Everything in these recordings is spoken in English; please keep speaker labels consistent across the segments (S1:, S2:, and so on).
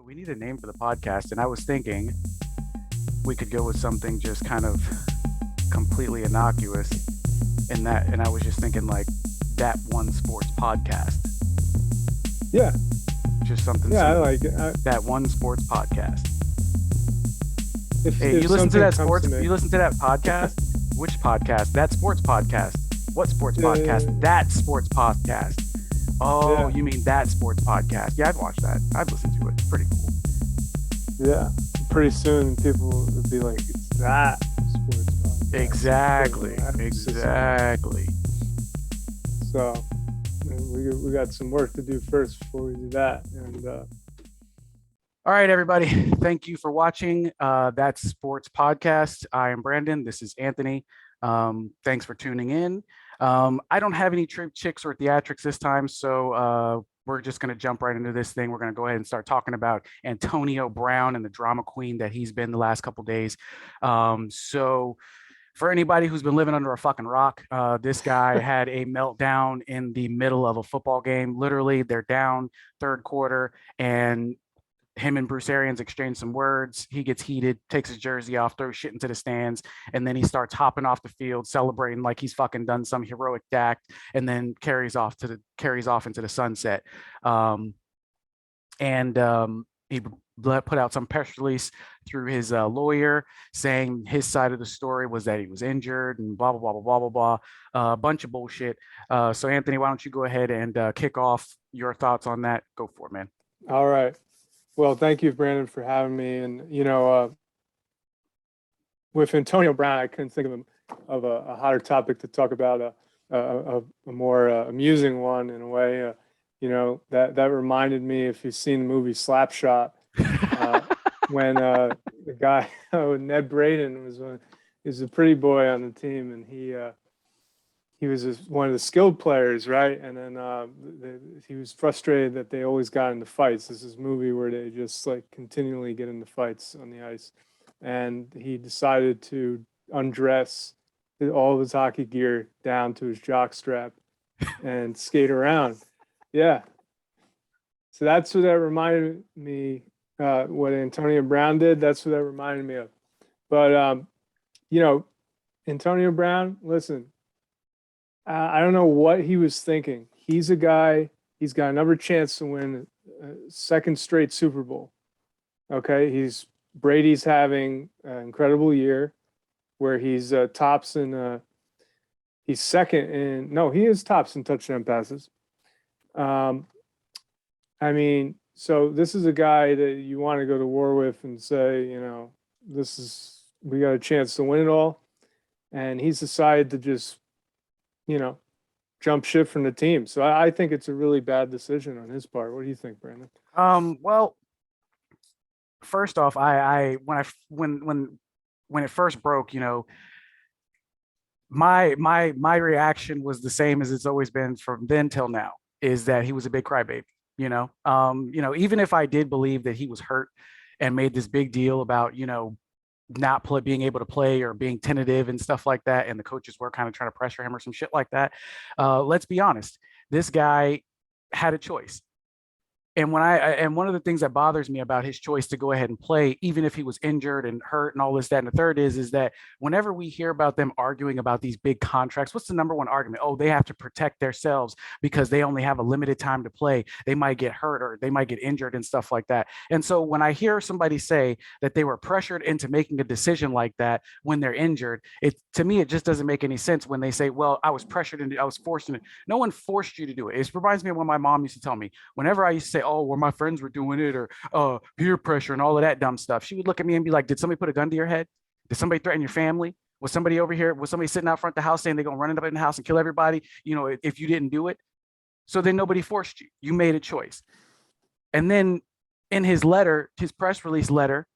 S1: we need a name for the podcast, and I was thinking we could go with something just kind of completely innocuous in that, and I was just thinking like that one sports podcast,
S2: Yeah,
S1: just something
S2: yeah, I
S1: simple.
S2: like it.
S1: That one sports podcast.
S2: If
S1: Hey,
S2: if
S1: you listen to
S2: something
S1: that
S2: comes
S1: sports?
S2: to me,
S1: You listen to that podcast? Which podcast? That sports podcast. What sports
S2: yeah,
S1: podcast? That sports podcast. Oh,
S2: yeah,
S1: you mean that sports podcast? Yeah, I'd watch that. I'd listen to it. It's pretty cool.
S2: yeah. Pretty soon, people would be like, "It's that sports podcast."
S1: Exactly.
S2: That's just-
S1: Exactly.
S2: So we got some work to do first before we do that, and
S1: All right, everybody. Thank you for watching That's Sports Podcast. I am Brandon. This is Anthony. Thanks for tuning in. I don't have any trip chicks or theatrics this time, so we're just going to jump right into this thing. We're going to go ahead and start talking about Antonio Brown and the drama queen that he's been the last couple days. So for anybody who's been living under a fucking rock, this guy had a meltdown in the middle of a football game. Literally, they're down third quarter, and him and Bruce Arians exchange some words. He gets heated, takes his jersey off, throws shit into the stands, and then he starts hopping off the field, celebrating like he's fucking done some heroic act, and then carries off into the sunset. He put out some press release through his lawyer saying his side of the story was that he was injured and blah blah blah blah blah blah blah. A bunch of bullshit. So Anthony, why don't you go ahead and kick off your thoughts on that? Go for it, man.
S2: all right. Well, thank you, Brandon, for having me. And with Antonio Brown, I couldn't think of a hotter topic to talk about, a more amusing one in a way. That reminded me, if you've seen the movie Slapshot, when the guy Ned Braden was a pretty boy on the team, and he was one of the skilled players, right? And then he was frustrated that they always got into fights. This is a movie where they just like continually get into fights on the ice, and he decided to undress all of his hockey gear down to his jock strap and skate around. Yeah. So that's what that reminded me. What Antonio Brown did. That's what that reminded me of. But Antonio Brown. Listen. I don't know what he was thinking. He's a guy, he's got another chance to win a second straight Super Bowl. Okay. Brady's having an incredible year where he's tops in, he's second in, no, he is tops in touchdown passes. So this is a guy that you want to go to war with and say, we got a chance to win it all. And he's decided to just, jump ship from the team. So I think it's a really bad decision on his part. What do you think, Brandon?
S1: Well, first off, when it first broke, my reaction was the same as it's always been from then till now, is that he was a big crybaby. Even if I did believe that he was hurt and made this big deal about, not being able to play or being tentative and stuff like that, and the coaches were kind of trying to pressure him or some shit like that. Let's be honest, this guy had a choice. And one of the things that bothers me about his choice to go ahead and play, even if he was injured and hurt and all this, that, and the third is that whenever we hear about them arguing about these big contracts, what's the number one argument? Oh, they have to protect themselves because they only have a limited time to play. They might get hurt or they might get injured and stuff like that. And so when I hear somebody say that they were pressured into making a decision like that when they're injured, to me, it just doesn't make any sense when they say, well, I was pressured and I was forced into it. No one forced you to do it. It reminds me of what my mom used to tell me. Whenever I used to say, oh, well, my friends were doing it, or peer pressure and all of that dumb stuff, she would look at me and be like, did somebody put a gun to your head? Did somebody threaten your family? Was somebody over here? Was somebody sitting out front of the house saying they're going to run up in the house and kill everybody, if you didn't do it? So then nobody forced you. You made a choice. And then in his letter, his press release letter,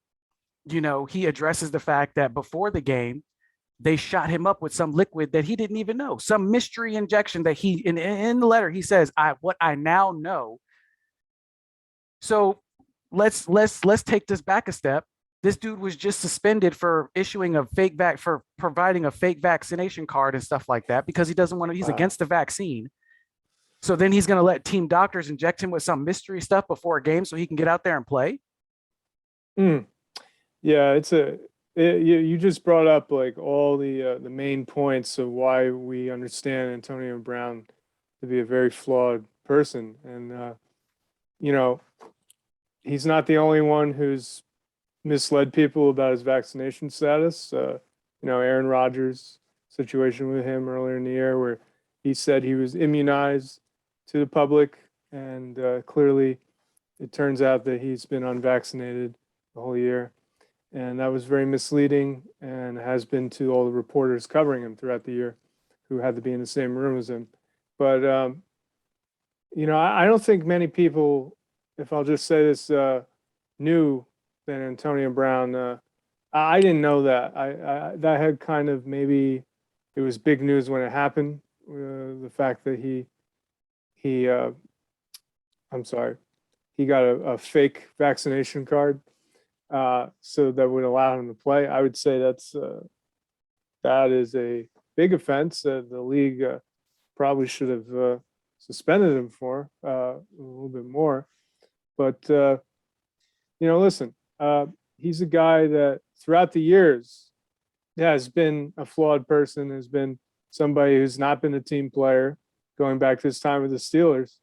S1: he addresses the fact that before the game, they shot him up with some liquid that he didn't even know, some mystery injection that in the letter, he says, what I now know. So let's take this back a step. This dude was just suspended for providing a fake vaccination card and stuff like that, because he doesn't want to, he's against the vaccine. So then he's going to let team doctors inject him with some mystery stuff before a game so he can get out there and play.
S2: Mm. Yeah, you just brought up like all the main points of why we understand Antonio Brown to be a very flawed person, and you know, he's not the only one who's misled people about his vaccination status. Aaron Rodgers' situation with him earlier in the year, where he said he was immunized to the public, and clearly it turns out that he's been unvaccinated the whole year. And that was very misleading and has been to all the reporters covering him throughout the year who had to be in the same room as him. But, I don't think many people, if I'll just say this, knew that Antonio Brown. I didn't know that. That had kind of maybe it was big news when it happened. The fact that he I'm sorry, he got a fake vaccination card, so that would allow him to play. I would say that is a big offense that the league probably should have suspended him for a little bit more. But listen, he's a guy that throughout the years has been a flawed person, has been somebody who's not been a team player, going back to his time with the Steelers,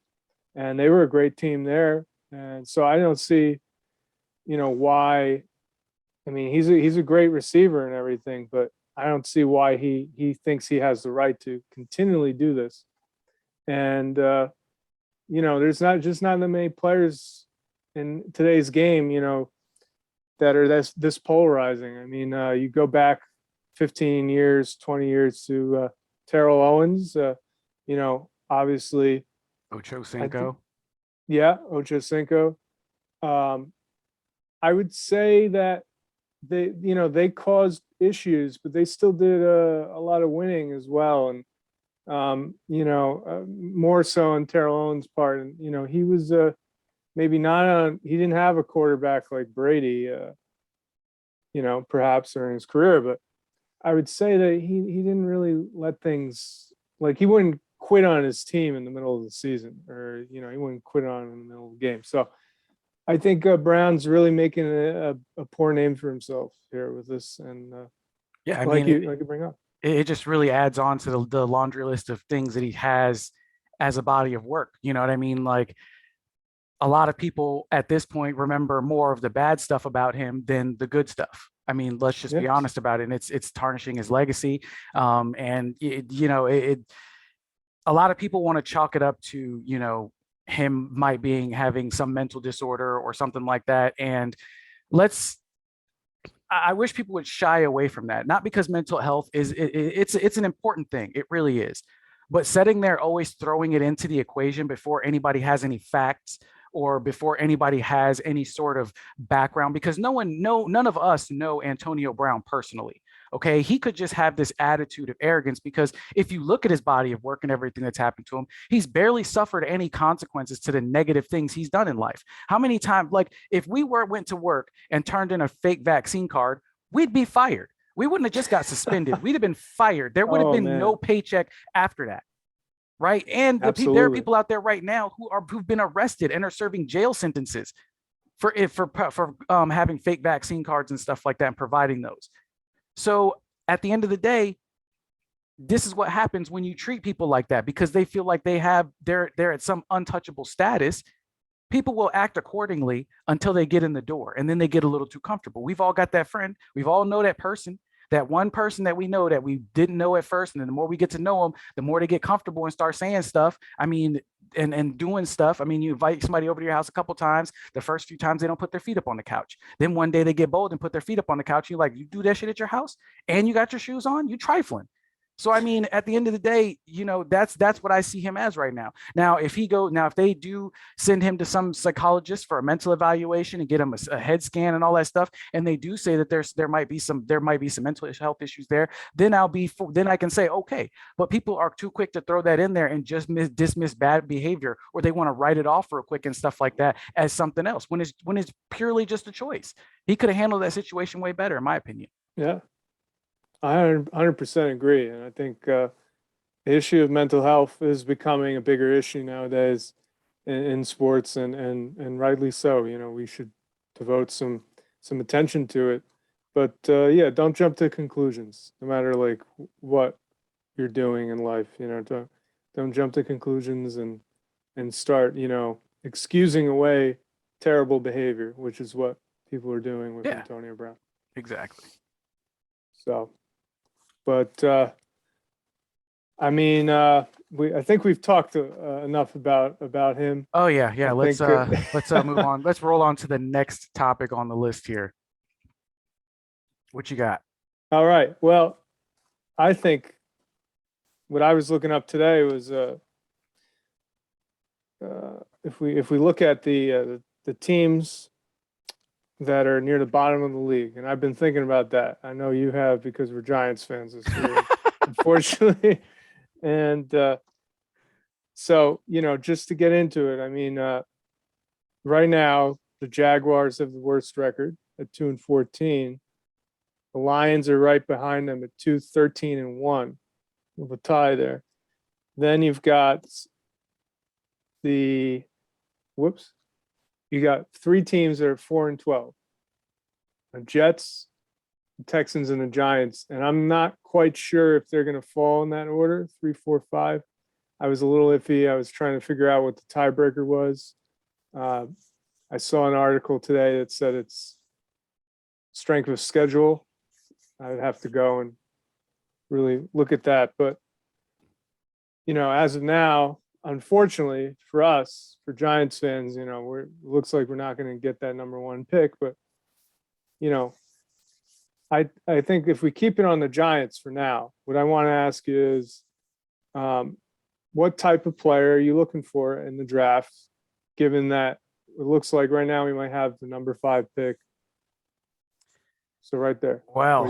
S2: and they were a great team there. And so I don't see, why. I mean, he's a great receiver and everything, but I don't see why he thinks he has the right to continually do this. And there's not that many players in today's game, that are this polarizing. I mean, you go back 15 years, 20 years to Terrell Owens. Obviously,
S1: Ocho
S2: I think,
S1: Cinco.
S2: yeah, Ocho Cinco. Um, I would say that they caused issues, but they still did a lot of winning as well. And more so on Terrell Owens' part. And he was maybe not on. He didn't have a quarterback like Brady, perhaps during his career, but I would say that he didn't really let things like he wouldn't quit on his team in the middle of the season, or he wouldn't quit on him in the middle of the game. So I think Brown's really making a poor name for himself here with this, and
S1: Yeah, I
S2: like
S1: mean,
S2: you bring up.
S1: it just really adds on to the laundry list of things that he has as a body of work. You know what I mean? Like a lot of people at this point remember more of the bad stuff about him than the good stuff. I mean, let's just be
S2: Yes.
S1: honest about it. And it's tarnishing his legacy. And a lot of people want to chalk it up to him might being having some mental disorder or something like that. And let's I wish people would shy away from that. Not because mental health it's an important thing. It really is. But sitting there always throwing it into the equation before anybody has any facts or before anybody has any sort of background, because none of us know Antonio Brown personally. Okay. He could just have this attitude of arrogance because if you look at his body of work and everything that's happened to him, he's barely suffered any consequences to the negative things he's done in life. How many times, like if we went to work and turned in a fake vaccine card, we'd be fired. We wouldn't have just got suspended. We'd have been fired. There would have
S2: Oh
S1: been no
S2: man,
S1: paycheck after that. Right. And there are
S2: absolutely.
S1: people out there right now who've been arrested and are serving jail sentences for having fake vaccine cards and stuff like that and providing those. So at the end of the day, this is what happens when you treat people like that because they feel like they're at some untouchable status. People will act accordingly until they get in the door and then they get a little too comfortable. We've all got that friend. We've all know that person, that one person that we know that we didn't know at first. And then the more we get to know them, the more they get comfortable and start saying stuff. I mean, and doing stuff. I mean, you invite somebody over to your house a couple times. The first few times they don't put their feet up on the couch. Then one day they get bold and put their feet up on the couch. You're like, you do that shit at your house and you got your shoes on? You trifling. So I mean, at the end of the day, that's what I see him as right now. If they do send him to some psychologist for a mental evaluation and get him a head scan and all that stuff, and they do say that there might be some mental health issues there, then then I can say okay. But people are too quick to throw that in there and just dismiss bad behavior, or they want to write it off real quick and stuff like that as something else when it's purely just a choice. He could have handled that situation way better, in my opinion.
S2: Yeah, I 100% agree, and I think the issue of mental health is becoming a bigger issue nowadays in sports, and rightly so. We should devote some some attention to it. But yeah, don't jump to conclusions, no matter like what you're doing in life. Don't jump to conclusions and start, excusing away terrible behavior, which is what people are doing with
S1: Yeah,
S2: Antonio Brown.
S1: exactly.
S2: So, but I mean, I think we've talked enough about him.
S1: Oh yeah, yeah.
S2: I
S1: Let's
S2: think.
S1: let's move on. Let's roll on to the next topic on the list here. What you got?
S2: All right. Well, I think what I was looking up today was if we look at the teams that are near the bottom of the league, and I've been thinking about that. I know you have because we're Giants fans this year, unfortunately. And so, just to get into it, I mean, right now the Jaguars have the worst record at 2-14. The Lions are right behind them at 2-13-1, with a tie there. Then you've got you got three teams that are 4-12. The Jets, the Texans, and the Giants. And I'm not quite sure if they're going to fall in that order, 3, 4, 5. I was a little iffy. I was trying to figure out what the tiebreaker was. I saw an article today that said it's strength of schedule. I'd have to go and really look at that. But, as of now, unfortunately for us, for Giants fans, it looks like we're not going to get that number one pick. But, I think if we keep it on the Giants for now, what I want to ask you is, what type of player are you looking for in the draft, given that it looks like right now we might have the number 5 pick? So right there.
S1: Well,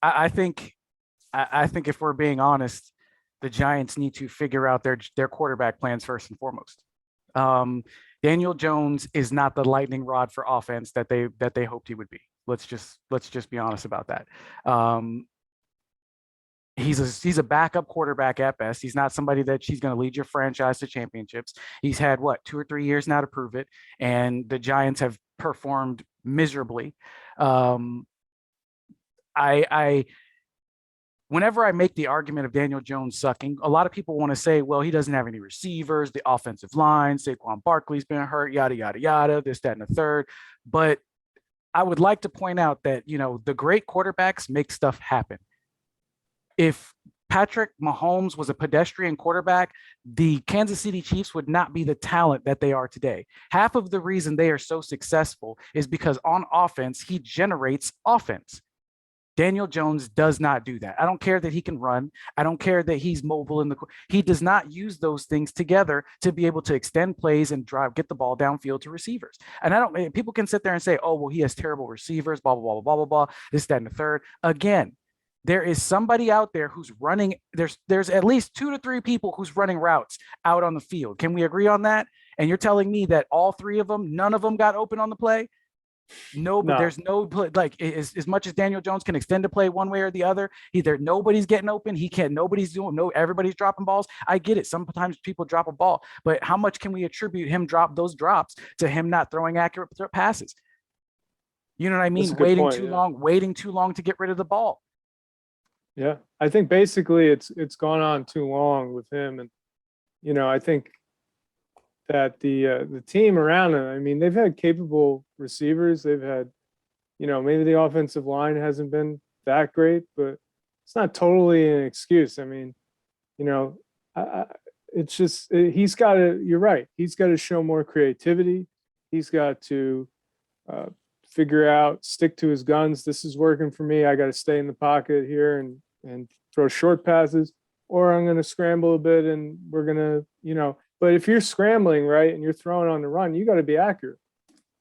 S1: I think if we're being honest, the Giants need to figure out their quarterback plans first and foremost. Daniel Jones is not the lightning rod for offense that they hoped he would be. Let's just be honest about that. He's a backup quarterback at best. He's not somebody that she's going to lead your franchise to championships. He's had 2 or 3 years now to prove it, and the Giants have performed miserably. Whenever I make the argument of Daniel Jones sucking, a lot of people want to say, well, he doesn't have any receivers, the offensive line, Saquon Barkley's been hurt, yada, yada, yada, this, that, and the third. But I would like to point out that, the great quarterbacks make stuff happen. If Patrick Mahomes was a pedestrian quarterback, the Kansas City Chiefs would not be the talent that they are today. Half of the reason they are so successful is because on offense, he generates offense. Daniel Jones does not do that. I don't care that he can run. I don't care that he's mobile he does not use those things together to be able to extend plays and get the ball downfield to receivers. And people can sit there and say, oh, well, he has terrible receivers, blah, blah, blah, blah, blah, blah, this, that, and the third. Again, there is somebody out there who's running. There's at least 2 to 3 people who's running routes out on the field. Can we agree on that? And you're telling me that all 3 of them, none of them got open on the play? No, but there's no play. Like as much as Daniel Jones can extend a play one way or the other, either nobody's getting open, nobody's doing, everybody's dropping balls. I get it. Sometimes people drop a ball, but how much can we attribute him those drops to him not throwing accurate passes? You know what I mean? Waiting too long to get rid of the ball.
S2: Yeah, I think basically it's gone on too long with him, and I think that the team around him, I mean, they've had capable receivers. They've had, maybe the offensive line hasn't been that great, but it's not totally an excuse. I mean, it's just he's got to. You're right. He's got to show more creativity. He's got to stick to his guns. This is working for me. I got to stay in the pocket here and throw short passes, or I'm going to scramble a bit and we're going to, but if you're scrambling, right, and you're throwing on the run, you got to be accurate.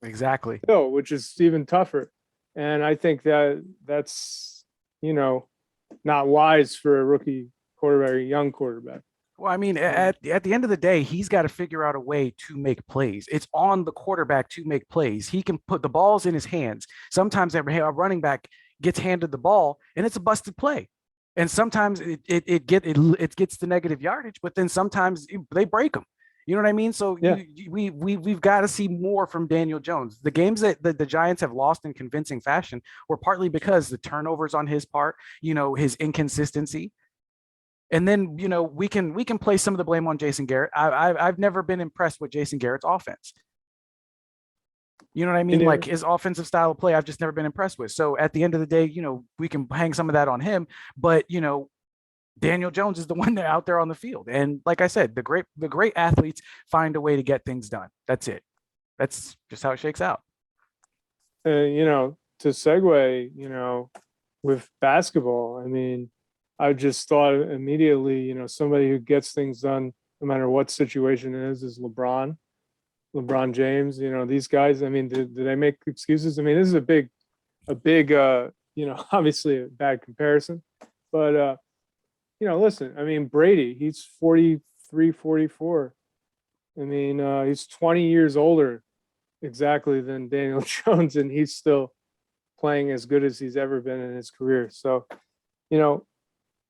S1: Exactly.
S2: Still, which is even tougher. And I think that's, not wise for a rookie quarterback or a young quarterback.
S1: Well, I mean, at the end of the day, he's got to figure out a way to make plays. It's on the quarterback to make plays. He can put the balls in his hands. Sometimes a running back gets handed the ball and it's a busted play. And sometimes it gets the negative yardage, but then sometimes they break them. You know what I mean? So
S2: Yeah.
S1: we've got to see more from Daniel Jones. The games that the Giants have lost in convincing fashion were partly because the turnovers on his part, his inconsistency. And then, we can place some of the blame on Jason Garrett. I've never been impressed with Jason Garrett's offense. You know what I
S2: And
S1: mean? Like his offensive style of play, I've just never been impressed with. So at the end of the day, we can hang some of that on him, but Daniel Jones is the one that out there on the field. And like I said, the great athletes find a way to get things done. That's it. That's just how it shakes out.
S2: to segue, with basketball, I mean, I just thought immediately, somebody who gets things done no matter what situation it is LeBron James. These guys. I mean, did they make excuses? I mean, this is a big, obviously a bad comparison, but listen. I mean, Brady, he's 43, 44. I mean, he's 20 years older exactly than Daniel Jones, and he's still playing as good as he's ever been in his career. So, you know,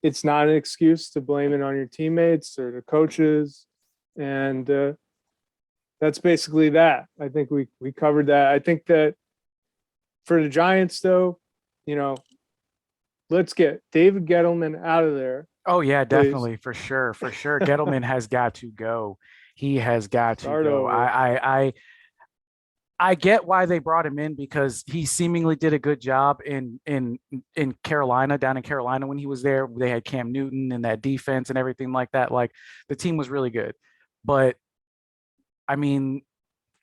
S2: it's not an excuse to blame it on your teammates or the coaches, and that's basically that. I think we covered that. I think that for the Giants, though, you know, let's get David Gettleman out of there,
S1: Oh yeah,
S2: please.
S1: definitely, for sure, for sure. Gettleman has got to go. He has got to
S2: Start
S1: go.
S2: over.
S1: I get why they brought him in because he seemingly did a good job in Carolina, down in Carolina when he was there. They had Cam Newton and that defense and everything like that. Like the team was really good. But I mean,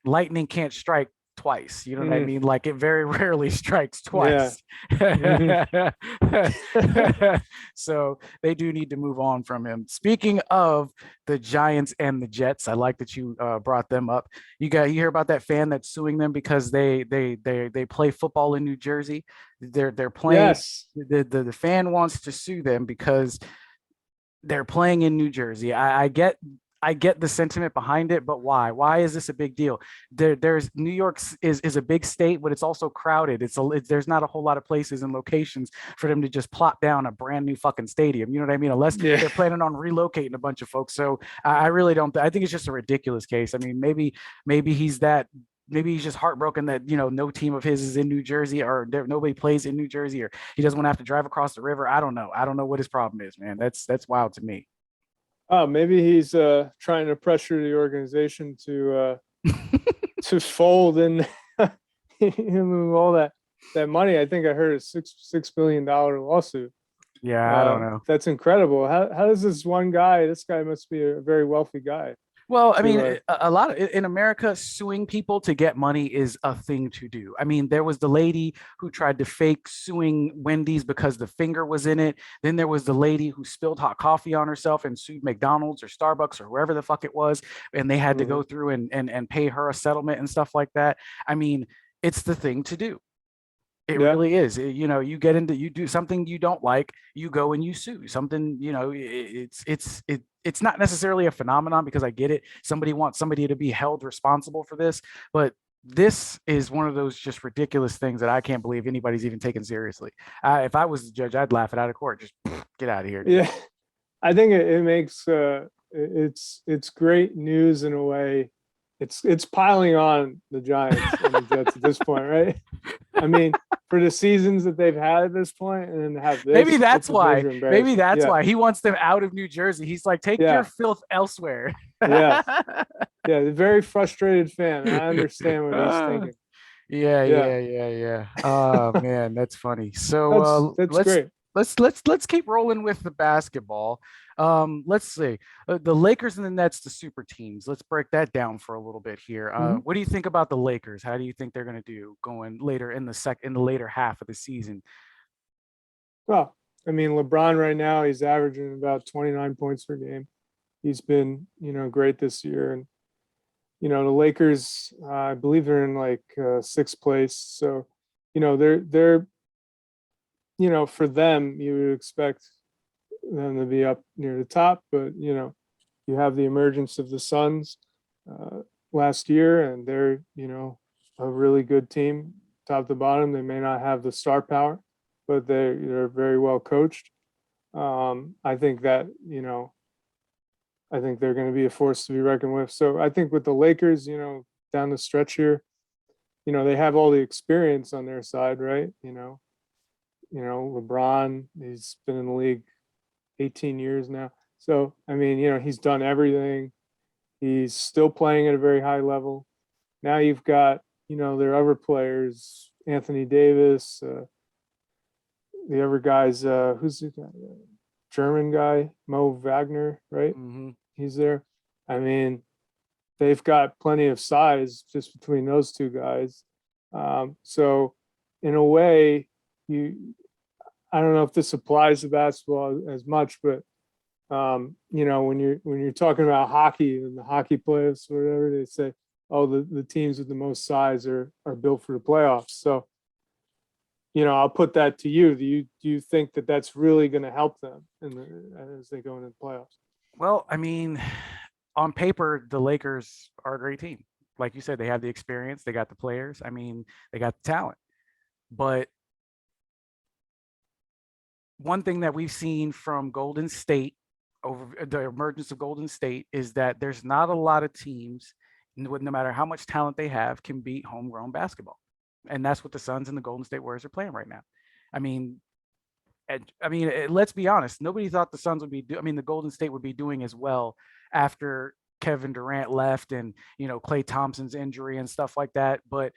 S1: lightning can't strike twice. You know what I
S2: Mm,
S1: mean? Like it very rarely strikes
S2: yeah.
S1: twice.
S2: Mhm.
S1: So they do need to move on from him. Speaking of the Giants and the Jets, I like that you brought them up. You hear about that fan that's suing them because they play football in New Jersey. They're playing.
S2: Yes.
S1: The fan wants to sue them because they're playing in New Jersey. I get the sentiment behind it, but why? Why is this a big deal? There's New York is a big state, but it's also crowded. There's not a whole lot of places and locations for them to just plop down a brand new fucking stadium. You know what I mean? Unless
S2: Yeah.
S1: they're planning on relocating a bunch of folks. So I really don't. I think it's just a ridiculous case. I mean, maybe he's that. Maybe he's just heartbroken that no team of his is in New Jersey, or nobody plays in New Jersey, or he doesn't want to have to drive across the river. I don't know. I don't know what his problem is, man. That's wild to me.
S2: Oh, maybe he's trying to pressure the organization to fold and move all that money. I think I heard a $6 billion lawsuit.
S1: Yeah, I don't know.
S2: That's incredible. How does this one guy? This guy must be a very wealthy guy.
S1: Well, I
S2: To
S1: mean, a lot of in America, suing people to get money is a thing to do. I mean, there was the lady who tried to fake suing Wendy's because the finger was in it. Then there was the lady who spilled hot coffee on herself and sued McDonald's or Starbucks or whoever the fuck it was, and they had to go
S2: Mhm.
S1: through and pay her a settlement and stuff like that. I mean, it's the thing to do. It
S2: Yeah,
S1: really is. You do something you don't like, you go and you sue. Something, it's not necessarily a phenomenon because I get it. Somebody wants somebody to be held responsible for this, but this is one of those just ridiculous things that I can't believe anybody's even taken seriously. If I was the judge, I'd laugh it out of court. Just get out of here, dude.
S2: yeah. I think it makes it's great news in a way. It's piling on the Giants and the Jets at this point, right? I mean, for the seasons that they've had at this point, and then to have
S1: Maybe
S2: this,
S1: that's
S2: it's a
S1: why.
S2: major
S1: Maybe
S2: embarrassment.
S1: that's
S2: Yeah,
S1: why he wants them out of New Jersey. He's like, take your
S2: yeah,
S1: filth elsewhere.
S2: yes, yeah. The very frustrated fan. I understand what he's
S1: Uh,
S2: thinking.
S1: Yeah,
S2: Yeah,
S1: yeah, yeah, yeah. Oh man, that's funny. So
S2: that's great.
S1: let's keep rolling with the basketball. Let's see. The Lakers and the Nets, the super teams. Let's break that down for a little bit here.
S2: Mhm.
S1: What do you think about the Lakers? How do you think they're going to do going later in the later half of the season?
S2: Well, I mean, LeBron right now he's averaging about 29 points per game. He's been great this year, and the Lakers, I believe they're in like sixth place. So, they're for them, you would expect them to be up near the top, but you have the emergence of the Suns uh, last year, and they're a really good team, top to bottom. They may not have the star power, but they're very well coached. I think that I think they're going to be a force to be reckoned with. So I think with the Lakers, down the stretch here, they have all the experience on their side, right? LeBron, he's been in the league 18 years now. So, I mean, he's done everything. He's still playing at a very high level. Now you've got, their other players, Anthony Davis, the other guys, who's the guy? German guy, Mo Wagner, right?
S1: Hmm.
S2: He's there. I mean, they've got plenty of size just between those two guys. So in a way, I don't know if this applies to basketball as much, but when you're talking about hockey and the hockey playoffs or whatever, they say, oh, the teams with the most size are built for the playoffs. So, I'll put that to you. Do you think that that's really going to help them as they go into the playoffs?
S1: Well, I mean, on paper, the Lakers are a great team. Like you said, they have the experience, they got the players. I mean, they got the talent. But one thing that we've seen from Golden State over the emergence of Golden State is that there's not a lot of teams, no matter how much talent they have, can beat homegrown basketball. And that's what the Suns and the Golden State Warriors are playing right now. I mean, let's be honest. Nobody thought the Suns would be. The Golden State would be doing as well after Kevin Durant left and Klay Thompson's injury and stuff like that. But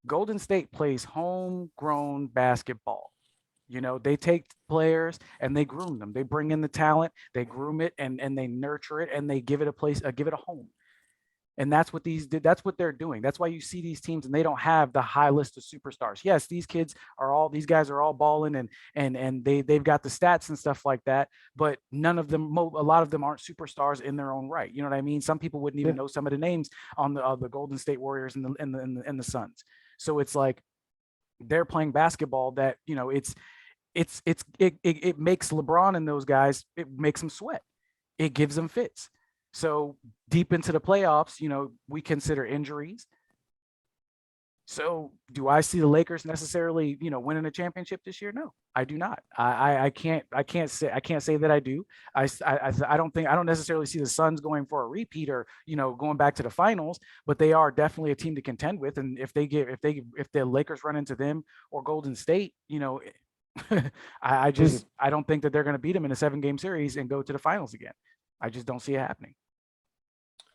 S1: Golden State plays homegrown basketball. They take players and they groom them. They bring in the talent, they groom it, and they nurture it, and they give it a place, give it a home. And that's what that's what they're doing. That's why you see these teams and they don't have the high list of superstars. Yes, these guys are all balling and they've got the stats and stuff like that, but none of them, a lot of them aren't superstars in their own right. You know what I mean? Some people wouldn't even know some of the names on the Golden State Warriors and the Suns. So it's like they're playing basketball that, it makes LeBron and those guys, it makes them sweat. It gives them fits. So deep into the playoffs, we consider injuries. So do I see the Lakers necessarily, winning a championship this year? No, I do not. I can't say that I do. I don't necessarily see the Suns going for a repeat or, going back to the finals, but they are definitely a team to contend with. And if the Lakers run into them or Golden State, I don't think that they're going to beat them in a 7-game series and go to the finals again. I just don't see it happening.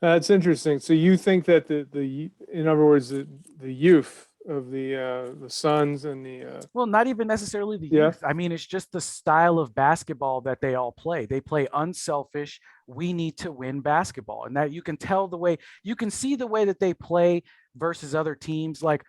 S2: That's interesting. So you think that in other words, the youth of the Suns and the
S1: well, not even necessarily the
S2: yeah.
S1: youth. I mean, it's just the style of basketball that they all play. They play unselfish. We need to win basketball, and that you can tell you can see the way that they play versus other teams. Like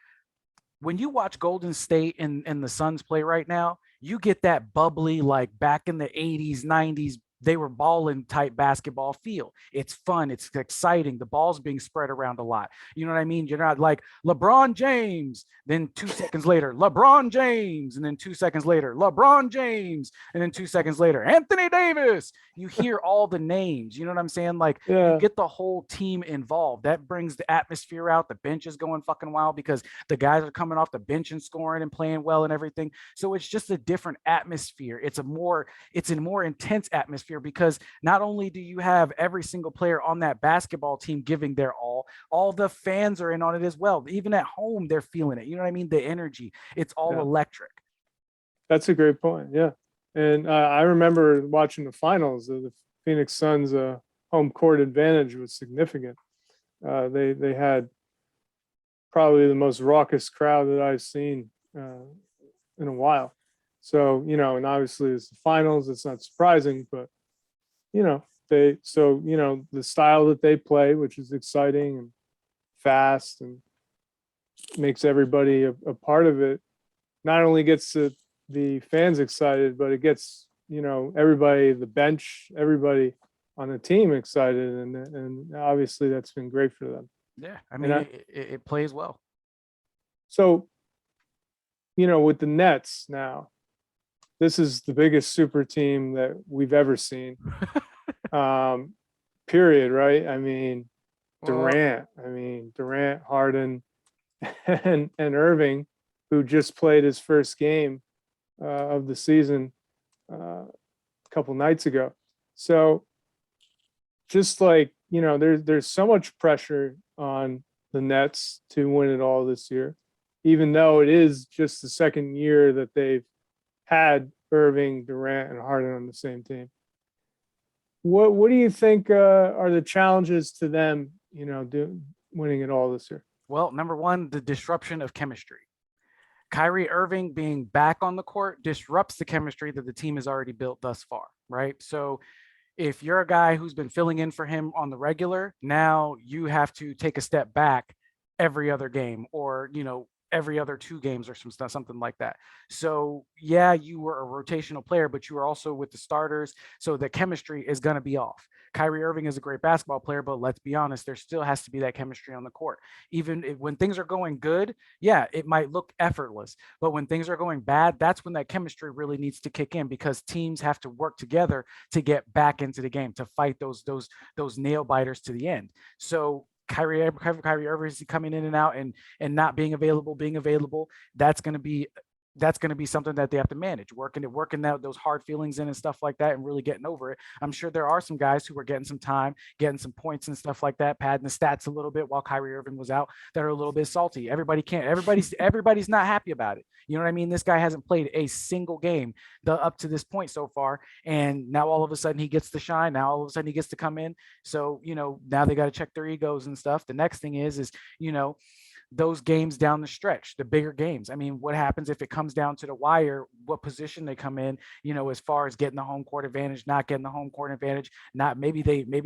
S1: when you watch Golden State and the Suns play right now, you get that bubbly, like back in the 80s, 90s, they were balling type basketball feel. It's fun. It's exciting. The ball's being spread around a lot. You know what I mean? You're not like LeBron James, then 2 seconds later, LeBron James, and then 2 seconds later, LeBron James, and then 2 seconds later, Anthony Davis. You hear all the names. You know what I'm saying? Like you get the whole team involved. That brings the atmosphere out. The bench is going fucking wild because the guys are coming off the bench and scoring and playing well and everything. So it's just a different atmosphere. It's a more intense atmosphere because not only do you have every single player on that basketball team giving their all the fans are in on it as well. Even at home, they're feeling it. You know what I mean? The energy, it's all electric.
S2: That's a great point. Yeah. And I remember watching the finals of the Phoenix Suns. Home court advantage was significant. They had probably the most raucous crowd that I've seen in a while. So, and obviously it's the finals, it's not surprising, but the style that they play, which is exciting and fast and makes everybody a part of it, not only gets the fans excited, but it gets, everybody, the bench, everybody on the team excited. And obviously that's been great for them.
S1: Yeah. I mean, it plays well.
S2: So, with the Nets now, this is the biggest super team that we've ever seen. Period, right? I mean, Durant, Harden, and Irving, who just played his first game of the season a couple nights ago. So, just like, there's so much pressure on the Nets to win it all this year, even though it is just the second year that they've had Irving, Durant, and Harden on the same team. What do you think are the challenges to them, winning it all this year?
S1: Well, number one, the disruption of chemistry. Kyrie Irving being back on the court disrupts the chemistry that the team has already built thus far, right? So if you're a guy who's been filling in for him on the regular, now you have to take a step back every other game, or every other 2 games or something like that. So yeah, you were a rotational player, but you were also with the starters, so the chemistry is going to be off. Kyrie Irving is a great basketball player, but let's be honest, there still has to be that chemistry on the court. Even when things are going good, yeah, it might look effortless, but when things are going bad, that's when that chemistry really needs to kick in, because teams have to work together to get back into the game, to fight those nail biters to the end. So Kyrie Irving is coming in and out, and not being available. That's going to be something that they have to manage, working out those hard feelings in and stuff like that, and really getting over it. I'm sure there are some guys who are getting some time, getting some points and stuff like that, padding the stats a little bit while Kyrie Irving was out, that are a little bit salty. Everybody's not happy about it. You know what I mean? This guy hasn't played a single game up to this point so far, and now all of a sudden he gets to shine. Now all of a sudden he gets to come in. So now they got to check their egos and stuff. The next thing is those games down the stretch, the bigger games. I mean, what happens if it comes down to the wire, what position they come in, as far as getting the home court advantage, not getting the home court advantage, not maybe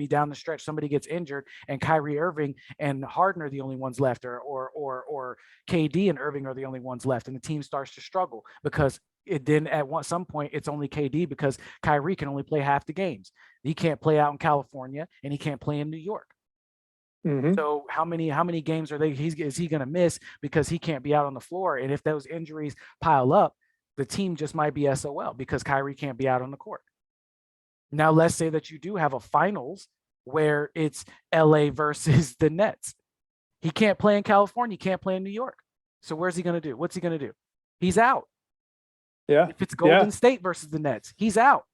S1: down the stretch, somebody gets injured and Kyrie Irving and Harden are the only ones left, or KD and Irving are the only ones left, and the team starts to struggle because some point it's only KD, because Kyrie can only play half the games. He can't play out in California and he can't play in New York.
S2: Mm-hmm.
S1: So how many games is he going to miss because he can't be out on the floor? And if those injuries pile up, the team just might be SOL because Kyrie can't be out on the court. Now, let's say that you do have a finals where it's LA versus the Nets. He can't play in California. He can't play in New York. So where's he going to do? What's he going to do? He's out.
S2: Yeah.
S1: If it's Golden State versus the Nets, he's out.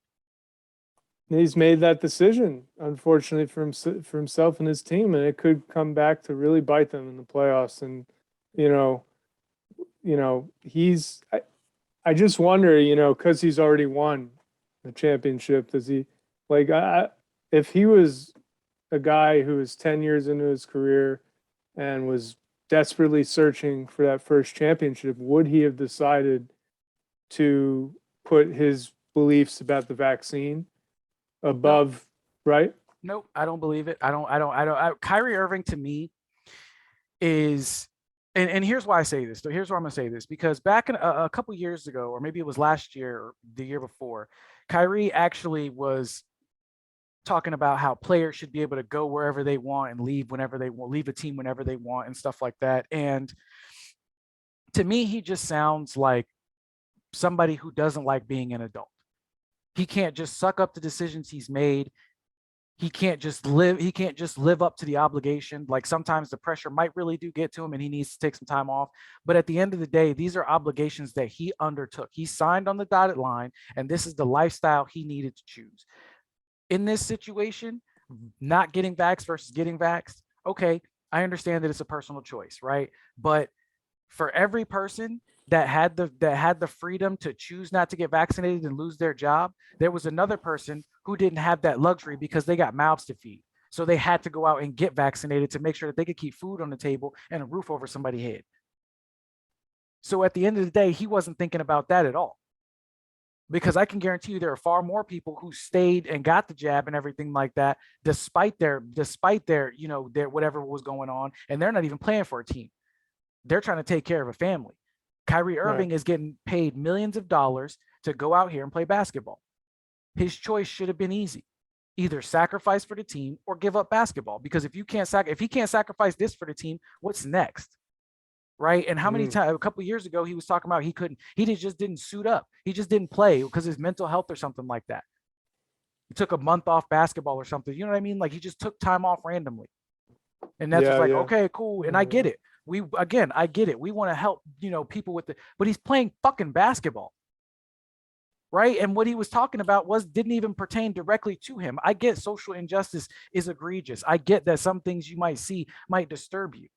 S2: He's made that decision, unfortunately, for himself and his team, and it could come back to really bite them in the playoffs. And I just wonder, because he's already won the championship, does he if he was a guy who was 10 years into his career and was desperately searching for that first championship, would he have decided to put his beliefs about the vaccine above, right?
S1: Nope, I don't believe it. Kyrie Irving to me is, and here's why I say this. So here's why I'm gonna say this, because back in a couple years ago, or maybe it was last year or the year before, Kyrie actually was talking about how players should be able to go wherever they want and leave whenever they want, leave a team whenever they want and stuff like that. And to me, he just sounds like somebody who doesn't like being an adult. He can't just suck up the decisions he's made. He can't just live up to the obligation. Like, sometimes the pressure might really do get to him and he needs to take some time off. But at the end of the day, these are obligations that he undertook. He signed on the dotted line, and this is the lifestyle he needed to choose. In this situation, not getting vaxxed versus getting vaxxed, okay, I understand that it's a personal choice, right? But for every person that had the freedom to choose not to get vaccinated and lose their job, there was another person who didn't have that luxury because they got mouths to feed. So they had to go out and get vaccinated to make sure that they could keep food on the table and a roof over somebody's head. So at the end of the day, he wasn't thinking about that at all. Because I can guarantee you there are far more people who stayed and got the jab and everything like that, despite their their whatever was going on, and they're not even playing for a team. They're trying to take care of a family. Kyrie Irving is getting paid millions of dollars to go out here and play basketball. His choice should have been easy. Either sacrifice for the team or give up basketball. Because if he can't sacrifice this for the team, what's next? Right? And how many times, a couple of years ago, he was talking about he just didn't suit up. He just didn't play because his mental health or something like that. He took a month off basketball or something. You know what I mean? Like, he just took time off randomly. And that's okay, cool. And I get it. I get it. We want to help, people but he's playing fucking basketball. right? And what he was talking about didn't even pertain directly to him. I get social injustice is egregious. I get that some things you might see might disturb you.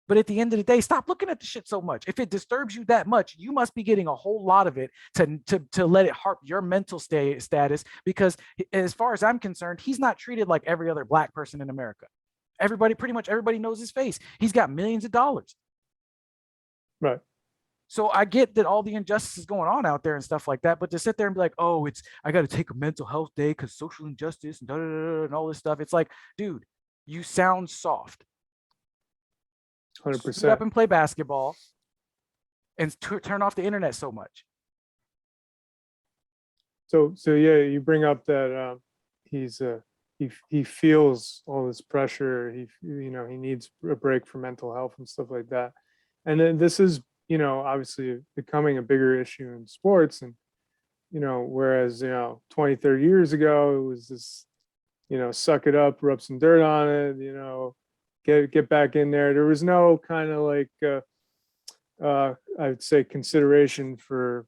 S1: But at the end of the day, stop looking at the shit so much. If it disturbs you that much, you must be getting a whole lot of it to let it harp your mental status. Because as far as I'm concerned, he's not treated like every other black person in America. Pretty much everybody knows his face. He's got millions of dollars.
S2: Right.
S1: So I get that all the injustices going on out there and stuff like that, but to sit there and be like, oh, I got to take a mental health day because social injustice and, and all this stuff. It's like, dude, you sound soft.
S2: 100%.
S1: Suit up and play basketball and turn off the internet so much.
S2: So yeah, you bring up that he feels all this pressure. He needs a break for mental health and stuff like that. And then this is obviously becoming a bigger issue in sports. And whereas 20, 30 years ago it was this suck it up, rub some dirt on it, get back in there. There was no kind of like I'd say consideration for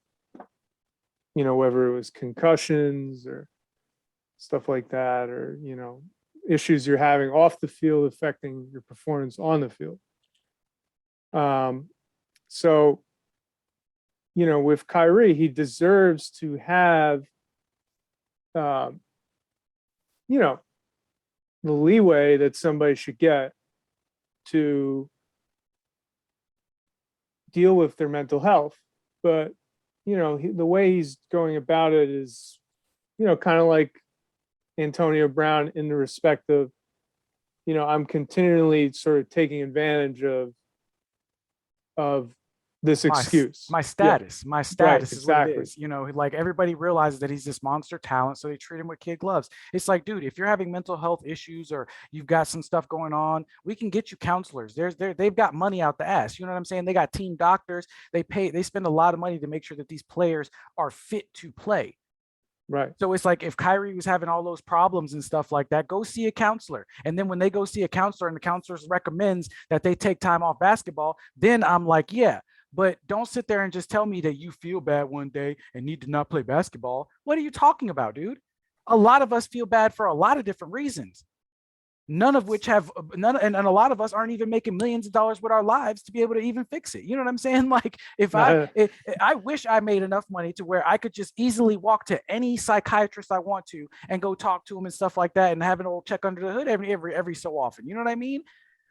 S2: whether it was concussions or stuff like that, or issues you're having off the field affecting your performance on the field. So with Kyrie, he deserves to have the leeway that somebody should get to deal with their mental health. But the way he's going about it is kind of like Antonio Brown, in the respect of I'm continually sort of taking advantage of this excuse.
S1: My status
S2: right,
S1: is what it is. Like everybody realizes that he's this monster talent, so they treat him with kid gloves. It's like, dude, if you're having mental health issues or you've got some stuff going on, we can get you counselors. They've got money out the ass. You know what I'm saying? They got team doctors. They spend a lot of money to make sure that these players are fit to play.
S2: Right.
S1: So it's like if Kyrie was having all those problems and stuff like that, go see a counselor. And then when they go see a counselor and the counselor recommends that they take time off basketball, then I'm like, yeah. But don't sit there and just tell me that you feel bad one day and need to not play basketball. What are you talking about, dude? A lot of us feel bad for a lot of different reasons. None of which have and a lot of us aren't even making millions of dollars with our lives to be able to even fix it. You know what I'm saying? Like if I wish I made enough money to where I could just easily walk to any psychiatrist I want to and go talk to him and stuff like that and have an old check under the hood every so often. You know what I mean?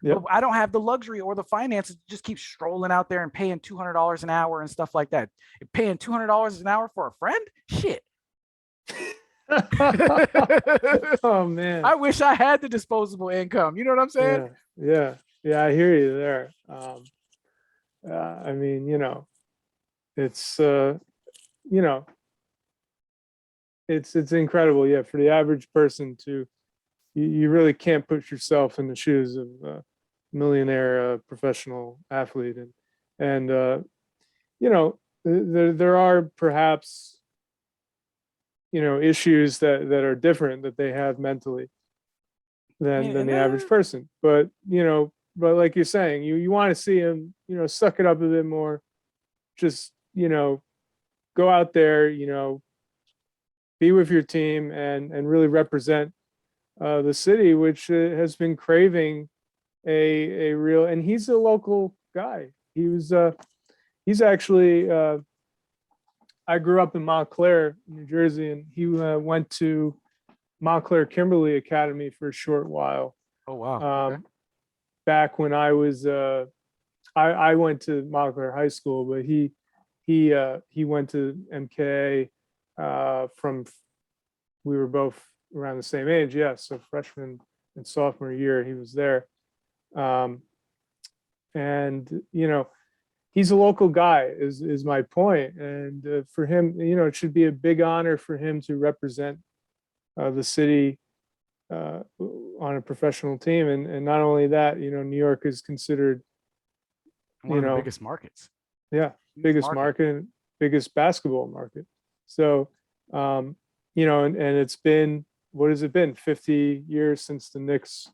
S1: Yep. But I don't have the luxury or the finances to just keep strolling out there and paying $200 an hour and stuff like that. Paying $200 an hour for a friend? Shit.
S2: Oh man,
S1: I wish I had the disposable income. You know what I'm saying?
S2: Yeah. I hear you there. I mean, it's it's incredible. Yeah, for the average person to you really can't put yourself in the shoes of a millionaire professional athlete, and there are perhaps issues that are different that they have mentally than the average person. But but like you're saying, you want to see him suck it up a bit more. Just go out there, be with your team and really represent the city, which has been craving a real. And he's a local guy. He's actually. I grew up in Montclair, New Jersey, and he went to Montclair Kimberly Academy for a short while.
S1: Oh wow!
S2: Okay. Back when I was, I went to Montclair High School, but he went to MKA from. We were both around the same age, so freshman and sophomore year he was there, and he's a local guy is my point. And for him, it should be a big honor for him to represent the city on a professional team. And not only that, New York is considered
S1: one of the biggest markets.
S2: Yeah, biggest market, biggest basketball market. So, and it's been, what has it been? 50 years since the Knicks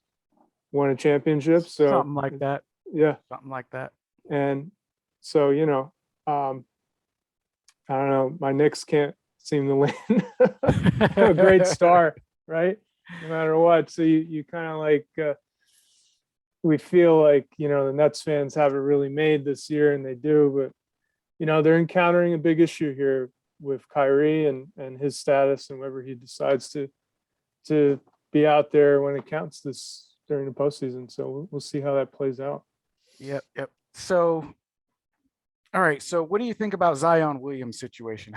S2: won a championship. So
S1: something like that.
S2: Yeah.
S1: Something like that.
S2: And so, I don't know, my Knicks can't seem to win. A great star, right? No matter what. So you kind of like we feel like the Nets fans haven't really made this year, and they do, but they're encountering a big issue here with Kyrie and his status and whether he decides to be out there when it counts this during the postseason. So we'll see how that plays out.
S1: Yep, yep. So, all right. So, what do you think about Zion Williams' situation?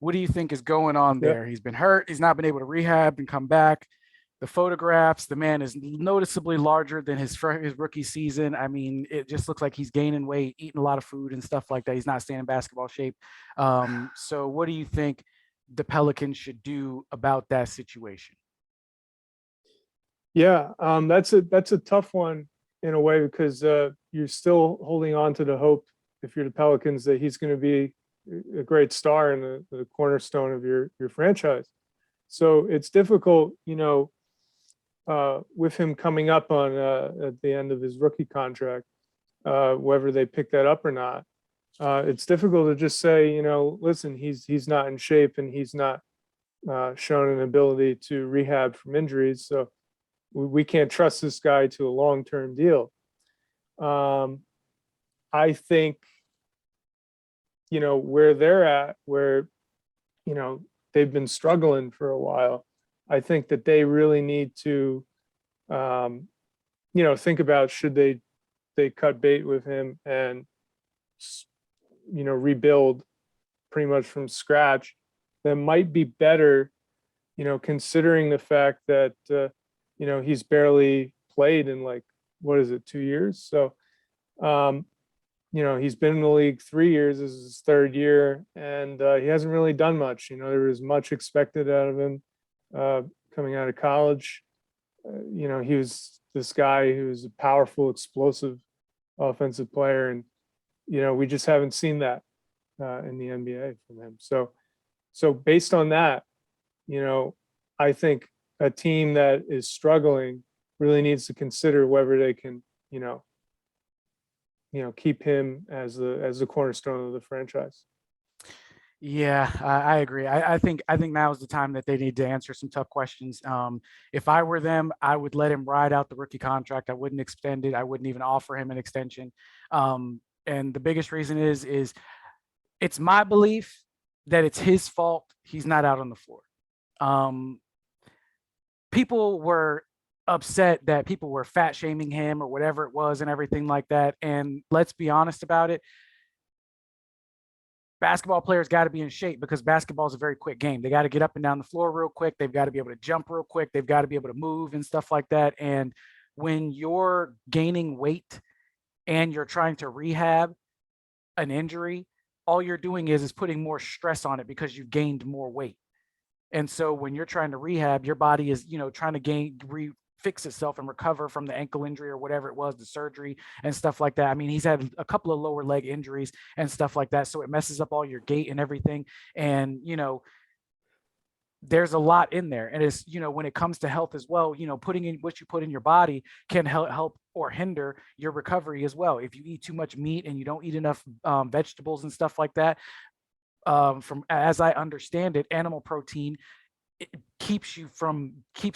S1: What do you think is going on
S2: Yeah.
S1: there? He's been hurt. He's not been able to rehab and come back. The photographs, the man is noticeably larger than his rookie season. I mean, it just looks like he's gaining weight, eating a lot of food and stuff like that. He's not staying in basketball shape. So, what do you think the Pelicans should do about that situation?
S2: Yeah, that's a tough one in a way because you're still holding on to the hope if you're the Pelicans that he's going to be a great star and the cornerstone of your franchise. So it's difficult, with him coming up on at the end of his rookie contract, whether they pick that up or not. It's difficult to just say, listen, he's not in shape and he's not shown an ability to rehab from injuries. So we can't trust this guy to a long-term deal. I think, where they're at, where, they've been struggling for a while. I think that they really need to, think about should they cut bait with him and, rebuild pretty much from scratch. That might be better, considering the fact that, he's barely played in like, what is it, 2 years? So, he's been in the league 3 years. This is his third year, and he hasn't really done much. There was much expected out of him coming out of college. He was this guy who was a powerful, explosive offensive player, and we just haven't seen that in the NBA from him. So based on that, I think a team that is struggling really needs to consider whether they can, keep him as the cornerstone of the franchise.
S1: Yeah, I agree. I think now is the time that they need to answer some tough questions. If I were them, I would let him ride out the rookie contract. I wouldn't extend it. I wouldn't even offer him an extension. And the biggest reason is it's my belief that it's his fault he's not out on the floor. People were upset that people were fat shaming him or whatever it was and everything like that. And let's be honest about it. Basketball players got to be in shape because basketball is a very quick game. They got to get up and down the floor real quick. They've got to be able to jump real quick. They've got to be able to move and stuff like that. And when you're gaining weight and you're trying to rehab an injury, all you're doing is putting more stress on it because you gained more weight. And so when you're trying to rehab, your body is, trying to fix itself and recover from the ankle injury or whatever it was, the surgery and stuff like that. I mean, he's had a couple of lower leg injuries and stuff like that. So it messes up all your gait and everything. And, there's a lot in there. And it's, when it comes to health as well, putting in what you put in your body can help or hinder your recovery as well. If you eat too much meat and you don't eat enough vegetables and stuff like that, from as I understand it, animal protein, it keeps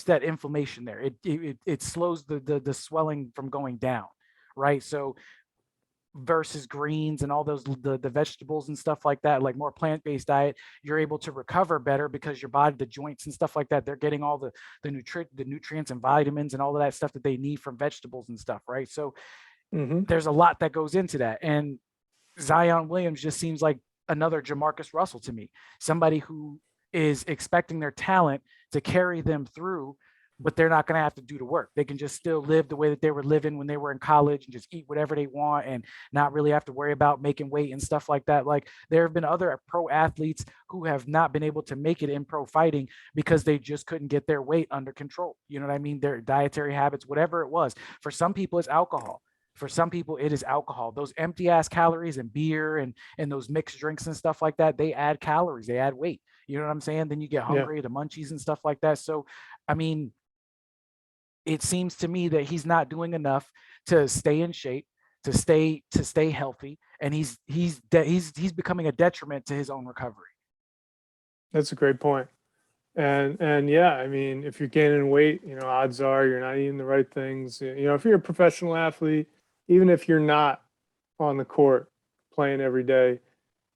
S1: that inflammation there. It slows the swelling from going down, right? So versus greens and all those the vegetables and stuff like that, like more plant-based diet, you're able to recover better because your body, the joints and stuff like that, they're getting all the nutrients and vitamins and all of that stuff that they need from vegetables and stuff, right? So there's a lot that goes into that. And Zion Williams just seems like another Jamarcus Russell to me, somebody who is expecting their talent to carry them through, but they're not going to have to do the work. They can just still live the way that they were living when they were in college and just eat whatever they want and not really have to worry about making weight and stuff like that. Like there have been other pro athletes who have not been able to make it in pro fighting because they just couldn't get their weight under control. You know what I mean? Their dietary habits, whatever it was. For some people, it's alcohol. For some people, it is alcohol. Those empty ass calories and beer and those mixed drinks and stuff like that, they add calories, they add weight. You know what I'm saying? Then you get hungry, the munchies and stuff like that. So, I mean, it seems to me that he's not doing enough to stay in shape, to stay healthy, and he's becoming a detriment to his own recovery.
S2: That's a great point. And yeah, I mean, if you're gaining weight, odds are you're not eating the right things. If you're a professional athlete, even if you're not on the court playing every day,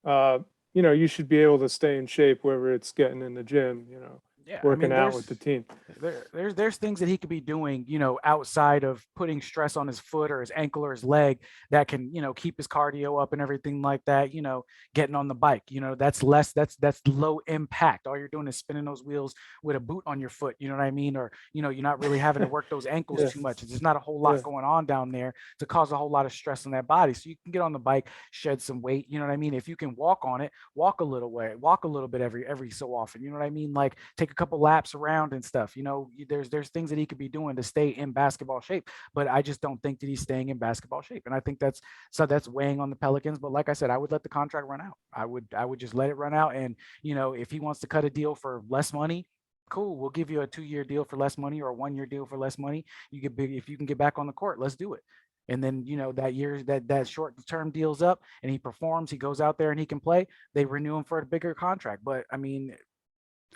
S2: uh, you should be able to stay in shape, whether it's getting in the gym,
S1: Yeah, I
S2: working
S1: mean,
S2: out with the team.
S1: there's things that he could be doing, outside of putting stress on his foot or his ankle or his leg that can, keep his cardio up and everything like that. Getting on the bike, that's less, that's low impact. All you're doing is spinning those wheels with a boot on your foot. You know what I mean? Or, you're not really having to work those ankles
S2: Yeah,
S1: too much. There's not a whole lot
S2: yeah,
S1: going on down there to cause a whole lot of stress on that body. So you can get on the bike, shed some weight. You know what I mean? If you can walk on it, walk a little way, walk a little bit every so often. You know what I mean? Like take a couple laps around and stuff. There's things that he could be doing to stay in basketball shape, but I just don't think that he's staying in basketball shape. And I think that's weighing on the Pelicans. But like I said, I would let the contract run out. I would just let it run out. And if he wants to cut a deal for less money, cool. We'll give you a 2-year deal for less money or a 1-year deal for less money. You get big if you can get back on the court, let's do it. And then that year that short term deal's up and he performs, he goes out there and he can play. They renew him for a bigger contract. But I mean,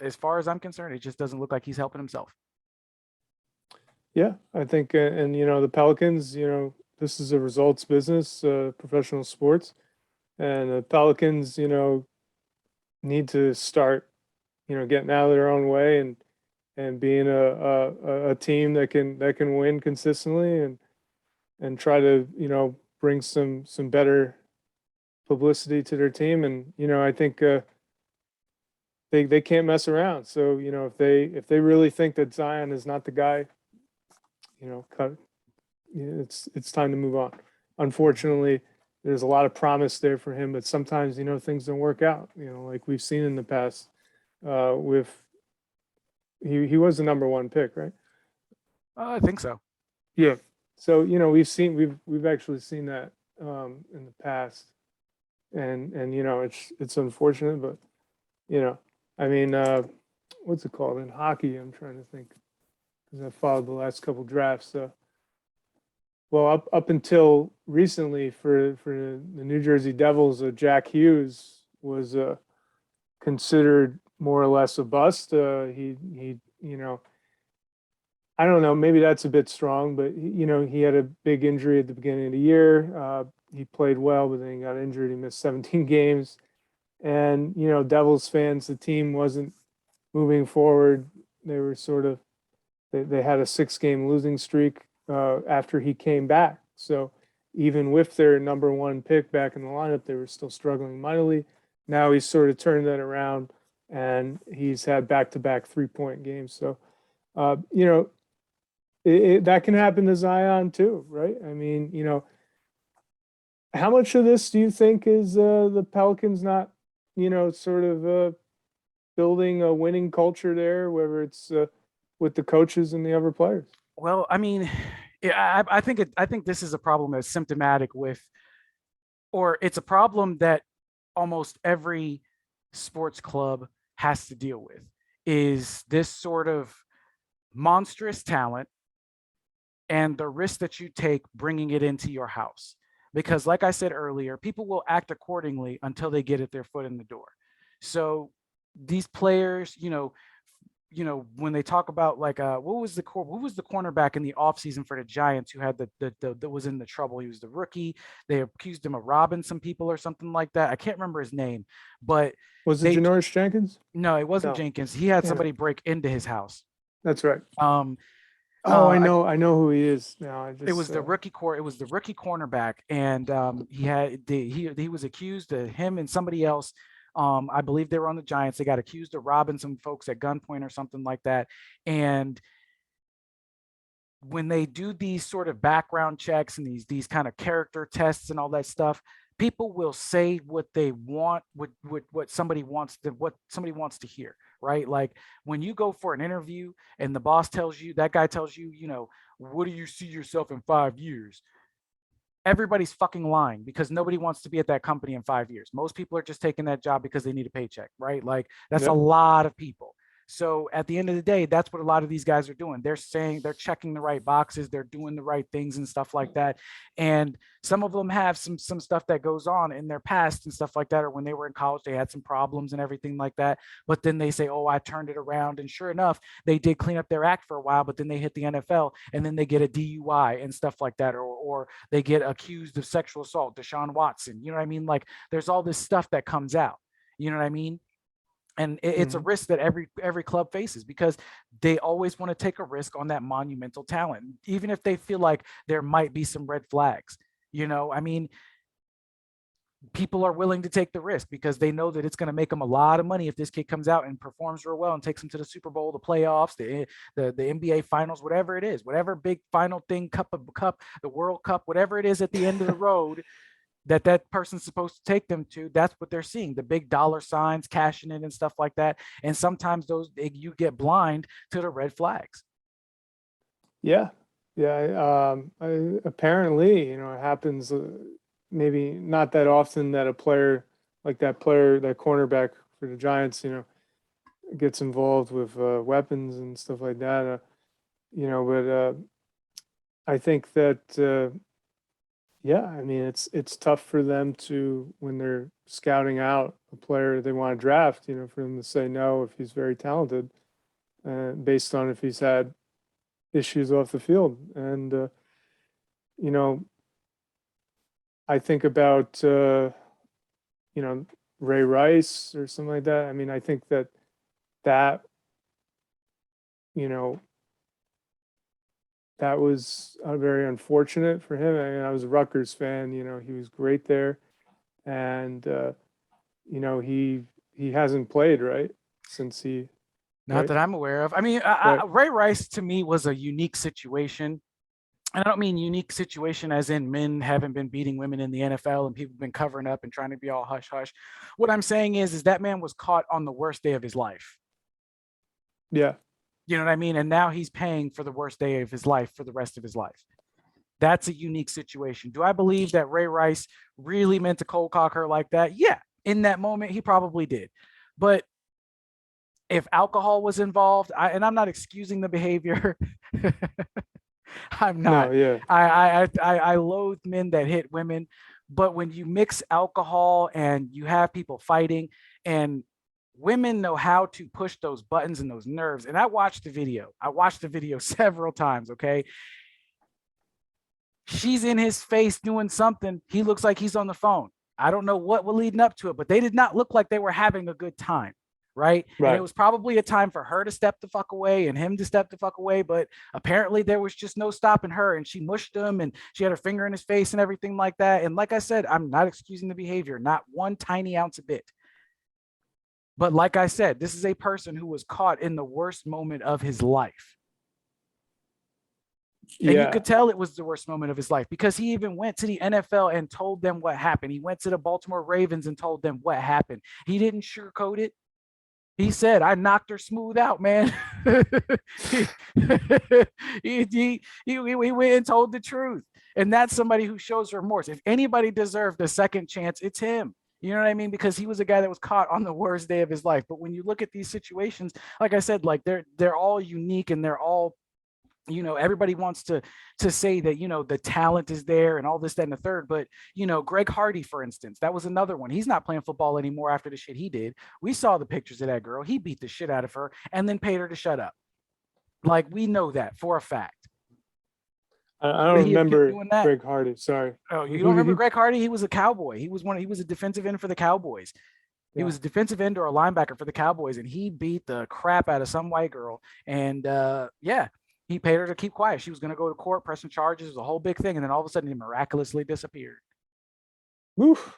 S1: as far as I'm concerned, it just doesn't look like he's helping himself.
S2: yeah. I think, and the Pelicans, this is a results business, professional sports, and the Pelicans, need to start, getting out of their own way and being a team that can win consistently and try to bring some better publicity to their team. And I think they can't mess around. So if they really think that Zion is not the guy, cut. It's time to move on. Unfortunately, there's a lot of promise there for him, but sometimes things don't work out. Like we've seen in the past. With he was the number one pick, right?
S1: I think so.
S2: Yeah. So we've actually seen that in the past, and it's unfortunate, but I mean, what's it called in hockey? I'm trying to think because I followed the last couple drafts. Well, up until recently for the New Jersey Devils, Jack Hughes was considered more or less a bust. He I don't know, maybe that's a bit strong, but he had a big injury at the beginning of the year. He played well, but then he got injured. He missed 17 games, and Devils fans, the team wasn't moving forward. They were sort of they had a 6-game losing streak after he came back. So even with their number one pick back in the lineup, they were still struggling mightily. Now he's sort of turned that around, and he's had back-to-back 3-point games. So, that can happen to Zion too, right? I mean, how much of this do you think is the Pelicans not, sort of building a winning culture there, whether it's with the coaches and the other players?
S1: Well, I mean, yeah, I think this is a problem that's symptomatic with, or it's a problem that almost every sports club has to deal with, is this sort of monstrous talent and the risk that you take bringing it into your house. Because, like I said earlier, people will act accordingly until they get their foot in the door. So these players, when they talk about like what was the cornerback in the offseason for the Giants who had that was in the trouble. He was the rookie. They accused him of robbing some people or something like that. I can't remember his name, but
S2: Was it Janoris Jenkins?
S1: no, it wasn't
S2: No.
S1: Jenkins. He had
S2: Damn it.
S1: somebody break into his house.
S2: That's right.
S1: Um,
S2: Oh, I know who he is now.
S1: it was the rookie cornerback, and he was accused of him and somebody else. I believe they were on the Giants. They got accused of robbing some folks at gunpoint or something like that. And when they do these sort of background checks and these kind of character tests and all that stuff, people will say what they want, what somebody wants to hear, right? Like when you go for an interview and the boss tells you, that guy tells you, what do you see yourself in 5 years? Everybody's fucking lying because nobody wants to be at that company in 5 years. Most people are just taking that job because they need a paycheck, right? Like that's a
S2: Yep.
S1: lot of people. So at the end of the day, that's what a lot of these guys are doing. They're saying they're checking the right boxes, they're doing the right things and stuff like that. And some of them have some stuff that goes on in their past and stuff like that, or when they were in college, they had some problems and everything like that. But then they say, oh, I turned it around. And sure enough, they did clean up their act for a while, but then they hit the NFL and then they get a DUI and stuff like that, or they get accused of sexual assault, Deshaun Watson. You know what I mean? Like there's all this stuff that comes out. You know what I mean? And it's a risk that every club faces, because they always want to take a risk on that monumental talent, even if they feel like there might be some red flags. You know, I mean, people are willing to take the risk because they know that it's going to make them a lot of money if this kid comes out and performs real well and takes them to the Super Bowl, the playoffs, the NBA finals, whatever it is, whatever big final thing, cup, the World Cup, whatever it is at the end of the road that person's supposed to take them to. That's what they're seeing, the big dollar signs, cashing in and stuff like that. And sometimes you get blind to the red flags.
S2: Yeah. Apparently, it happens maybe not that often that a player like that cornerback for the Giants, gets involved with weapons and stuff like that. But I think that yeah, I mean, it's tough for them to, when they're scouting out a player they want to draft, for them to say no if he's very talented, based on if he's had issues off the field. And you know, I think about Ray Rice or something like that. I mean, I think that you know that was very unfortunate for him. I mean, I was a Rutgers fan. He was great there, and he hasn't played right since he.
S1: Not
S2: Right?
S1: that I'm aware of. I mean,
S2: Right.
S1: Ray Rice to me was a unique situation. And I don't mean unique situation as in men haven't been beating women in the NFL and people have been covering up and trying to be all hush hush. What I'm saying is that man was caught on the worst day of his life.
S2: Yeah.
S1: You know what I mean? And now he's paying for the worst day of his life for the rest of his life. That's a unique situation. Do I believe that Ray Rice really meant to cold cock her like that? Yeah. In that moment, he probably did. But if alcohol was involved, and I'm not excusing the behavior. I'm not.
S2: No. Yeah.
S1: I loathe men that hit women, but when you mix alcohol and you have people fighting, and women know how to push those buttons and those nerves. And I watched the video. Several times. Okay. She's in his face doing something. He looks like he's on the phone. I don't know what was leading up to it, but they did not look like they were having a good time. Right. And it was probably a time for her to step the fuck away and him to step the fuck away. But apparently there was just no stopping her, and she mushed him and she had her finger in his face and everything like that. And like I said, I'm not excusing the behavior, not one tiny ounce of it. But like I said, this is a person who was caught in the worst moment of his life. And you could tell it was the worst moment of his life, because he even went to the NFL and told them what happened. He went to the Baltimore Ravens and told them what happened. He didn't sugarcoat it. He said, I knocked her smooth out, man. he went and told the truth. And that's somebody who shows remorse. If anybody deserved a second chance, it's him. You know what I mean? Because he was a guy that was caught on the worst day of his life. But when you look at these situations, like I said, like they're all unique, and they're all, everybody wants to say that, the talent is there and all this, that, and the third. But, Greg Hardy, for instance, that was another one. He's not playing football anymore after the shit he did. We saw the pictures of that girl. He beat the shit out of her and then paid her to shut up. Like, we know that for a fact.
S2: I don't remember Greg Hardy. Sorry.
S1: Oh, you don't remember Greg Hardy? He was a Cowboy. He was a defensive end for the Cowboys. He was a defensive end or a linebacker for the Cowboys, and he beat the crap out of some white girl. And he paid her to keep quiet. She was going to go to court, pressing charges. It was a whole big thing. And then all of a sudden he miraculously disappeared.
S2: Oof.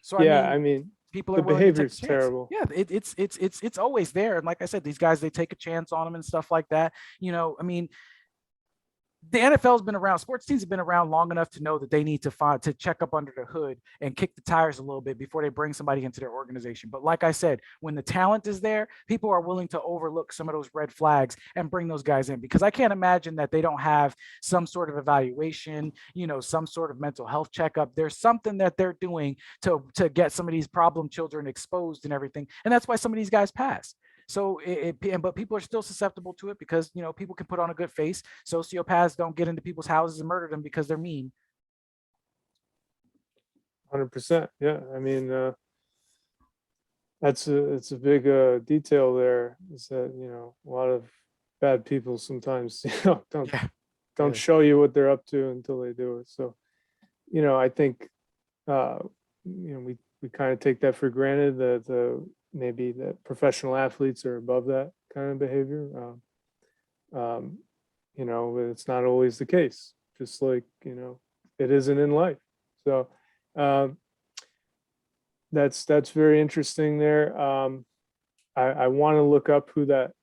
S1: So,
S2: I mean,
S1: people are
S2: the behavior is terrible.
S1: Yeah. It's always there. And like I said, these guys, they take a chance on them and stuff like that. The NFL has been around. Sports teams have been around long enough to know that they need to check up under the hood and kick the tires a little bit before they bring somebody into their organization. But like I said, when the talent is there, people are willing to overlook some of those red flags and bring those guys in, because I can't imagine that they don't have some sort of evaluation, some sort of mental health checkup. There's something that they're doing to get some of these problem children exposed and everything. And that's why some of these guys pass. So but people are still susceptible to it because, people can put on a good face. Sociopaths don't get into people's houses and murder them because they're mean.
S2: 100%. Yeah. I mean, it's a big detail there, is that, a lot of bad people sometimes,
S1: Yeah.
S2: don't
S1: Yeah.
S2: show you what they're up to until they do it. So, I think, uh, we kind of take that for granted, that maybe that professional athletes are above that kind of behavior. Um, it's not always the case, just like, it isn't in life. So, um, that's very interesting there. I want to look up who that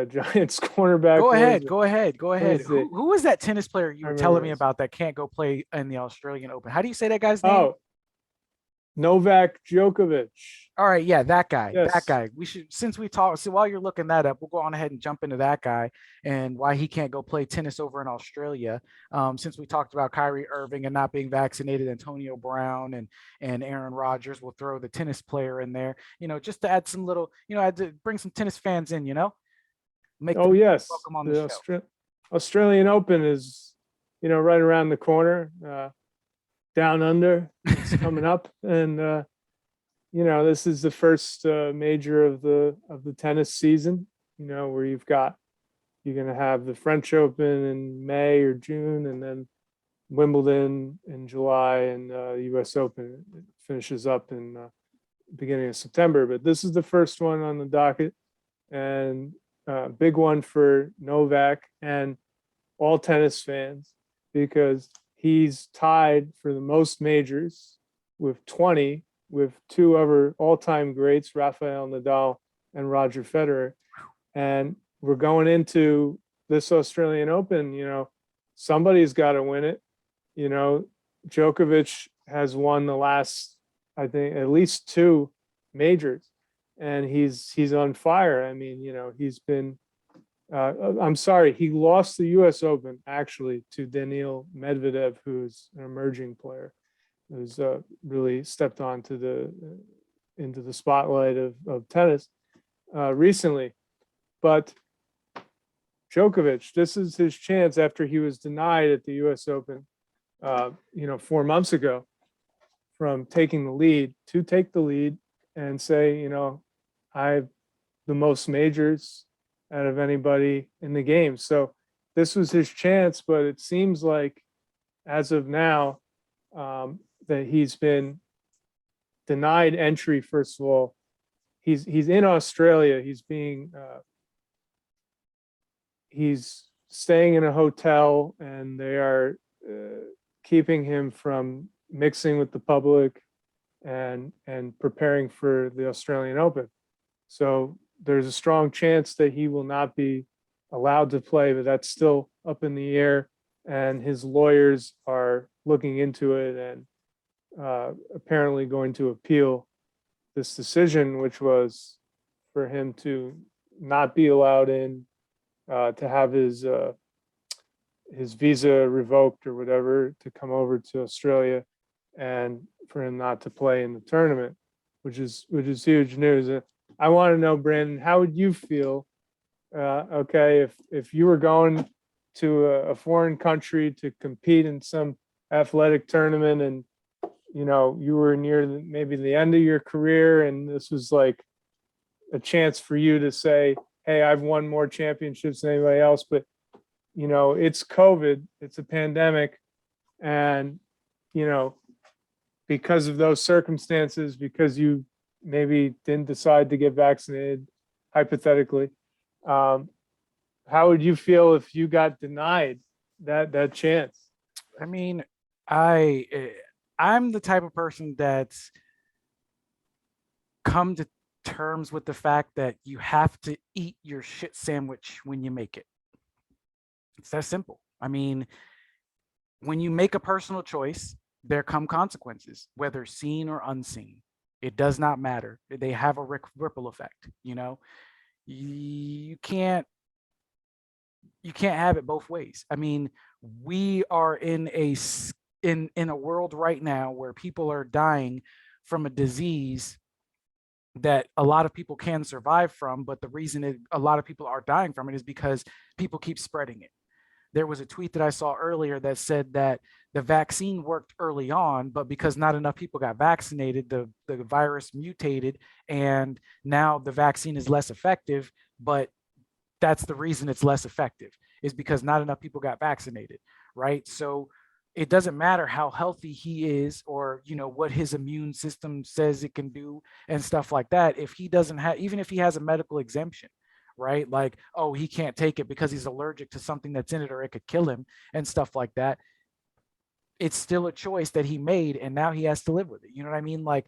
S2: Giants cornerback
S1: Go
S2: was.
S1: ahead. Go ahead. Go
S2: Let me
S1: ahead.
S2: see.
S1: Who was that tennis player you
S2: I
S1: were telling me
S2: remember.
S1: about that can't go play in the Australian Open? How do you say that guy's name?
S2: Oh, Novak Djokovic.
S1: All right, yeah, that guy. That
S2: Yes.
S1: guy. We should, since we talk, so while you're looking that up, we'll go on ahead and jump into that guy and why he can't go play tennis over in Australia. Since we talked about Kyrie Irving and not being vaccinated, Antonio Brown and Aaron Rodgers, we'll throw the tennis player in there, just to add some little, add to bring some tennis fans in, make
S2: Oh,
S1: them
S2: yes.
S1: welcome on the
S2: The
S1: show.
S2: Australian Open is, right around the corner. Down under, it's coming up, and this is the first major of the tennis season. Where you're going to have the French Open in May or June, and then Wimbledon in July, and the U.S. Open finishes up in beginning of September. But this is the first one on the docket, and big one for Novak and all tennis fans, because he's tied for the most majors with 20, with two other all-time greats, Rafael Nadal and Roger Federer. And we're going into this Australian Open, somebody's got to win it. Djokovic has won the last, I think, at least two majors, and he's on fire. I mean, he's been I'm sorry, he lost the U.S. Open actually to Daniil Medvedev, who's an emerging player, who's really stepped onto into the spotlight of tennis recently. But Djokovic, this is his chance after he was denied at the U.S. Open, 4 months ago, from taking the lead, to take the lead and say, I have the most majors out of anybody in the game. So this was his chance, but it seems like, as of now, that he's been denied entry. First of all, he's in Australia. He's staying in a hotel, and they are keeping him from mixing with the public and preparing for the Australian Open. So there's a strong chance that he will not be allowed to play, but that's still up in the air. And his lawyers are looking into it, and apparently going to appeal this decision, which was for him to not be allowed in, to have his visa revoked or whatever, to come over to Australia, and for him not to play in the tournament, which is huge news. I want to know, Brandon, how would you feel? Okay, if you were going to a foreign country to compete in some athletic tournament, and you were near maybe the end of your career, and this was like a chance for you to say, "Hey, I've won more championships than anybody else," but it's COVID, it's a pandemic, and because of those circumstances, because you maybe didn't decide to get vaccinated, hypothetically, how would you feel if you got denied that chance?
S1: I mean, I I'm the type of person that's come to terms with the fact that you have to eat your shit sandwich when you make it. It's that simple. I mean, when you make a personal choice, there come consequences, whether seen or unseen. It does not matter. They have a ripple effect. You can't have it both ways. I mean, we are in a world right now where people are dying from a disease that a lot of people can survive from, but the reason a lot of people are dying from it is because people keep spreading it. There was a tweet that I saw earlier that said that the vaccine worked early on, but because not enough people got vaccinated, the virus mutated, and now the vaccine is less effective. But that's the reason it's less effective, is because not enough people got vaccinated, right? So it doesn't matter how healthy he is, or what his immune system says it can do and stuff like that. If he doesn't have, even if he has a medical exemption, right, like, oh, he can't take it because he's allergic to something that's in it or it could kill him and stuff like that, it's still a choice that he made, and now he has to live with it. You know what I mean? Like,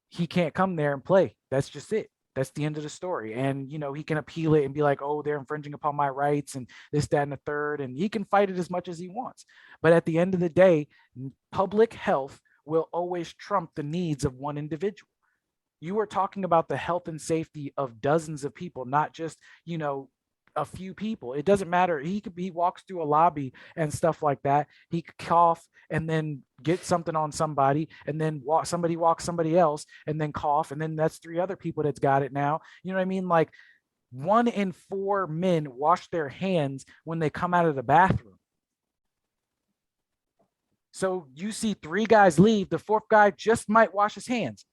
S1: he can't come there and play. That's just it. That's the end of the story. And he can appeal it and be like, oh, they're infringing upon my rights and this, that, and the third. And he can fight it as much as he wants. But at the end of the day, public health will always trump the needs of one individual. You are talking about the health and safety of dozens of people, not just, a few people. It doesn't matter. He walks through a lobby and stuff like that. He could cough and then get something on somebody, and then somebody walks somebody else and then cough, and then that's three other people that's got it now. You know what I mean? Like, 1 in 4 men wash their hands when they come out of the bathroom. So you see 3 guys leave, the fourth guy just might wash his hands.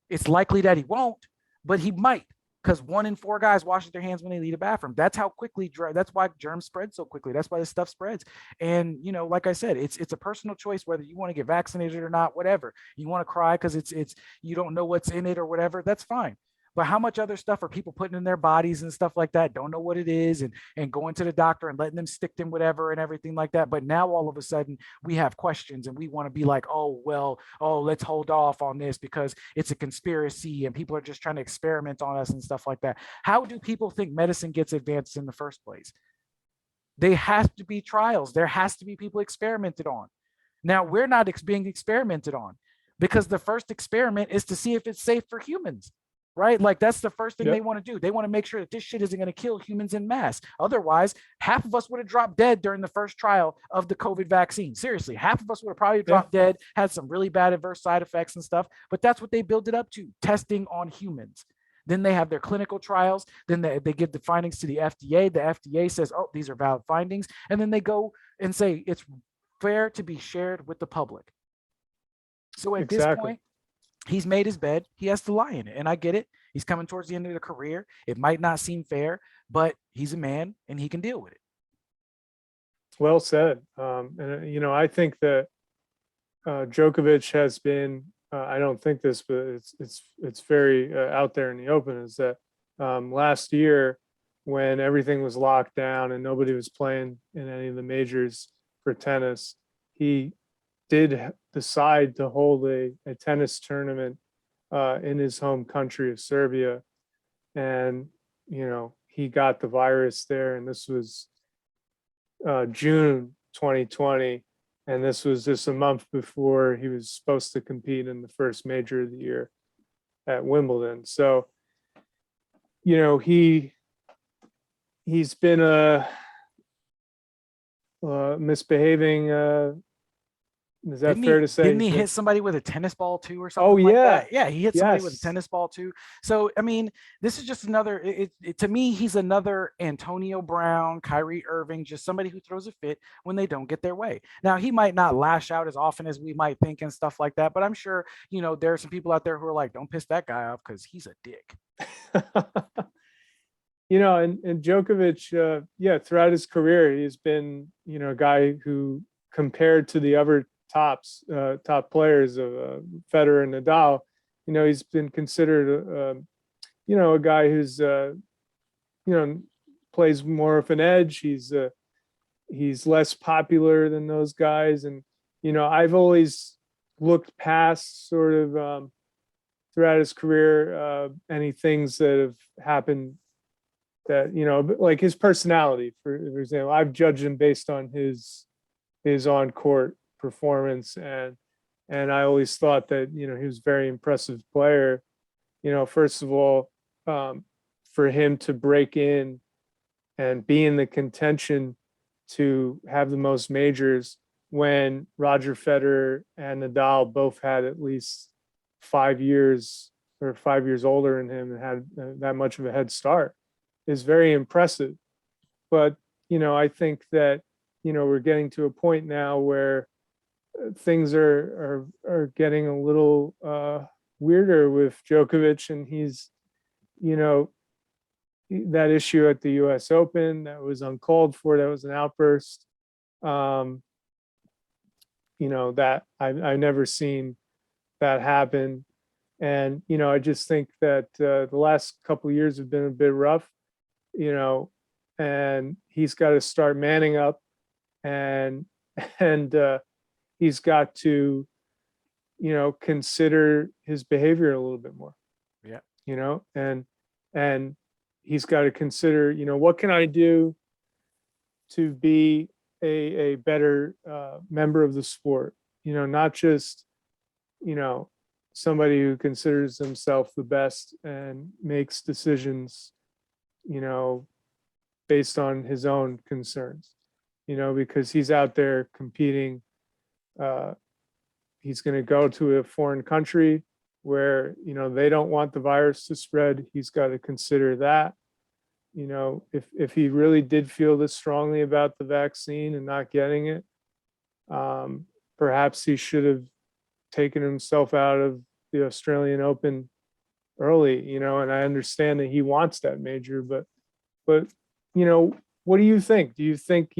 S1: It's likely that he won't, but he might, because 1 in 4 guys washes their hands when they leave the bathroom. That's how quickly, that's why germs spread so quickly. That's why this stuff spreads. And, like I said, it's a personal choice whether you want to get vaccinated or not, whatever. You want to cry because it's you don't know what's in it or whatever, that's fine. But how much other stuff are people putting in their bodies and stuff like that? Don't know what it is, and going to the doctor and letting them stick them whatever and everything like that. But now all of a sudden we have questions and we want to be like, oh, well, oh, let's hold off on this because it's a conspiracy and people are just trying to experiment on us and stuff like that. How do people think medicine gets advanced in the first place? They have to be trials. There has to be people experimented on. Now we're not being experimented on because the first experiment is to see if it's safe for humans, right? Like, that's the first thing they want to do. They want to make sure that this shit isn't going to kill humans in mass. Otherwise, half of us would have dropped dead during the first trial of the COVID vaccine. Seriously, half of us would have probably dropped dead, had some really bad adverse side effects and stuff. But that's what they build it up to, testing on humans. Then they have their clinical trials. Then they give the findings to the FDA. The FDA says, oh, these are valid findings. And then they go and say it's fair to be shared with the public. So at this point, he's made his bed. He has to lie in it. And I get it. He's coming towards the end of the career. It might not seem fair, but he's a man and he can deal with it.
S2: Well said. And I think that Djokovic has been, I don't think this, but it's very out there in the open, is that last year when everything was locked down and nobody was playing in any of the majors for tennis, he did decide to hold a tennis tournament in his home country of Serbia. And, he got the virus there, and this was June 2020. And this was just a month before he was supposed to compete in the first major of the year at Wimbledon. So, he's been misbehaving. Is that fair to say?
S1: Didn't he hit somebody with a tennis ball too, or something?
S2: Oh, yeah.
S1: Like that? Yeah, he hit somebody with a tennis ball too. So, I mean, this is just another, to me, he's another Antonio Brown, Kyrie Irving, just somebody who throws a fit when they don't get their way. Now, he might not lash out as often as we might think and stuff like that, but I'm sure, there are some people out there who are like, don't piss that guy off because he's a dick.
S2: And Djokovic, throughout his career, he's been, a guy who, compared to the other top players of Federer and Nadal, he's been considered, a guy who's, plays more of an edge. He's less popular than those guys. And, I've always looked past sort of throughout his career, any things that have happened that, like his personality, for example. I've judged him based on his on-court performance, and I always thought that he was a very impressive player. First of all, for him to break in and be in the contention to have the most majors when Roger Federer and Nadal both had at least 5 years or 5 years older than him and had that much of a head start is very impressive. But, I think that, we're getting to a point now where things are getting a little weirder with Djokovic, and he's, you know, that issue at the U.S. Open that was uncalled for, that was an outburst. Um, that I've never seen that happen, and I just think that the last couple of years have been a bit rough, you know, and he's got to start manning up, and and he's got to consider his behavior a little bit more.
S1: Yeah.
S2: And he's got to consider, what can I do to be a better member of the sport, not just somebody who considers himself the best and makes decisions based on his own concerns, because he's out there competing. He's going to go to a foreign country where they don't want the virus to spread. He's got to consider that. If he really did feel this strongly about the vaccine and not getting it, perhaps he should have taken himself out of the Australian Open early. And I understand that he wants that major, but what do you think? Do you think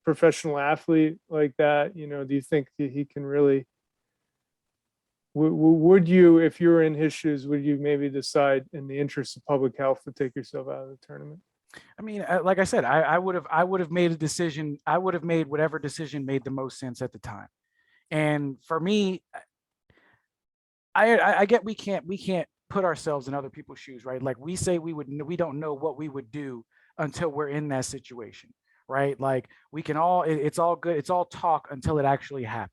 S2: professional athlete like that, do you think that he can really, would you, if you were in his shoes, would you maybe decide in the interest of public health to take yourself out of the tournament?
S1: I mean, like I said, I would have made a decision. I would have made whatever decision made the most sense at the time. And for me, I get we can't put ourselves in other people's shoes, right? Like we say we don't know what we would do until we're in that situation, right? Like we can all, it's all good. It's all talk until it actually happens.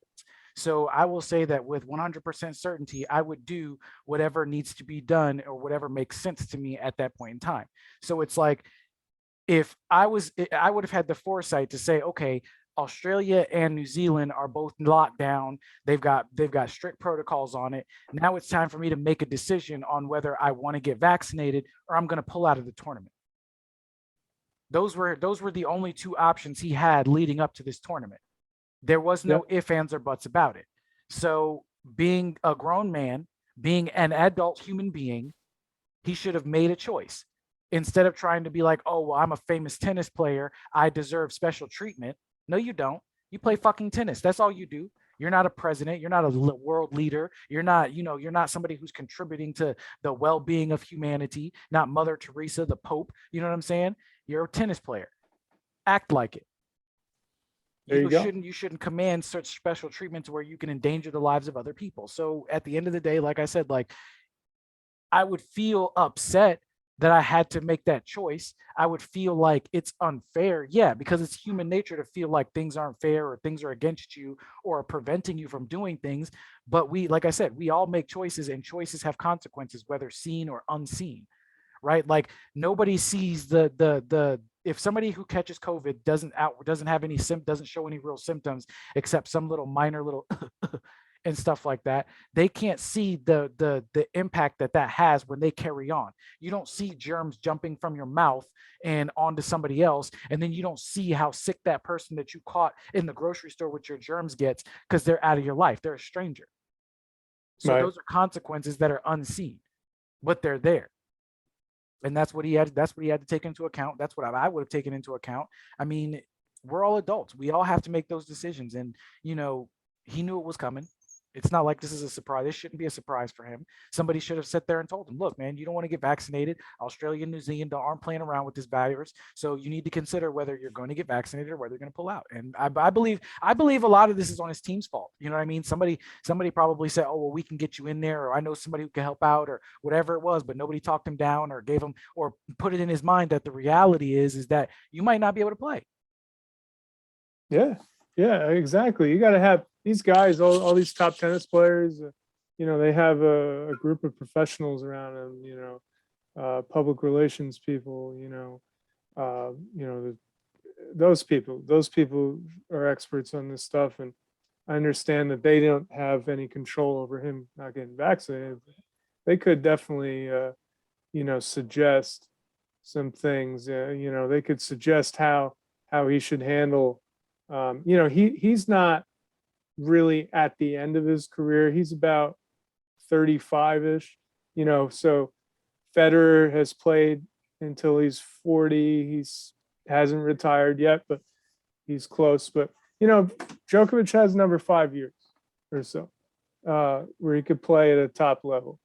S1: So I will say that with 100% certainty, I would do whatever needs to be done or whatever makes sense to me at that point in time. So it's like, if I would have had the foresight to say, okay, Australia and New Zealand are both locked down. They've got strict protocols on it. Now it's time for me to make a decision on whether I want to get vaccinated or I'm going to pull out of the tournament. Those were the only two options he had leading up to this tournament. There was no ifs, ands, or buts about it. So being a grown man, being an adult human being, he should have made a choice. Instead of trying to be like, oh, well, I'm a famous tennis player, I deserve special treatment. No, you don't. You play fucking tennis. That's all you do. You're not a president. You're not a world leader. You're not, you're not somebody who's contributing to the well-being of humanity, not Mother Teresa, the Pope. You know what I'm saying? You're a tennis player. Act like it. You shouldn't command such special treatment to where you can endanger the lives of other people. So at the end of the day, like I said, like I would feel upset that I had to make that choice. I would feel like it's unfair. Yeah, because it's human nature to feel like things aren't fair or things are against you or are preventing you from doing things. But we, like I said, we all make choices and choices have consequences, whether seen or unseen, right? Like nobody sees the if somebody who catches COVID doesn't have any doesn't show any real symptoms except some little minor little and stuff like that, they can't see the impact that has when they carry on. You don't see germs jumping from your mouth and onto somebody else, and then you don't see how sick that person that you caught in the grocery store with your germs gets because they're out of your life. They're a stranger. So those are consequences that are unseen, but they're there. And that's what he had to take into account. That's what I would have taken into account. I mean, we're all adults. We all have to make those decisions. And, he knew it was coming. It's not like this is a surprise. This shouldn't be a surprise for him. Somebody should have sat there and told him, look, man, you don't want to get vaccinated. Australia and New Zealand aren't playing around with this virus. So you need to consider whether you're going to get vaccinated or whether you're going to pull out. And I believe a lot of this is on his team's fault. You know what I mean? Somebody probably said, oh, well, we can get you in there, or I know somebody who can help out, or whatever it was, but nobody talked him down or gave him or put it in his mind that the reality is that you might not be able to play.
S2: Yeah, exactly. You got to have these guys, all these top tennis players, they have a group of professionals around them, public relations people, those people are experts on this stuff. And I understand that they don't have any control over him not getting vaccinated. they could definitely, suggest some things. They could suggest how he should handle. He's not really at the end of his career. He's about 35-ish. So Federer has played until he's 40. He's hasn't retired yet, but he's close. But Djokovic has another 5 years or so where he could play at a top level.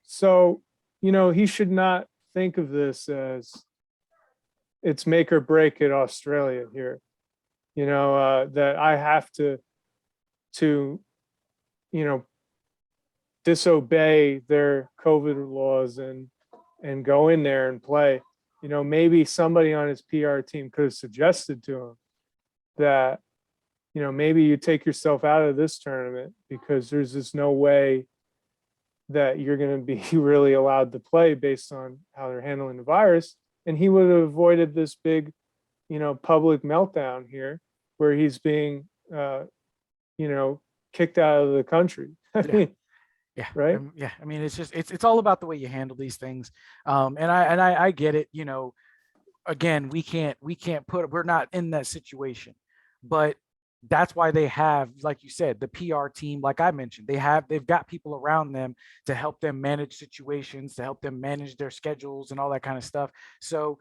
S2: So he should not think of this as it's make or break at Australia here. That I have to disobey their COVID laws and go in there and play. Maybe somebody on his PR team could have suggested to him that, maybe you take yourself out of this tournament because there's just no way that you're going to be really allowed to play based on how they're handling the virus. And he would have avoided this big, public meltdown here where he's being, kicked out of the country. I mean,
S1: Yeah.
S2: Right.
S1: Yeah. I mean, it's all about the way you handle these things. And I get it. Again, we're not in that situation, but that's why they have, like you said, the PR team, like I mentioned, they've got people around them to help them manage situations, to help them manage their schedules and all that kind of stuff. So,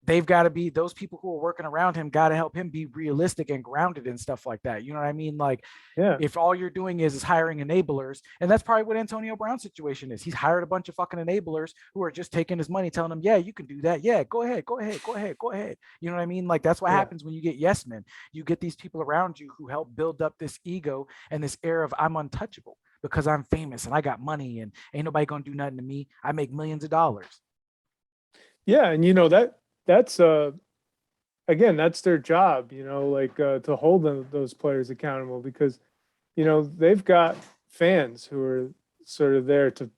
S1: they've got to be, those people who are working around him got to help him be realistic and grounded and stuff like that. You know what I mean? Like,
S2: yeah,
S1: if all you're doing is hiring enablers, and that's probably what Antonio Brown's situation is. He's hired a bunch of fucking enablers who are just taking his money, telling him, yeah, you can do that. Yeah, go ahead. You know what I mean? Like, that's what happens when you get yes men. You get these people around you who help build up this ego and this air of I'm untouchable because I'm famous and I got money and ain't nobody gonna do nothing to me. I make millions of dollars.
S2: Yeah, and that's again, that's their job, to hold those players accountable because they've got fans who are sort of there to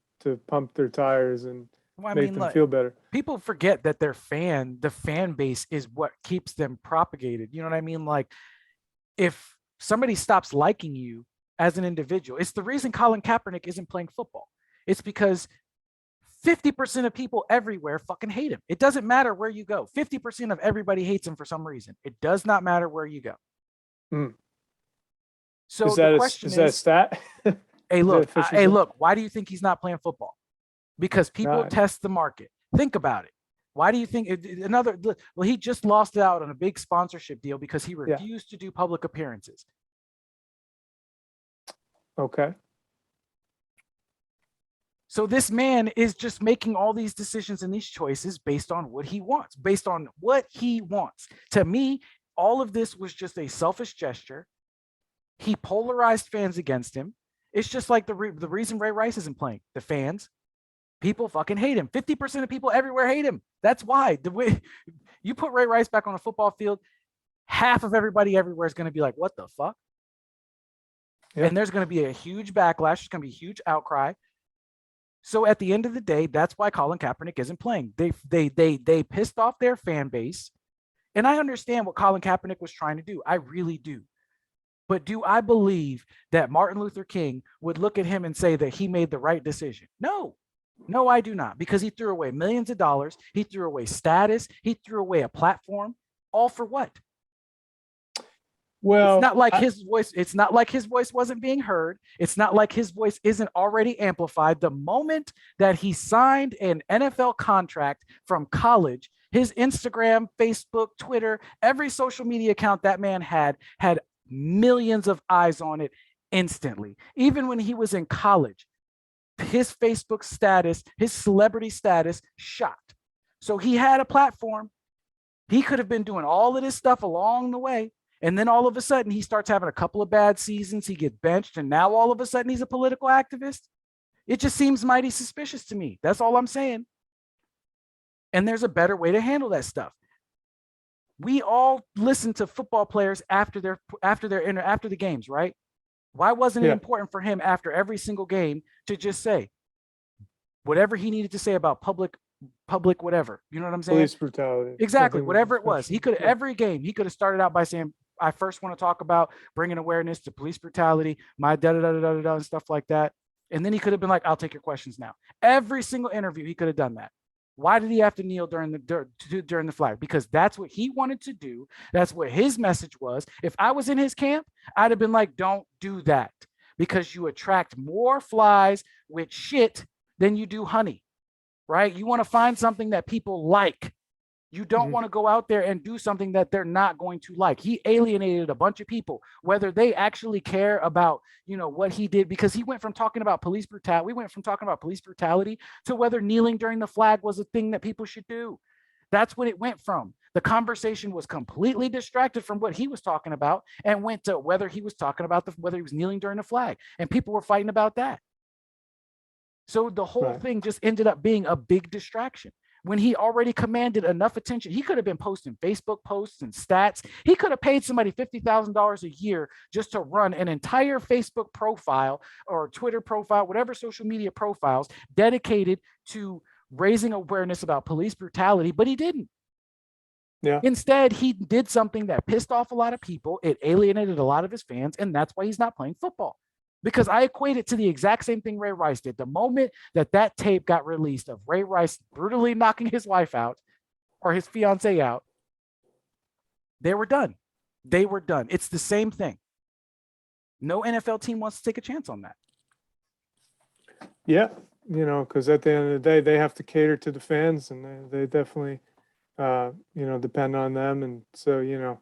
S2: pump their tires and make them feel better.
S1: People forget that the fan base is what keeps them propagated. You know what I mean? Like, if somebody stops liking you as an individual, it's the reason Colin Kaepernick isn't playing football. It's because 50% of people everywhere fucking hate him. It doesn't matter where you go. 50% of everybody hates him for some reason. It does not matter where you go.
S2: Mm.
S1: So the question
S2: is that a stat?
S1: Hey, look, why do you think he's not playing football? Because people test the market. Think about it. Why do you think he just lost out on a big sponsorship deal because he refused to do public appearances.
S2: Okay.
S1: So this man is just making all these decisions and these choices based on what he wants, To me, all of this was just a selfish gesture. He polarized fans against him. It's just like the reason Ray Rice isn't playing. The fans, people fucking hate him. 50% of people everywhere hate him. That's why. The way you put Ray Rice back on a football field, half of everybody everywhere is going to be like, what the fuck? Yep. And there's going to be a huge backlash. There's going to be a huge outcry. So at the end of the day, that's why Colin Kaepernick isn't playing. They pissed off their fan base. And I understand what Colin Kaepernick was trying to do. I really do. But do I believe that Martin Luther King would look at him and say that he made the right decision? No, I do not, because he threw away millions of dollars. He threw away status. He threw away a platform. All for what?
S2: Well,
S1: it's not like his voice wasn't being heard. It's not like his voice isn't already amplified. The moment that he signed an NFL contract from college, his Instagram, Facebook, Twitter, every social media account that man had millions of eyes on it instantly. Even when he was in college, his Facebook status, his celebrity status shot. So he had a platform. He could have been doing all of this stuff along the way. And then all of a sudden he starts having a couple of bad seasons. He gets benched. And now all of a sudden he's a political activist. It just seems mighty suspicious to me. That's all I'm saying. And there's a better way to handle that stuff. We all listen to football players after the games, right? Why wasn't it important for him after every single game to just say whatever he needed to say about public whatever? You know what I'm saying?
S2: Police brutality.
S1: Exactly. Whatever it was. He could every game, he could have started out by saying, I first want to talk about bringing awareness to police brutality, my and stuff like that. And then he could have been like, I'll take your questions now. Every single interview, he could have done that. Why did he have to kneel during the flag? Because that's what he wanted to do. That's what his message was. If I was in his camp, I'd have been like, don't do that, because you attract more flies with shit than you do honey, right? You want to find something that people like. You don't
S2: Mhm.
S1: want to go out there and do something that they're not going to like. He alienated a bunch of people, whether they actually care about, what he did, because he went from talking about police brutality. We went from talking about police brutality to whether kneeling during the flag was a thing that people should do. That's what it went from. The conversation was completely distracted from what he was talking about and went to whether he was talking about whether he was kneeling during the flag, and people were fighting about that. So the whole
S2: Right.
S1: thing just ended up being a big distraction when he already commanded enough attention. He could have been posting Facebook posts and stats. He could have paid somebody $50,000 a year just to run an entire Facebook profile or Twitter profile, whatever social media profiles dedicated to raising awareness about police brutality, but he didn't.
S2: Yeah.
S1: Instead, he did something that pissed off a lot of people. It alienated a lot of his fans, and that's why he's not playing football. Because I equate it to the exact same thing Ray Rice did. The moment that tape got released of Ray Rice brutally knocking his wife out or his fiance out, they were done. They were done. It's the same thing. No NFL team wants to take a chance on that.
S2: Yeah. Because at the end of the day, they have to cater to the fans, and they definitely, depend on them. And so,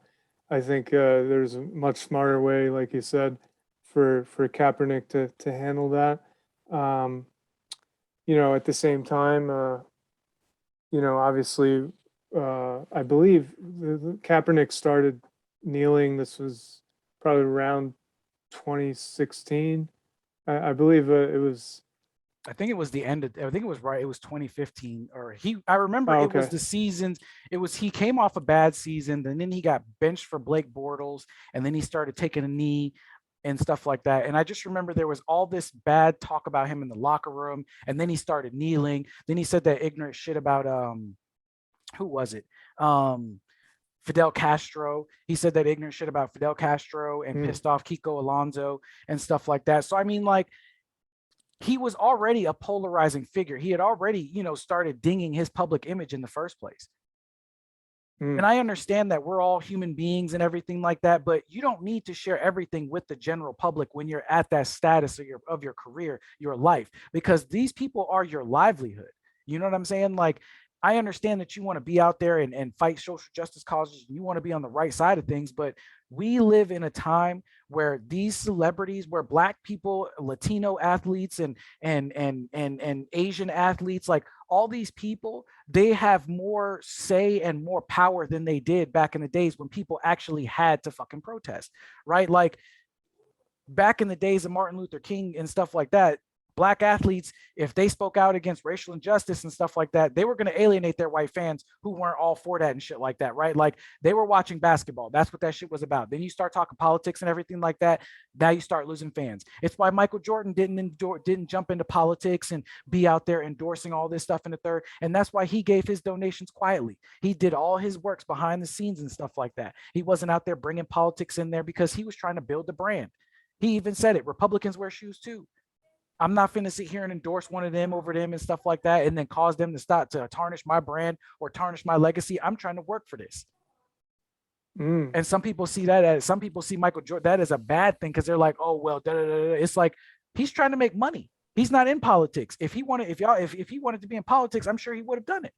S2: I think there's a much smarter way, like you said, for Kaepernick to handle that. At the same time, obviously, I believe Kaepernick started kneeling. This was probably around 2016. I believe it was.
S1: I think it was the end of, I think it was right. It was 2015 I remember
S2: Oh,
S1: it was
S2: okay.
S1: the seasons. He came off a bad season, and then he got benched for Blake Bortles, and then he started taking a knee and stuff like that. And I just remember there was all this bad talk about him in the locker room, and then he started kneeling. Then he said that ignorant shit about, who was it? Fidel Castro. He said that ignorant shit about Fidel Castro and
S2: Mm.
S1: pissed off Kiko Alonso and stuff like that. So I mean, like, he was already a polarizing figure. He had already, started dinging his public image in the first place. And
S2: Mm.
S1: I understand that we're all human beings and everything like that, but you don't need to share everything with the general public when you're at that status of your career, your life, because these people are your livelihood. You know what I'm saying? Like, I understand that you want to be out there and fight social justice causes. You want to be on the right side of things, but we live in a time where these celebrities, where Black people, Latino athletes, and Asian athletes, like all these people, they have more say and more power than they did back in the days when people actually had to fucking protest, right? Like, back in the days of Martin Luther King and stuff like that, Black athletes, if they spoke out against racial injustice and stuff like that, they were going to alienate their white fans who weren't all for that and shit like that, right? Like, they were watching basketball. That's what that shit was about. Then you start talking politics and everything like that. Now you start losing fans. It's why Michael Jordan didn't jump into politics and be out there endorsing all this stuff in the third. And that's why he gave his donations quietly. He did all his works behind the scenes and stuff like that. He wasn't out there bringing politics in there because he was trying to build the brand. He even said it. Republicans wear shoes too. I'm not finna sit here and endorse one of them over them and stuff like that, and then cause them to stop to tarnish my brand or tarnish my legacy. I'm trying to work for this.
S2: Mm.
S1: And some people see Michael Jordan that as a bad thing because they're like, oh well, da, da, da, da. It's like he's trying to make money. He's not in politics. If he wanted, if he wanted to be in politics, I'm sure he would have done it.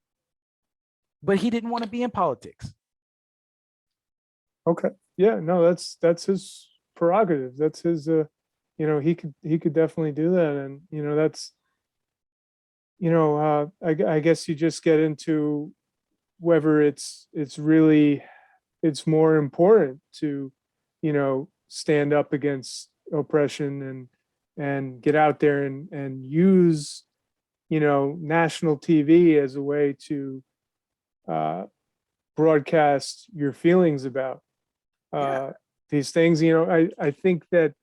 S1: But he didn't want to be in politics.
S2: Okay. Yeah. No, that's his prerogative. That's his. He could definitely do that, and that's. I guess you just get into whether it's really it's more important to stand up against oppression and get out there and use national TV as a way to broadcast your feelings about
S1: Yeah.
S2: these things. I think that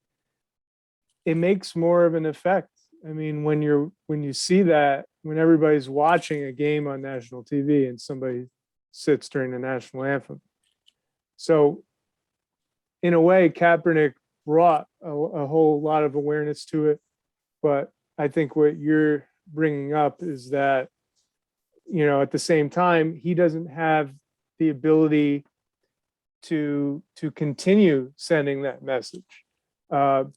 S2: it makes more of an effect. I mean, when you see that, when everybody's watching a game on national TV and somebody sits during the national anthem. So in a way, Kaepernick brought a whole lot of awareness to it, but I think what you're bringing up is that, at the same time, he doesn't have the ability to continue sending that message,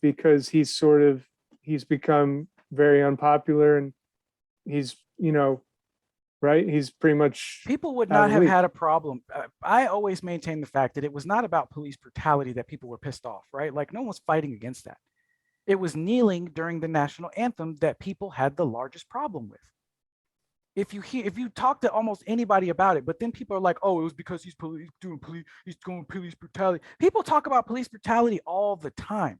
S2: because he's become very unpopular, and he's, right, he's pretty much
S1: People would
S2: out
S1: not
S2: of the
S1: have
S2: league.
S1: had a problem. I always maintain the fact that it was not about police brutality that people were pissed off, right? Like no one was fighting against that. It was kneeling during the national anthem that people had the largest problem with. If you talk to almost anybody about it, but then people are like, oh, it was because he's doing police brutality. People talk about police brutality all the time.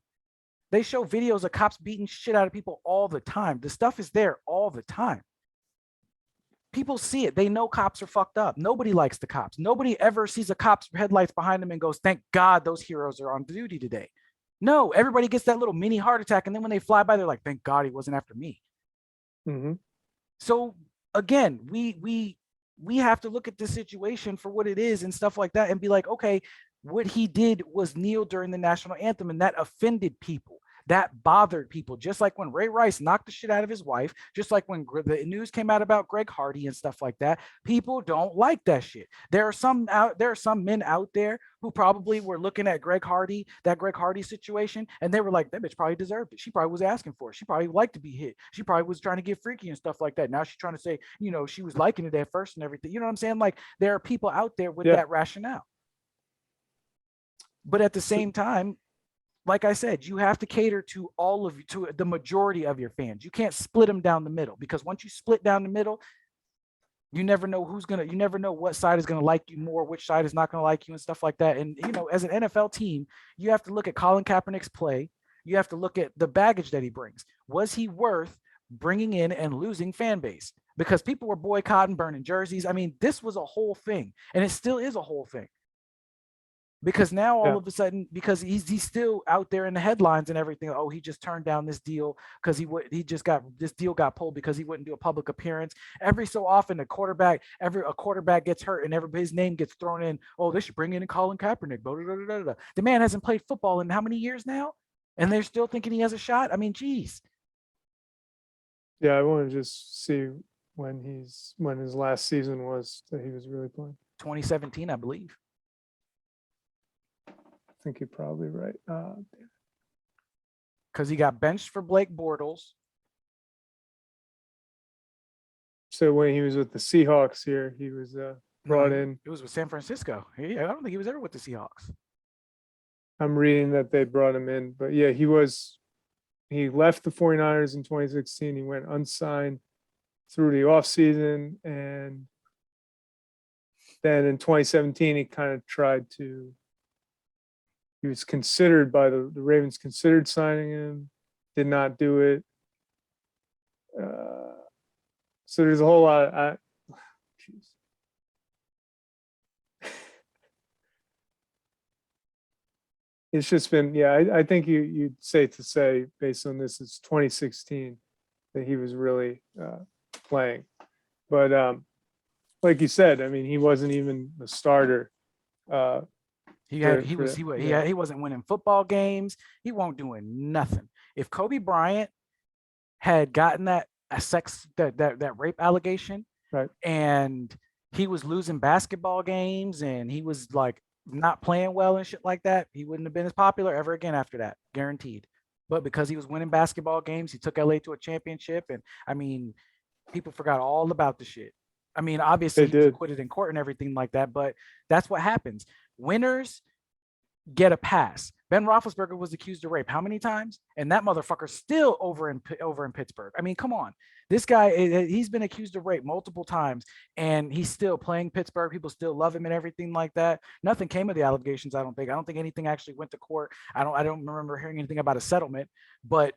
S1: They show videos of cops beating shit out of people all the time. The stuff is there all the time. People see it. They know cops are fucked up. Nobody likes the cops. Nobody ever sees a cop's headlights behind them and goes, thank God those heroes are on duty today. No, everybody gets that little mini heart attack. And then when they fly by, they're like, thank God he wasn't after me.
S2: Mm-hmm.
S1: So again, we have to look at this situation for what it is and stuff like that and be like, okay, what he did was kneel during the national anthem, and that offended people. That bothered people, just like when Ray Rice knocked the shit out of his wife, just like when the news came out about Greg Hardy and stuff like that. People don't like that shit. There are some men out there who probably were looking at that Greg Hardy situation, and they were like, that bitch probably deserved it. She probably was asking for it. She probably liked to be hit. She probably was trying to get freaky and stuff like that. Now she's trying to say, she was liking it at first and everything. You know what I'm saying? Like there are people out there with that rationale. But at the same time, like I said, you have to cater to to the majority of your fans. You can't split them down the middle, because once you split down the middle, you never know you never know what side is gonna like you more, which side is not gonna like you and stuff like that. And as an NFL team, you have to look at Colin Kaepernick's play. You have to look at the baggage that he brings. Was he worth bringing in and losing fan base? Because people were boycotting, burning jerseys. I mean, this was a whole thing, and it still is a whole thing. Because now all of a sudden, because he's still out there in the headlines and everything. Oh, he just turned down this deal because this deal got pulled because he wouldn't do a public appearance. Every so often, a quarterback gets hurt and everybody's name gets thrown in. Oh, they should bring in Colin Kaepernick. Blah, blah, blah, blah. The man hasn't played football in how many years now, and they're still thinking he has a shot. I mean, geez.
S2: Yeah, I want to just see when his last season was that he was really playing.
S1: 2017, I believe.
S2: I think you're probably right.
S1: Because he got benched for Blake Bortles.
S2: So when he was with the Seahawks here, he was brought in.
S1: It was with San Francisco. I don't think he was ever with the Seahawks.
S2: I'm reading that they brought him in, but yeah, he left the 49ers in 2016. He went unsigned through the offseason, and then in 2017, he kind of he was considered by the Ravens, considered signing him, did not do it. So there's a whole lot. It's just been, I think you'd say based on this, it's 2016 that he was really playing. But like you said, I mean, he wasn't even the starter.
S1: He wasn't winning football games. He won't doing nothing. If Kobe Bryant had gotten that rape allegation,
S2: right,
S1: and he was losing basketball games and he was like not playing well and shit like that, he wouldn't have been as popular ever again after that, guaranteed. But because he was winning basketball games, he took LA to a championship, and I mean, people forgot all about the shit. I mean, obviously he was acquitted in court and everything like that, but that's what happens. Winners get a pass. Ben Roethlisberger was accused of rape how many times? And that motherfucker's still over in Pittsburgh. I mean, come on. This guy, he's been accused of rape multiple times, and he's still playing Pittsburgh. People still love him and everything like that. Nothing came of the allegations, I don't think. I don't think anything actually went to court. I don't remember hearing anything about a settlement. But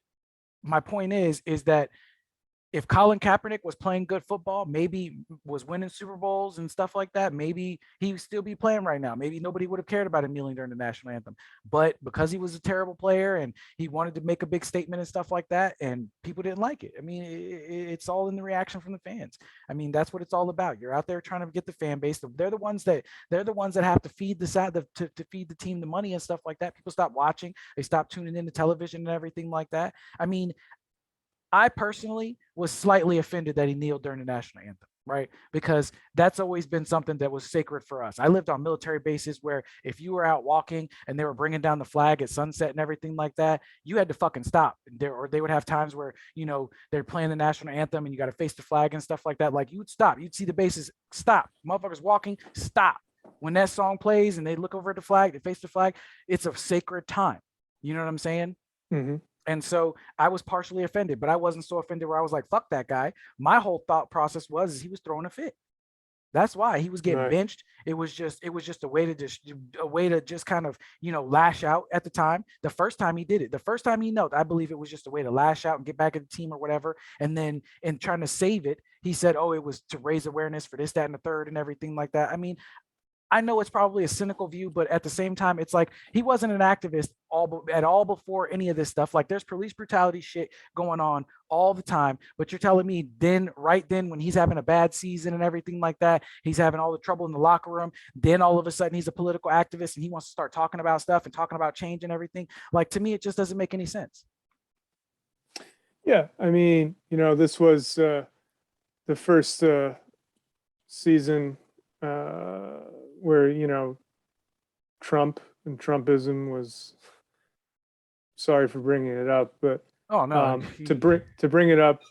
S1: my point is that if Colin Kaepernick was playing good football, maybe was winning Super Bowls and stuff like that, maybe he would still be playing right now. Maybe nobody would have cared about him kneeling during the national anthem. But because he was a terrible player and he wanted to make a big statement and stuff like that, and people didn't like it. I mean, it's all in the reaction from the fans. I mean, that's what it's all about. You're out there trying to get the fan base. They're the ones that have to feed to feed the team the money and stuff like that. People stop watching. They stop tuning in to television and everything like that. I mean, I personally was slightly offended that he kneeled during the national anthem, right? Because that's always been something that was sacred for us. I lived on military bases where if you were out walking and they were bringing down the flag at sunset and everything like that, you had to fucking stop. Or they would have times where, they're playing the national anthem and you got to face the flag and stuff like that. Like you would stop. You'd see the bases stop. Motherfuckers walking, stop. When that song plays and they look over at the flag, they face the flag, it's a sacred time. You know what I'm saying?
S2: Mm-hmm.
S1: And so I was partially offended, but I wasn't so offended where I was like, fuck that guy. My whole thought process was he was throwing a fit. That's why he was getting
S2: Right.
S1: benched. It was just a way to just kind of, lash out at the time. The first time he did it, the first time he knelt, I believe it was just a way to lash out and get back at the team or whatever. And then in trying to save it, he said, oh, it was to raise awareness for this, that, and the third and everything like that. I mean, I know it's probably a cynical view, but at the same time, it's like he wasn't an activist at all before any of this stuff. Like there's police brutality shit going on all the time, but you're telling me right then, when he's having a bad season and everything like that, he's having all the trouble in the locker room. Then all of a sudden, he's a political activist and he wants to start talking about stuff and talking about change and everything. Like to me, it just doesn't make any sense.
S2: Yeah, I mean, this was the first season where Trump and Trumpism was. Sorry for bringing it up, but
S1: Oh no,
S2: to bring it up,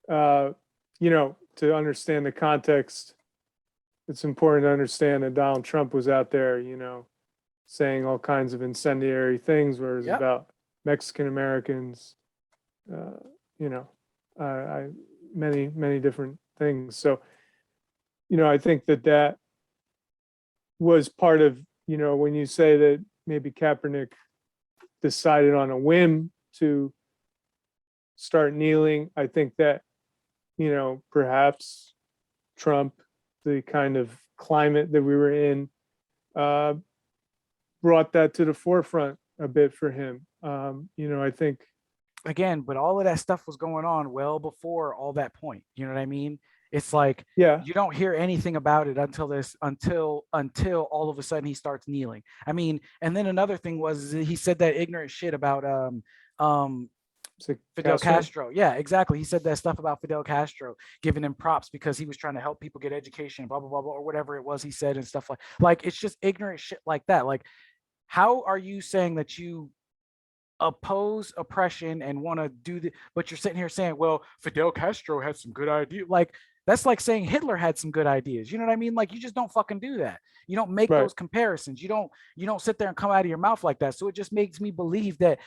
S2: to understand the context, it's important to understand that Donald Trump was out there, saying all kinds of incendiary things, where it was about Mexican Americans, many different things. So, I think that was part of, when you say that maybe Kaepernick decided on a whim to start kneeling, I think that, perhaps Trump, the kind of climate that we were in, brought that to the forefront a bit for him. I think.
S1: Again, but all of that stuff was going on well before all that point. You know what I mean? It's like
S2: Yeah.
S1: you don't hear anything about it until all of a sudden he starts kneeling. I mean, and then another thing was he said that ignorant shit about Fidel Castro. Yeah, exactly. He said that stuff about Fidel Castro, giving him props because he was trying to help people get education, blah blah blah, blah or whatever it was he said and stuff like it's just ignorant shit like that. Like, how are you saying that you oppose oppression and want to do the, but you're sitting here saying, well, Fidel Castro had some good ideas. Like that's like saying Hitler had some good ideas. You know what I mean? Like you just don't fucking do that. You don't make those comparisons. You don't sit there and come out of your mouth like that. So it just makes me believe that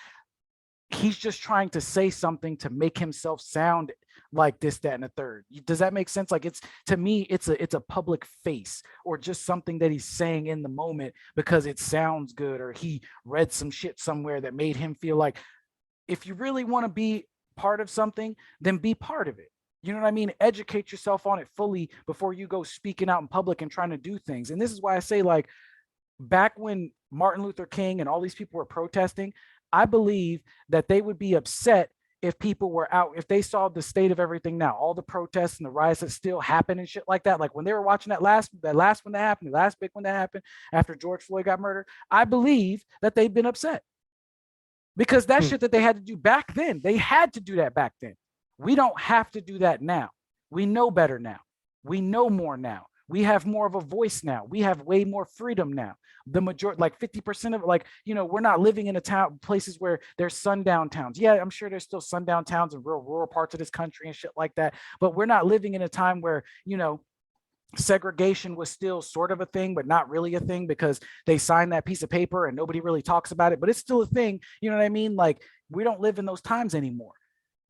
S1: he's just trying to say something to make himself sound like this, that, and the third. Does that make sense? Like to me, it's a public face or just something that he's saying in the moment because it sounds good or he read some shit somewhere that made him feel like, if you really want to be part of something, then be part of it. You know what I mean? Educate yourself on it fully before you go speaking out in public and trying to do things. And this is why I say, like, back when Martin Luther King and all these people were protesting, I believe that they would be upset if people were out, if they saw the state of everything now, all the protests and the riots that still happen and shit like that. Like when they were watching that last one that happened, the last big one that happened after George Floyd got murdered, I believe that they've been upset because that shit that they had to do back then, they had to do that back then. We don't have to do that now. We know better now. We know more now. We have more of a voice now. We have way more freedom now. The majority, like 50% of it, like, we're not living in places where there's sundown towns. Yeah, I'm sure there's still sundown towns in real rural parts of this country and shit like that. But we're not living in a time where, segregation was still sort of a thing, but not really a thing because they signed that piece of paper and nobody really talks about it, but it's still a thing. You know what I mean? Like we don't live in those times anymore.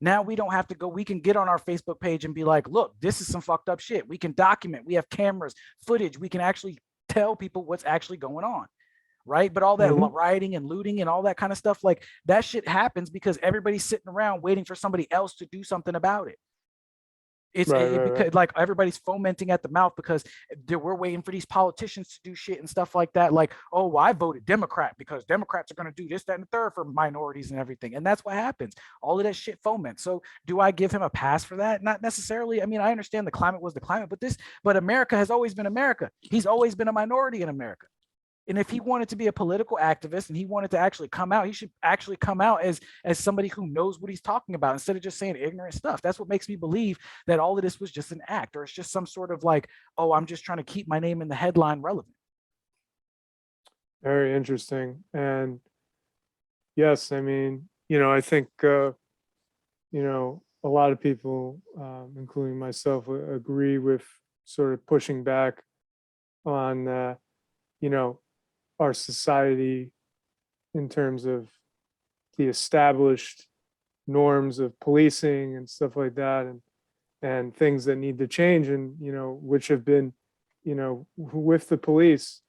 S1: Now we don't have to go. We can get on our Facebook page and be like, look, this is some fucked up shit. We can document. We have cameras, footage. We can actually tell people what's actually going on. Right. But all that rioting and looting and all that kind of stuff, like that shit happens because everybody's sitting around waiting for somebody else to do something about it. It's because like everybody's fomenting at the mouth because we're waiting for these politicians to do shit and stuff like that. Like, oh, well, I voted Democrat because Democrats are going to do this, that, and the third for minorities and everything. And that's what happens. All of that shit foments. So do I give him a pass for that? Not necessarily. I mean, I understand the climate was the climate, but America has always been America. He's always been a minority in America. And if he wanted to be a political activist and he wanted to actually come out, he should actually come out as somebody who knows what he's talking about instead of just saying ignorant stuff. That's what makes me believe that all of this was just an act, or it's just some sort of like, oh, I'm just trying to keep my name in the headline relevant.
S2: Very interesting. And yes, I mean, I think, a lot of people, including myself, agree with sort of pushing back on, our society in terms of the established norms of policing and stuff like that, and things that need to change, and which have been, with the police,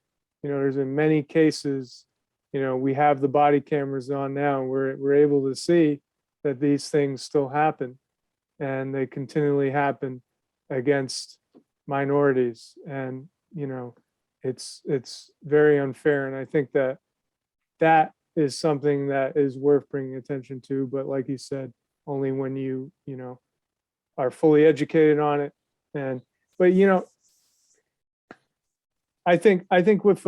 S2: there's been many cases, we have the body cameras on now, and we're able to see that these things still happen, and they continually happen against minorities, and it's very unfair, and I think that is something that is worth bringing attention to, but like you said, only when you are fully educated on it. And but I think with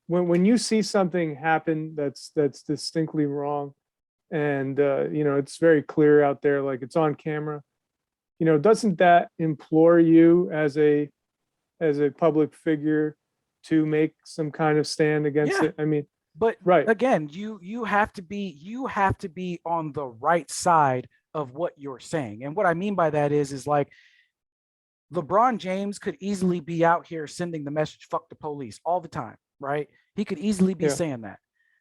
S2: when you see something happen that's distinctly wrong, and it's very clear out there, like it's on camera, doesn't that implore you as a public figure to make some kind of stand against
S1: Yeah.
S2: it? I mean,
S1: But
S2: right.
S1: again, you have to be on the right side of what you're saying. And what I mean by that is like LeBron James could easily be out here sending the message fuck the police all the time, right? He could easily be
S2: Yeah.
S1: saying that.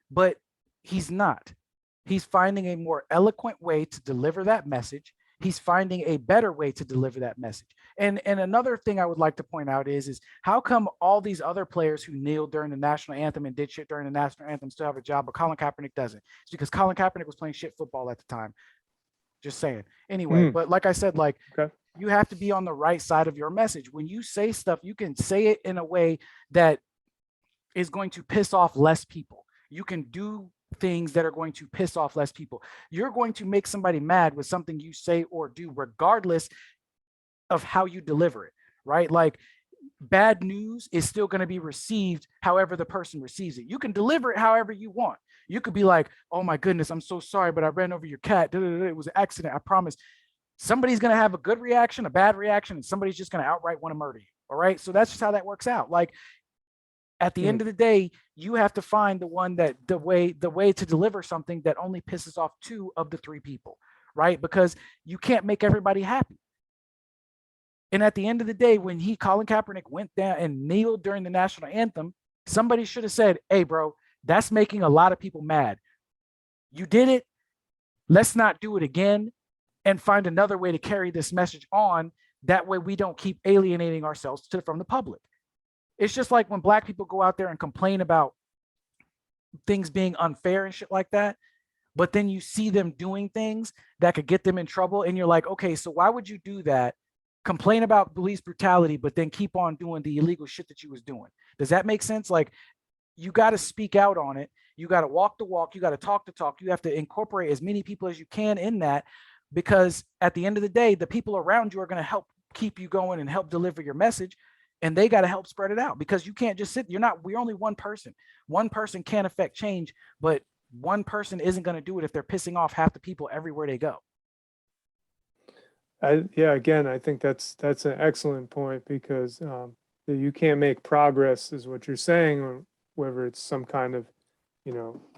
S1: But he's not. He's finding a more eloquent way to deliver that message. He's finding a better way to deliver that message. And another thing I would like to point out is how come all these other players who kneeled during the national anthem and did shit during the national anthem still have a job, but Colin Kaepernick doesn't? It's because Colin Kaepernick was playing shit football at the time. Just saying. Anyway,
S2: Mm,
S1: but like I said, like
S2: okay.
S1: you have to be on the right side of your message. When you say stuff, you can say it in a way that is going to piss off less people. You can do things that are going to piss off less people. You're going to make somebody mad with something you say or do, regardless of how you deliver it, right? Like bad news is still going to be received however the person receives it. You can deliver it however you want. You could be like, oh my goodness, I'm so sorry, but I ran over your cat. It was an accident, I promise. Somebody's going to have a good reaction, a bad reaction, and somebody's just going to outright want to murder you. All right. So that's just how that works out. Like at the
S2: Mm.
S1: end of the day, you have to find the one that the way to deliver something that only pisses off two of the three people, right? Because you can't make everybody happy. And at the end of the day, when Colin Kaepernick went down and kneeled during the national anthem, somebody should have said, hey, bro, that's making a lot of people mad. You did it. Let's not do it again and find another way to carry this message on. That way we don't keep alienating ourselves from the public. It's just like when black people go out there and complain about things being unfair and shit like that, but then you see them doing things that could get them in trouble. And you're like, okay, so why would you do that? Complain about police brutality, but then keep on doing the illegal shit that you was doing. Does that make sense? Like you got to speak out on it. You got to walk the walk. You got to talk the talk. You have to incorporate as many people as you can in that, because at the end of the day, the people around you are going to help keep you going and help deliver your message. And they got to help spread it out, because you can't just sit. We're only one person. One person can affect change, but one person isn't going to do it if they're pissing off half the people everywhere they go.
S2: Yeah, again, I think that's an excellent point, because you can't make progress, is what you're saying, or whether it's some kind of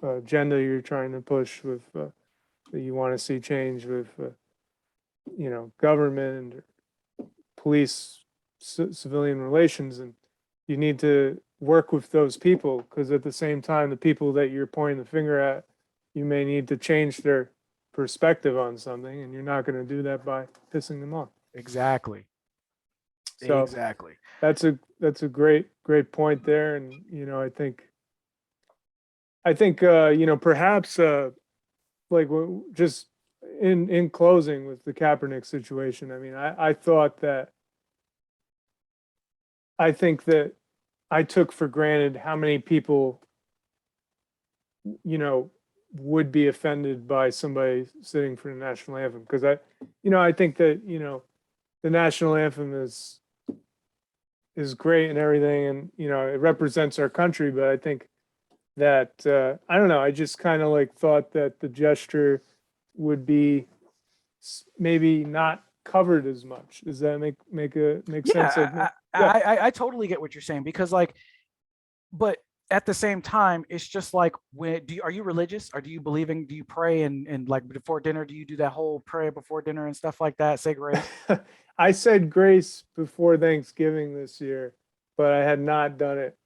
S2: agenda you're trying to push with that you want to see change with government and police civilian relations, and you need to work with those people, because at the same time, the people that you're pointing the finger at, you may need to change their perspective on something, and you're not going to do that by pissing them off.
S1: Exactly.
S2: So
S1: exactly.
S2: that's a great point there, and I think perhaps like just in closing with the Kaepernick situation. I mean, I think that I took for granted how many people would be offended by somebody sitting for the national anthem, because I think that the national anthem is is great and everything, and it represents our country. But I think that I don't know. I just kind of like thought that the gesture would be maybe not covered as much. Does that make sense? Like,
S1: Yeah,
S2: yeah,
S1: I totally get what you're saying because like, but at the same time, it's just like when are you religious or do you pray and like before dinner, do you do that whole prayer before dinner and stuff like that, say grace?
S2: I said grace before Thanksgiving this year, but I had not done it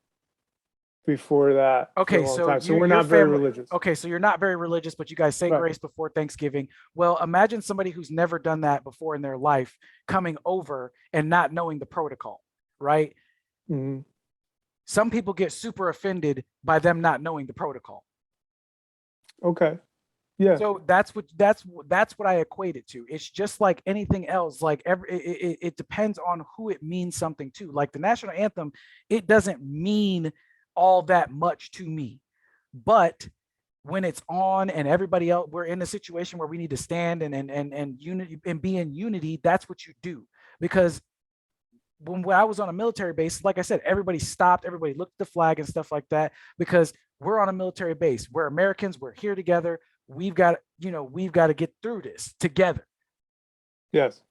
S2: before that for a
S1: Okay,
S2: long
S1: so
S2: time. So
S1: you
S2: we're
S1: your
S2: not very
S1: family
S2: religious.
S1: okay, so you're not very religious, but you guys say
S2: Right.
S1: grace before Thanksgiving. Well, imagine somebody who's never done that before in their life coming over and not knowing the protocol, right?
S2: Hmm.
S1: Some people get super offended by them not knowing the protocol.
S2: Okay. Yeah.
S1: So that's what I equate it to. It's just like anything else. Like it depends on who it means something to. Like the national anthem, it doesn't mean all that much to me, but when it's on and everybody else, we're in a situation where we need to stand and unity and be in unity. That's what you do because when I was on a military base, like I said, everybody stopped, everybody looked at the flag and stuff like that because we're on a military base. We're Americans. We're here together. We've got to get through this together.
S2: Yes.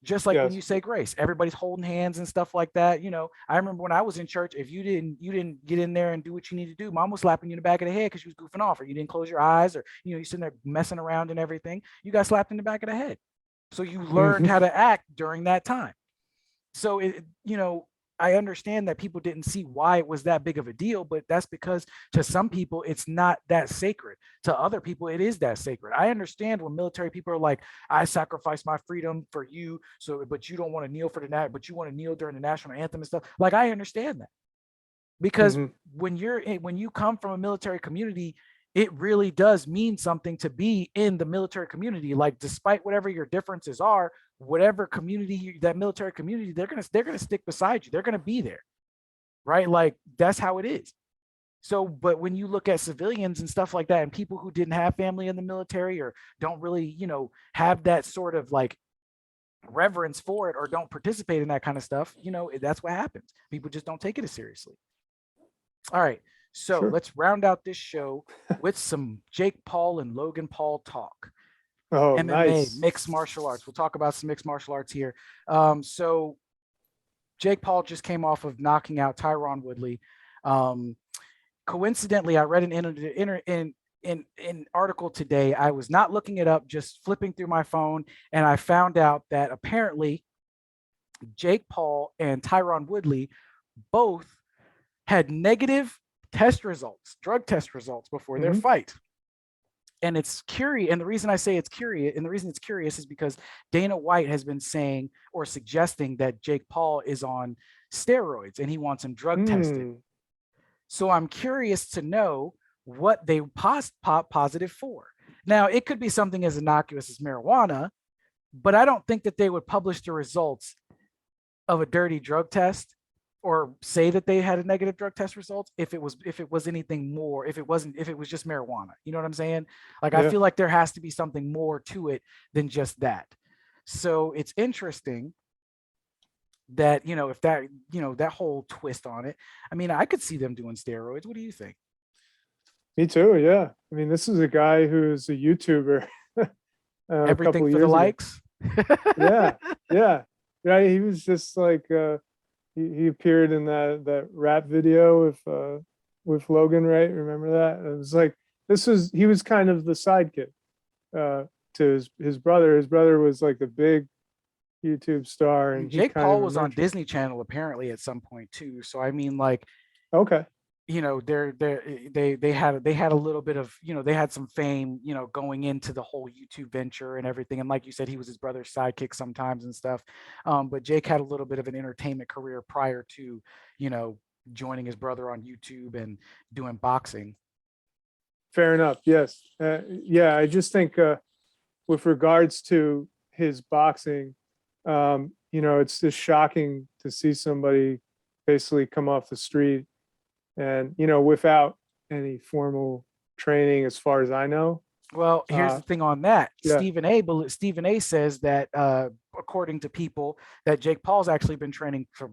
S1: Just like when
S2: Yes.
S1: you say grace, everybody's holding hands and stuff like that. I remember when I was in church, if you didn't get in there and do what you need to do, mom was slapping you in the back of the head because you was goofing off, or you didn't close your eyes, or you're sitting there messing around and everything. You got slapped in the back of the head. So you learned
S2: Hmm.
S1: how to act during that time. So I understand that people didn't see why it was that big of a deal, but that's because to some people it's not that sacred. To other people it is that sacred. I understand when military people are like, I sacrifice my freedom for you, so but you don't want to kneel for but you want to kneel during the national anthem and stuff. Like I understand that because
S2: Hmm.
S1: when you come from a military community, it really does mean something to be in the military community. Like despite whatever your differences are, whatever community that military community, they're gonna stick beside you, they're gonna be there, right? Like that's how it is. So but when you look at civilians and stuff like that and people who didn't have family in the military or don't really have that sort of like reverence for it or don't participate in that kind of stuff, that's what happens. People just don't take it as seriously. All right. So
S2: Sure.
S1: let's round out this show with some Jake Paul and Logan Paul talk.
S2: Oh,
S1: MMA,
S2: nice.
S1: mixed martial arts. We'll talk about some mixed martial arts here. So Jake Paul just came off of knocking out Tyron Woodley. Um, Coincidentally, I read an article today. I was not looking it up, just flipping through my phone, and I found out that apparently Jake Paul and Tyron Woodley both had negative test results, drug test results before their
S2: Hmm.
S1: fight. And it's curious. And the reason I say it's curious, and the reason it's curious is because Dana White has been saying or suggesting that Jake Paul is on steroids and he wants him drug tested.
S2: Mm.
S1: So I'm curious to know what they pop positive for. Now, it could be something as innocuous as marijuana, but I don't think that they would publish the results of a dirty drug test or say that they had a negative drug test results if it was anything more, if it was just marijuana. You know what I'm saying? Like I
S2: Yeah.
S1: feel like there has to be something more to it than just that. So it's interesting that if that that whole twist on it. I mean, I could see them doing steroids. What do you think?
S2: Me too. Yeah. I mean, this is a guy who's a YouTuber a
S1: Everything
S2: couple
S1: for the
S2: years ago.
S1: likes.
S2: Yeah. Yeah. Yeah. He was just like he appeared in that rap video with Logan, right? Remember that? It was like he was kind of the sidekick to his brother. His brother was like the big YouTube star, and he
S1: Jake
S2: kind of
S1: Paul was on
S2: emerged.
S1: Disney Channel apparently at some point too. So I mean, like,
S2: Okay.
S1: they had a little bit of they had some fame going into the whole YouTube venture and everything, and like you said, he was his brother's sidekick sometimes and stuff. But Jake had a little bit of an entertainment career prior to you know joining his brother on YouTube and doing boxing.
S2: Fair enough. Yes. Yeah. I just think with regards to his boxing, it's just shocking to see somebody basically come off the street and without any formal training, as far as I know,
S1: Well, here's
S2: Uh,
S1: the thing on that.
S2: yeah.
S1: Stephen A says that according to people that Jake Paul's actually been training for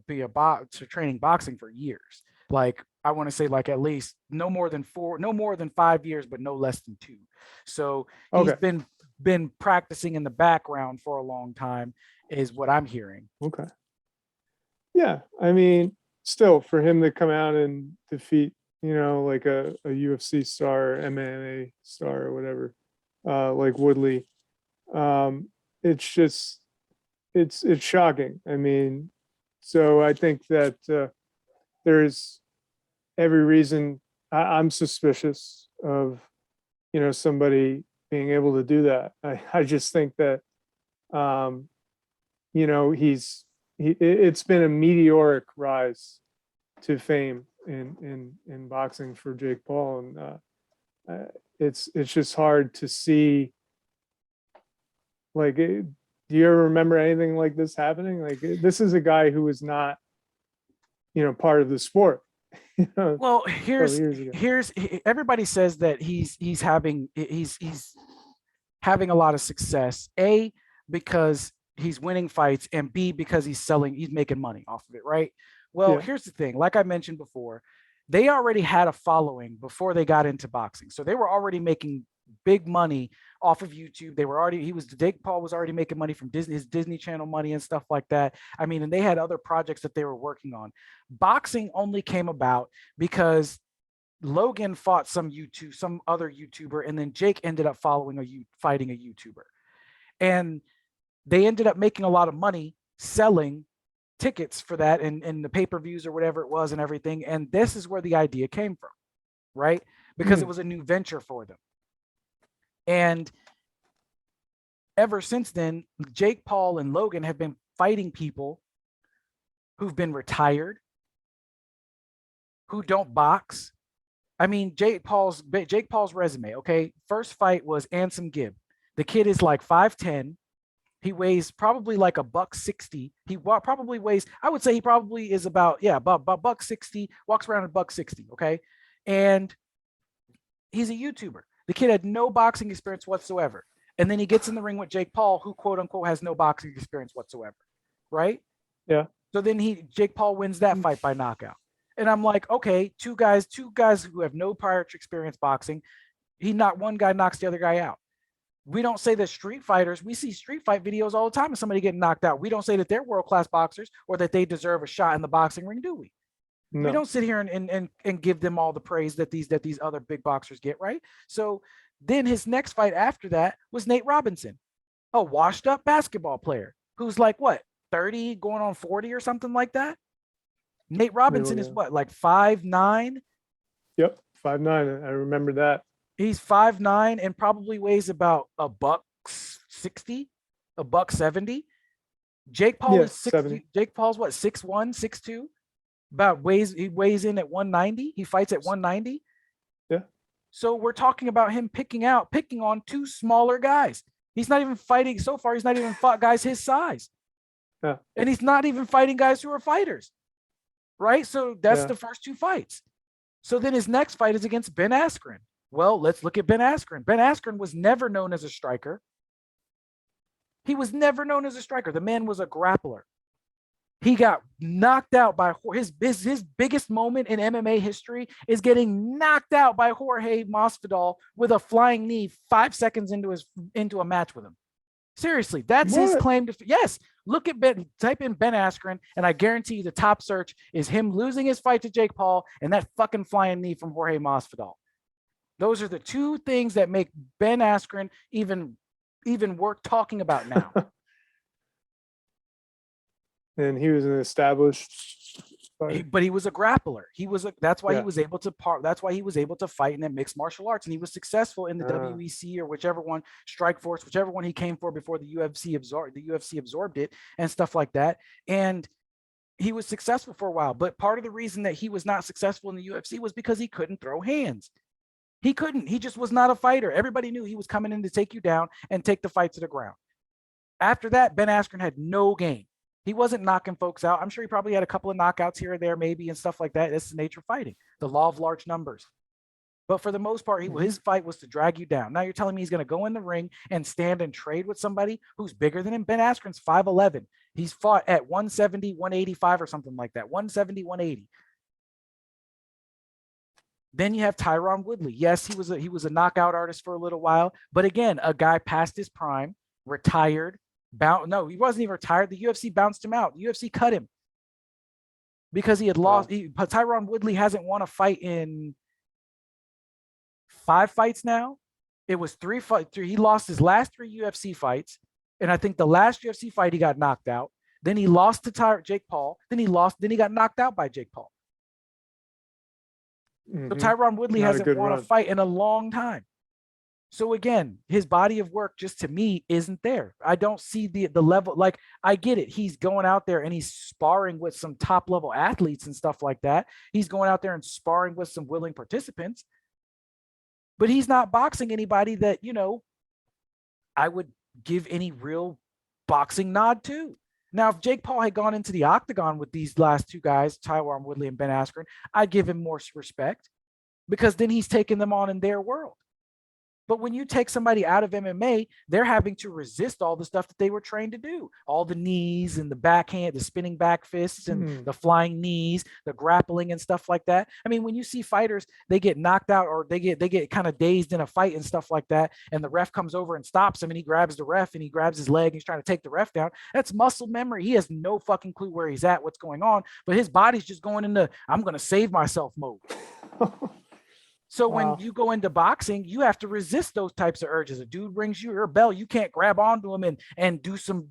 S1: training boxing for years. Like I want to say like at least no more than 5 years, but no less than two. So he's
S2: Okay.
S1: been practicing in the background for a long time, is what I'm hearing.
S2: Okay. Yeah. I mean, still for him to come out and defeat, like a UFC star, MMA star or whatever, like Woodley, it's just it's shocking. I mean, so I think that there's every reason I'm suspicious of somebody being able to do that. I just think that um, it's been a meteoric rise to fame in boxing for Jake Paul, and it's just hard to see. Like, do you ever remember anything like this happening? Like, this is a guy who was not, part of the sport.
S1: Well,
S2: Several years ago.
S1: everybody says that he's having a lot of success. A, because he's winning fights, and B, because he's making money off of it, right? Well,
S2: Yeah.
S1: here's the thing. Like I mentioned before, they already had a following before they got into boxing. So they were already making big money off of YouTube. Jake Paul was already making money from his Disney Channel money and stuff like that. I mean, and they had other projects that they were working on. Boxing only came about because Logan fought some other YouTuber, and then Jake ended up fighting a YouTuber. And they ended up making a lot of money selling tickets for that and the pay-per-views or whatever it was and everything. And this is where the idea came from, right? Because it was a new venture for them. And ever since then, Jake Paul and Logan have been fighting people who've been retired, who don't box. I mean, Jake Paul's resume, okay? First fight was Ansem Gibb. The kid is like 5'10". He weighs probably like a $160. He probably weighs, I would say he probably is about $160, walks around at $160, okay? And he's a YouTuber. The kid had no boxing experience whatsoever. And then he gets in the ring with Jake Paul, who quote unquote has no boxing experience whatsoever, right?
S2: Yeah.
S1: So then Jake Paul wins that fight by knockout. And I'm like, okay, two guys who have no prior experience boxing. One guy knocks the other guy out. We don't say that street fighters, we see street fight videos all the time of somebody getting knocked out. We don't say that they're world-class boxers or that they deserve a shot in the boxing ring, do we? No. We don't sit here and give them all the praise that these other big boxers get, right? So then his next fight after that was Nate Robinson, a washed up basketball player who's like what, 30 going on 40 or something like that. Nate Robinson is what, like 5'9"?
S2: Yep, 5'9". I remember that.
S1: He's 5'9" and probably weighs about $160, $170. Jake Paul is 60. 70. Jake Paul's what, 6'1", 6'2"? He weighs in at 190. He fights at 190.
S2: Yeah.
S1: So we're talking about him picking on two smaller guys. He's not even fighting so far. He's not even fought guys his size.
S2: Yeah.
S1: And he's not even fighting guys who are fighters. Right. So that's the first two fights. So then his next fight is against Ben Askren. Well, let's look at Ben Askren. Ben Askren was never known as a striker. He was never known as a striker. The man was a grappler. He got knocked out by his biggest moment in MMA history is getting knocked out by Jorge Masvidal with a flying knee 5 seconds into a match with him. Seriously, that's his claim to. Yes, look at type in Ben Askren, and I guarantee you the top search is him losing his fight to Jake Paul and that fucking flying knee from Jorge Masvidal. Those are the two things that make Ben Askren even worth talking about now.
S2: And he was an established
S1: but he was a grappler. That's why he was able to fight in that mixed martial arts, and he was successful in the WEC or whichever one, Strikeforce, whichever one he came for before the UFC absorbed it and stuff like that. And he was successful for a while, but part of the reason that he was not successful in the UFC was because he couldn't throw hands. He just was not a fighter. Everybody knew he was coming in to take you down and take the fight to the ground. After that, Ben Askren had no game. He wasn't knocking folks out. I'm sure he probably had a couple of knockouts here or there, maybe, and stuff like that. That's the nature of fighting, the law of large numbers. But for the most part, his fight was to drag you down. Now you're telling me he's going to go in the ring and stand and trade with somebody who's bigger than him? Ben Askren's 5'11". He's fought at 170, 185 or something like that. 170, 180. Then you have Tyron Woodley. Yes, he was a knockout artist for a little while, but again, a guy past his prime, retired, no, he wasn't even retired. The UFC bounced him out. The UFC cut him because he had lost. But Tyron Woodley hasn't won a fight in 5 fights now. It was 3 fights. He lost his last 3 UFC fights, and I think the last UFC fight he got knocked out. Then he lost to Jake Paul. Then he got knocked out by Jake Paul. So Tyron Woodley hasn't won a fight in a long time. So again, his body of work just to me isn't there. I don't see the level. Like, I get it. He's going out there and he's sparring with some top level athletes and stuff like that. He's going out there and sparring with some willing participants, but he's not boxing anybody that, I would give any real boxing nod to. Now, if Jake Paul had gone into the octagon with these last 2 guys, Tyron Woodley and Ben Askren, I'd give him more respect because then he's taking them on in their world. But when you take somebody out of MMA, they're having to resist all the stuff that they were trained to do. All the knees and the backhand, the spinning back fists and the flying knees, the grappling and stuff like that. I mean, when you see fighters, they get knocked out or they get kind of dazed in a fight and stuff like that, and the ref comes over and stops him and he grabs the ref and he grabs his leg and he's trying to take the ref down. That's muscle memory. He has no fucking clue where he's at, what's going on, but his body's just going into, I'm going to save myself mode. So when you go into boxing, you have to resist those types of urges. A dude brings you your bell, you can't grab onto him and do some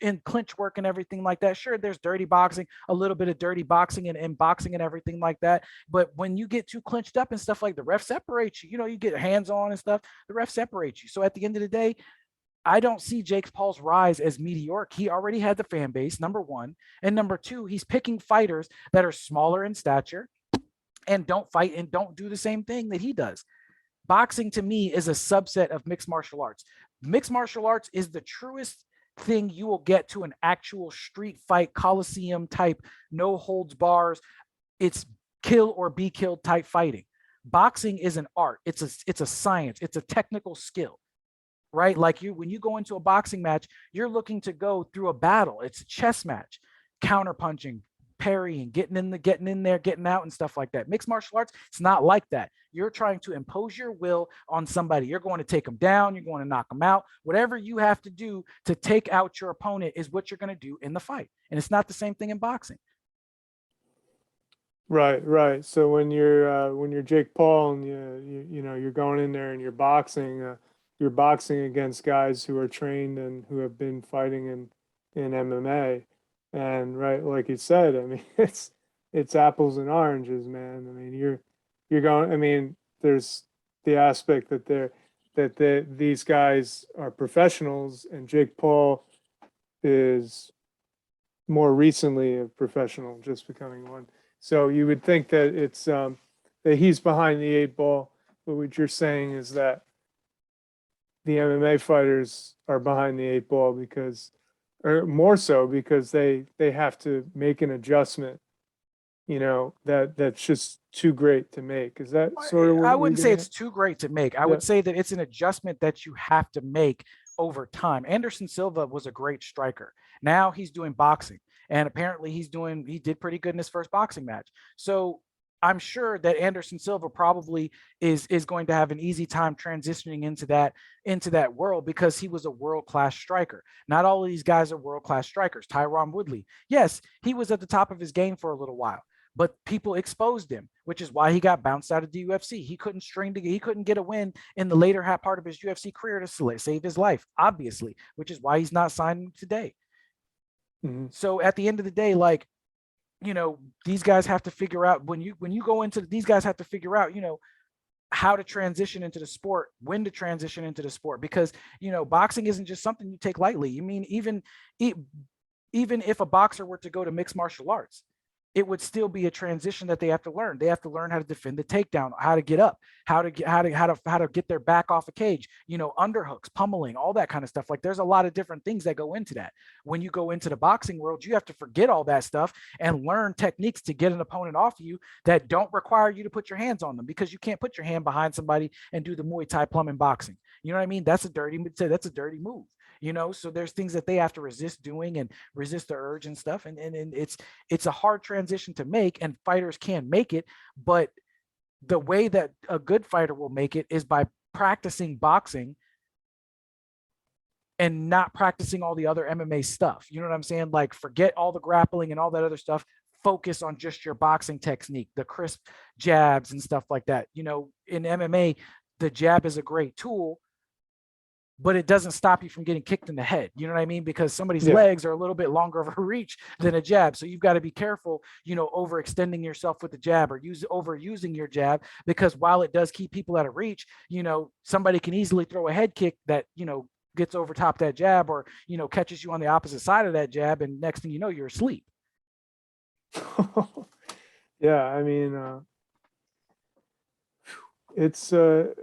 S1: in clinch work and everything like that. Sure, there's dirty boxing, a little bit of dirty boxing and boxing and everything like that. But when you get too clinched up and stuff, like the ref separates you, you get hands on and stuff, the ref separates you. So at the end of the day, I don't see Jake Paul's rise as meteoric. He already had the fan base, number one. And number two, he's picking fighters that are smaller in stature and don't fight and don't do the same thing that he does. Boxing to me is a subset of mixed martial arts. Mixed martial arts is the truest thing you will get to an actual street fight, Coliseum type, no holds bars. It's kill or be killed type fighting. Boxing is an art. It's a science. It's a technical skill, right? Like when you go into a boxing match, you're looking to go through a battle. It's a chess match, counter punching, parrying, getting in there, getting out and stuff like that. Mixed martial arts, it's not like that. You're trying to impose your will on somebody. You're going to take them down. You're going to knock them out. Whatever you have to do to take out your opponent is what you're going to do in the fight. And it's not the same thing in boxing.
S2: Right. So when you're Jake Paul and you're going in there and you're boxing against guys who are trained and who have been fighting in MMA. And right, like you said, I mean, it's apples and oranges, man. I mean, you're going. I mean, there's the aspect that these guys are professionals, and Jake Paul is more recently a professional, just becoming one. So you would think that it's that he's behind the 8 ball, but what you're saying is that the MMA fighters are behind the 8 ball because. Or more so because they have to make an adjustment, that's just too great to make. Is that sort of what
S1: I wouldn't say it's too great to make. I would say that it's an adjustment that you have to make over time. Anderson Silva was a great striker. Now he's doing boxing, and apparently he did pretty good in his first boxing match. So I'm sure that Anderson Silva probably is going to have an easy time transitioning into that world because he was a world-class striker. Not all of these guys are world-class strikers. Tyron Woodley, yes, he was at the top of his game for a little while, but people exposed him, which is why he got bounced out of the UFC. He couldn't get a win in the later part of his UFC career to save his life, obviously, which is why he's not signed today. Mm-hmm. So at the end of the day, like, these guys have to figure out these guys have to figure out, how to transition into the sport, when to transition into the sport, because, boxing isn't just something you take lightly. I mean, even if a boxer were to go to mixed martial arts, it would still be a transition that they have to learn. They have to learn how to defend the takedown, how to get up, how to get their back off a cage, underhooks, pummeling, all that kind of stuff. Like there's a lot of different things that go into that. When you go into the boxing world, you have to forget all that stuff and learn techniques to get an opponent off you that don't require you to put your hands on them, because you can't put your hand behind somebody and do the Muay Thai plum in boxing. You know what I mean? That's a dirty move. So there's things that they have to resist doing and resist the urge and stuff. And it's a hard transition to make, and fighters can make it, but the way that a good fighter will make it is by practicing boxing and not practicing all the other MMA stuff. You know what I'm saying? Like forget all the grappling and all that other stuff. Focus on just your boxing technique, the crisp jabs and stuff like that. In MMA, the jab is a great tool, but it doesn't stop you from getting kicked in the head. You know what I mean? Because somebody's legs are a little bit longer of a reach than a jab. So you've got to be careful, overextending yourself with the jab or overusing your jab, because while it does keep people out of reach, somebody can easily throw a head kick that, gets over top that jab, or, catches you on the opposite side of that jab. And next thing you know, you're asleep.
S2: Yeah. I mean, it's, MMA,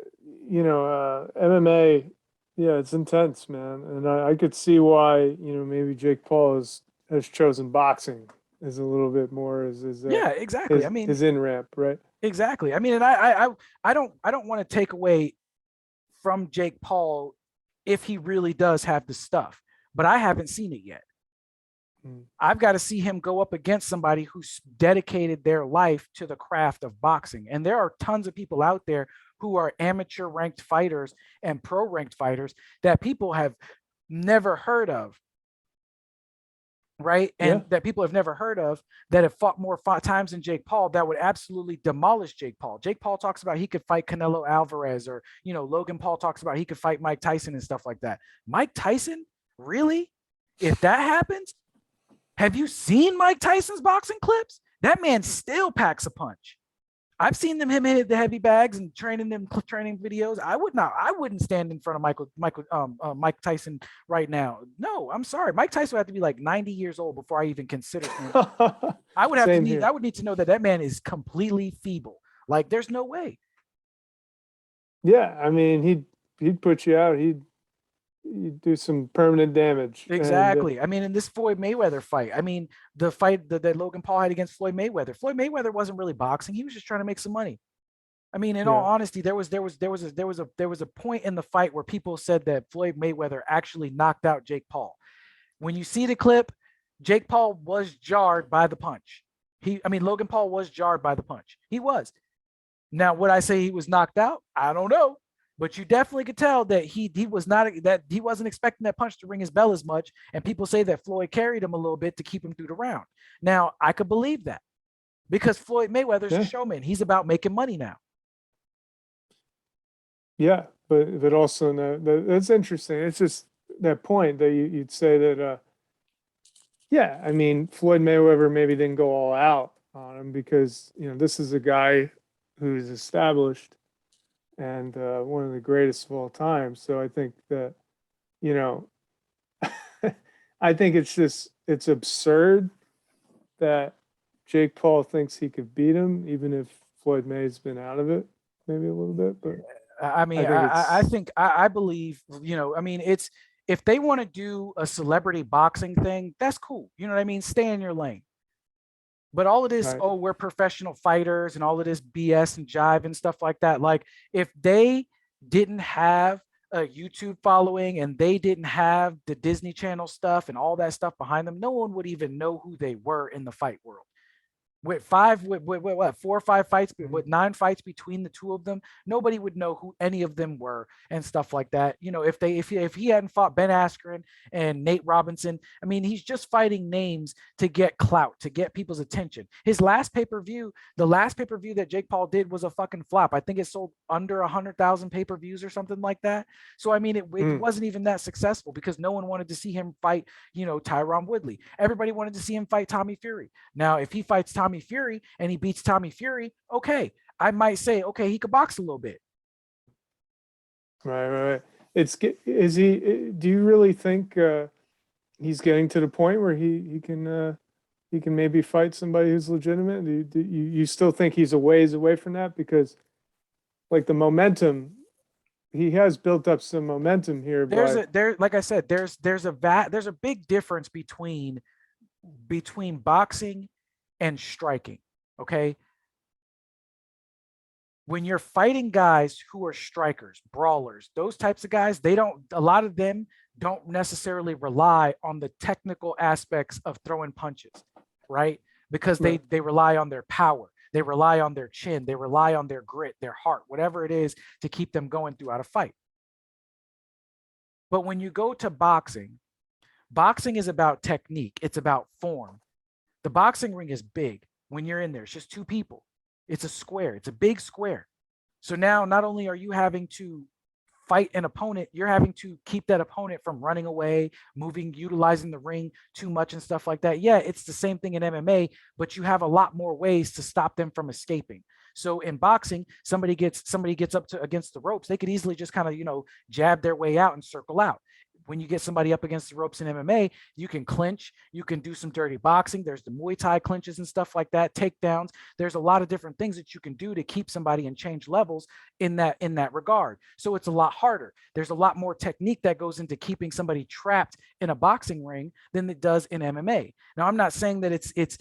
S2: yeah, it's intense, man. And I could see why, maybe Jake Paul has chosen boxing as a little bit more as
S1: yeah, exactly.
S2: His in ramp, right?
S1: Exactly. I mean, and I don't want to take away from Jake Paul if he really does have the stuff, but I haven't seen it yet. I've got to see him go up against somebody who's dedicated their life to the craft of boxing. And there are tons of people out there who are amateur ranked fighters and pro ranked fighters that people have never heard of. Right. And that people have never heard of, that have fought more times than Jake Paul, that would absolutely demolish Jake Paul. Jake Paul talks about he could fight Canelo Alvarez, or, Logan Paul talks about he could fight Mike Tyson and stuff like that. Mike Tyson? Really? If that happens, have you seen Mike Tyson's boxing clips? That man still packs a punch. I've seen him hit the heavy bags and training videos. I wouldn't stand in front of Mike Tyson right now. No, I'm sorry. Mike Tyson would have to be like 90 years old before I even consider him. I would need to know that man is completely feeble. Like there's no way.
S2: Yeah. I mean, he'd put you out. He'd do some permanent damage.
S1: Exactly. And, I mean, in this Floyd Mayweather fight, I mean, the fight that Logan Paul had against Floyd Mayweather wasn't really boxing. He was just trying to make some money. I mean, in all honesty, there was a point in the fight where people said that Floyd Mayweather actually knocked out Jake Paul. When you see the clip, Jake Paul was jarred by the punch. Logan Paul was jarred by the punch. He was. Now, would I say he was knocked out? I don't know. But you definitely could tell that he wasn't expecting that punch to ring his bell as much. And people say that Floyd carried him a little bit to keep him through the round. Now, I could believe that, because Floyd Mayweather's a showman. He's about making money now.
S2: Yeah, but also that's interesting. It's just that point that you'd say that, yeah, I mean, Floyd Mayweather maybe didn't go all out on him because, this is a guy who's established and one of the greatest of all time. So I think that, I think it's absurd that Jake Paul thinks he could beat him, even if Floyd May's been out of it maybe a little bit. But
S1: I believe, it's, if they want to do a celebrity boxing thing, that's cool. You know what I mean? Stay in your lane. But all of this, we're professional fighters and all of this BS and jive and stuff like that. Like if they didn't have a YouTube following and they didn't have the Disney Channel stuff and all that stuff behind them, no one would even know who they were in the fight world. With 4 or 5 fights, with 9 fights between the two of them, nobody would know who any of them were and stuff like that. If he hadn't fought Ben Askren and Nate Robinson, I mean, he's just fighting names to get clout, to get people's attention. The last pay-per-view that Jake Paul did was a fucking flop. I think it sold under 100,000 pay-per-views or something like that. So I mean, it wasn't even that successful because no one wanted to see him fight, Tyron Woodley. Everybody wanted to see him fight Tommy Fury. Now, if he fights Tommy Fury and he beats Tommy Fury, okay, I might say, okay, he could box a little bit.
S2: Right. Do you really think he's getting to the point where he can he can maybe fight somebody who's legitimate? Do you still think he's a ways away from that? Because like the momentum, he has built up some momentum here by
S1: Like I said, there's a big difference between boxing and striking. Okay. When you're fighting guys who are strikers, brawlers, those types of guys, a lot of them don't necessarily rely on the technical aspects of throwing punches, right? Because
S2: right.
S1: they rely on their power, they rely on their chin, they rely on their grit, their heart, whatever it is to keep them going throughout a fight. But when you go to boxing, boxing is about technique, it's about form. The boxing ring is big. When you're in there, it's just two people. It's a square, it's a big square. So now not only are you having to fight an opponent, you're having to keep that opponent from running away, moving, utilizing the ring too much and stuff like that. Yeah, it's the same thing in MMA, but you have a lot more ways to stop them from escaping. So in boxing, somebody gets up to against the ropes, they could easily just kind of, jab their way out and circle out. When you get somebody up against the ropes in MMA, you can clinch, you can do some dirty boxing. There's the Muay Thai clinches and stuff like that, takedowns. There's a lot of different things that you can do to keep somebody and change levels in that regard. So it's a lot harder. There's a lot more technique that goes into keeping somebody trapped in a boxing ring than it does in MMA. Now, I'm not saying that it's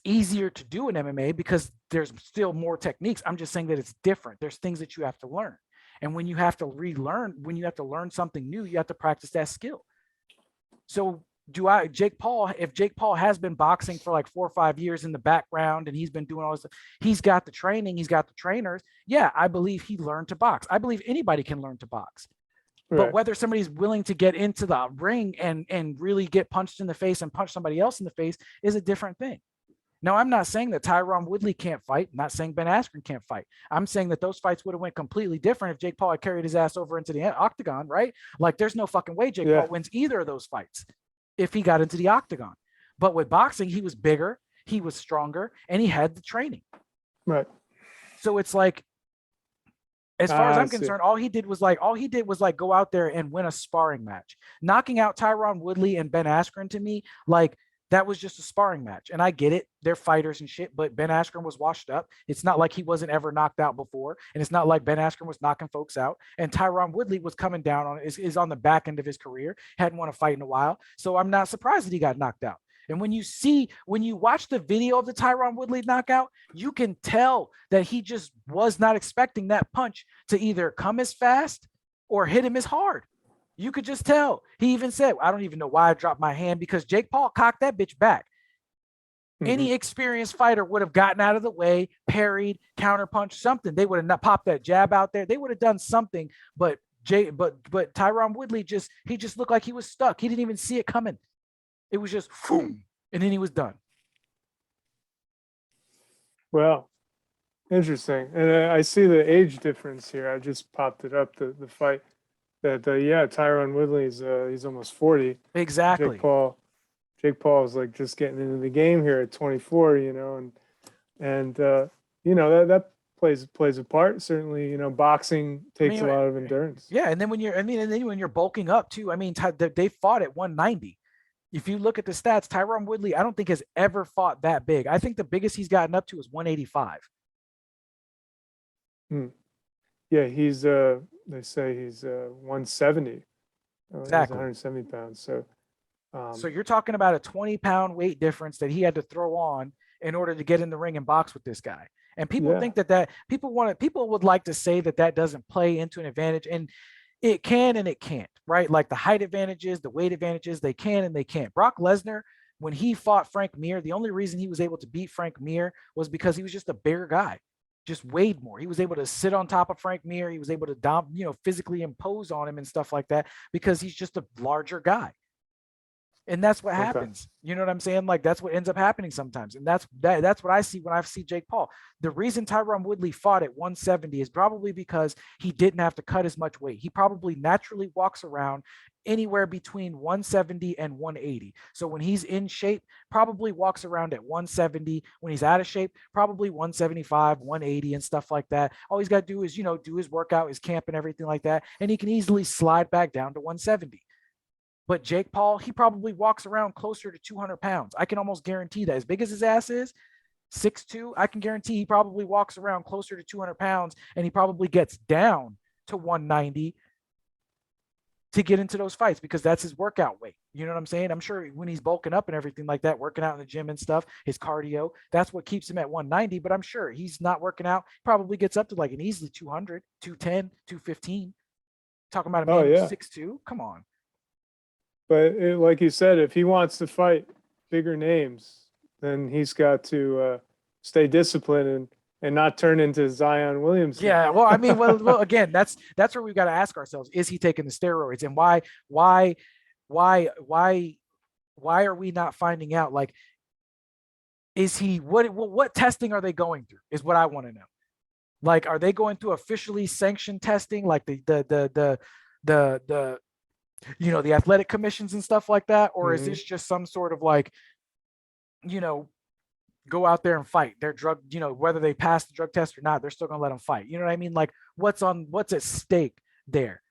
S1: easier to do in MMA because there's still more techniques. I'm just saying that it's different. There's things that you have to learn. And when you have to learn something new, you have to practice that skill. So if Jake Paul has been boxing for like 4 or 5 years in the background and he's been doing all this, he's got the training, he's got the trainers. Yeah, I believe he learned to box. I believe anybody can learn to box. Right. But whether somebody's willing to get into the ring and really get punched in the face and punch somebody else in the face is a different thing. Now, I'm not saying that Tyron Woodley can't fight. I'm not saying Ben Askren can't fight. I'm saying that those fights would have went completely different if Jake Paul had carried his ass over into the octagon, right? Like, there's no fucking way Jake Paul wins either of those fights if he got into the octagon. But with boxing, he was bigger, he was stronger, and he had the training.
S2: Right.
S1: So it's like, as far as I'm concerned, all he did was go out there and win a sparring match. Knocking out Tyron Woodley and Ben Askren, to me, like, that was just a sparring match. And I get it. They're fighters and shit, but Ben Askren was washed up. It's not like he wasn't ever knocked out before. And it's not like Ben Askren was knocking folks out. And Tyron Woodley was coming down is on the back end of his career. Hadn't won a fight in a while. So I'm not surprised that he got knocked out. And when you watch the video of the Tyron Woodley knockout, you can tell that he just was not expecting that punch to either come as fast or hit him as hard. You could just tell. He even said, I don't even know why I dropped my hand, because Jake Paul cocked that bitch back. Mm-hmm. Any experienced fighter would have gotten out of the way, parried, counterpunched, something. They would have not popped that jab out there. They would have done something, but Tyron Woodley he just looked like he was stuck. He didn't even see it coming. It was just boom, and then he was done.
S2: Well, interesting. And I see the age difference here. I just popped it up, the fight. That Tyron Woodley he's almost 40.
S1: Exactly.
S2: Jake Paul is like just getting into the game here at 24, and that plays a part. Certainly, boxing takes a lot of endurance.
S1: Yeah, and then when you're bulking up too. I mean, they fought at 190. If you look at the stats, Tyron Woodley, I don't think has ever fought that big. I think the biggest he's gotten up to is 185.
S2: Yeah, he's they say he's 170.
S1: Exactly.
S2: He's 170 pounds. So
S1: so you're talking about a 20-pound weight difference that he had to throw on in order to get in the ring and box with this guy. And people think that people would like to say that doesn't play into an advantage, and it can and it can't, right? Like the height advantages, the weight advantages, they can and they can't. Brock Lesnar, when he fought Frank Mir, the only reason he was able to beat Frank Mir was because he was just a bigger guy. Just weighed more. He was able to sit on top of Frank Mir. He was able to physically impose on him and stuff like that because he's just a larger guy. And that's what happens. You know what I'm saying? Like, that's what ends up happening sometimes. And that's what I see when I see Jake Paul. The reason Tyron Woodley fought at 170 is probably because he didn't have to cut as much weight. He probably naturally walks around anywhere between 170 and 180. So when he's in shape, probably walks around at 170. When he's out of shape, probably 175, 180 and stuff like that. All he's got to do is, do his workout, his camp and everything like that. And he can easily slide back down to 170. But Jake Paul, he probably walks around closer to 200 pounds. I can almost guarantee that. As big as his ass is, 6'2", I can guarantee he probably walks around closer to 200 pounds, and he probably gets down to 190 to get into those fights because that's his workout weight. You know what I'm saying? I'm sure when he's bulking up and everything like that, working out in the gym and stuff, his cardio, that's what keeps him at 190. But I'm sure he's not working out, probably gets up to like an easily 200, 210, 215. Talking about a
S2: Oh
S1: man who's
S2: yeah.
S1: 6'2". Come on.
S2: But like you said, if he wants to fight bigger names, then he's got to stay disciplined and not turn into Zion Williamson.
S1: Yeah, well, I mean, well, again, that's where we've got to ask ourselves: is he taking the steroids, and why, why, why are we not finding out? Like, is he what testing are they going through? Is what I want to know. Like, are they going through officially sanctioned testing, like the the athletic commissions and stuff like that, or is
S2: Mhm.
S1: this just some sort of like, go out there and fight their drug, whether they pass the drug test or not, they're still going to let them fight. You know what I mean? Like what's at stake there?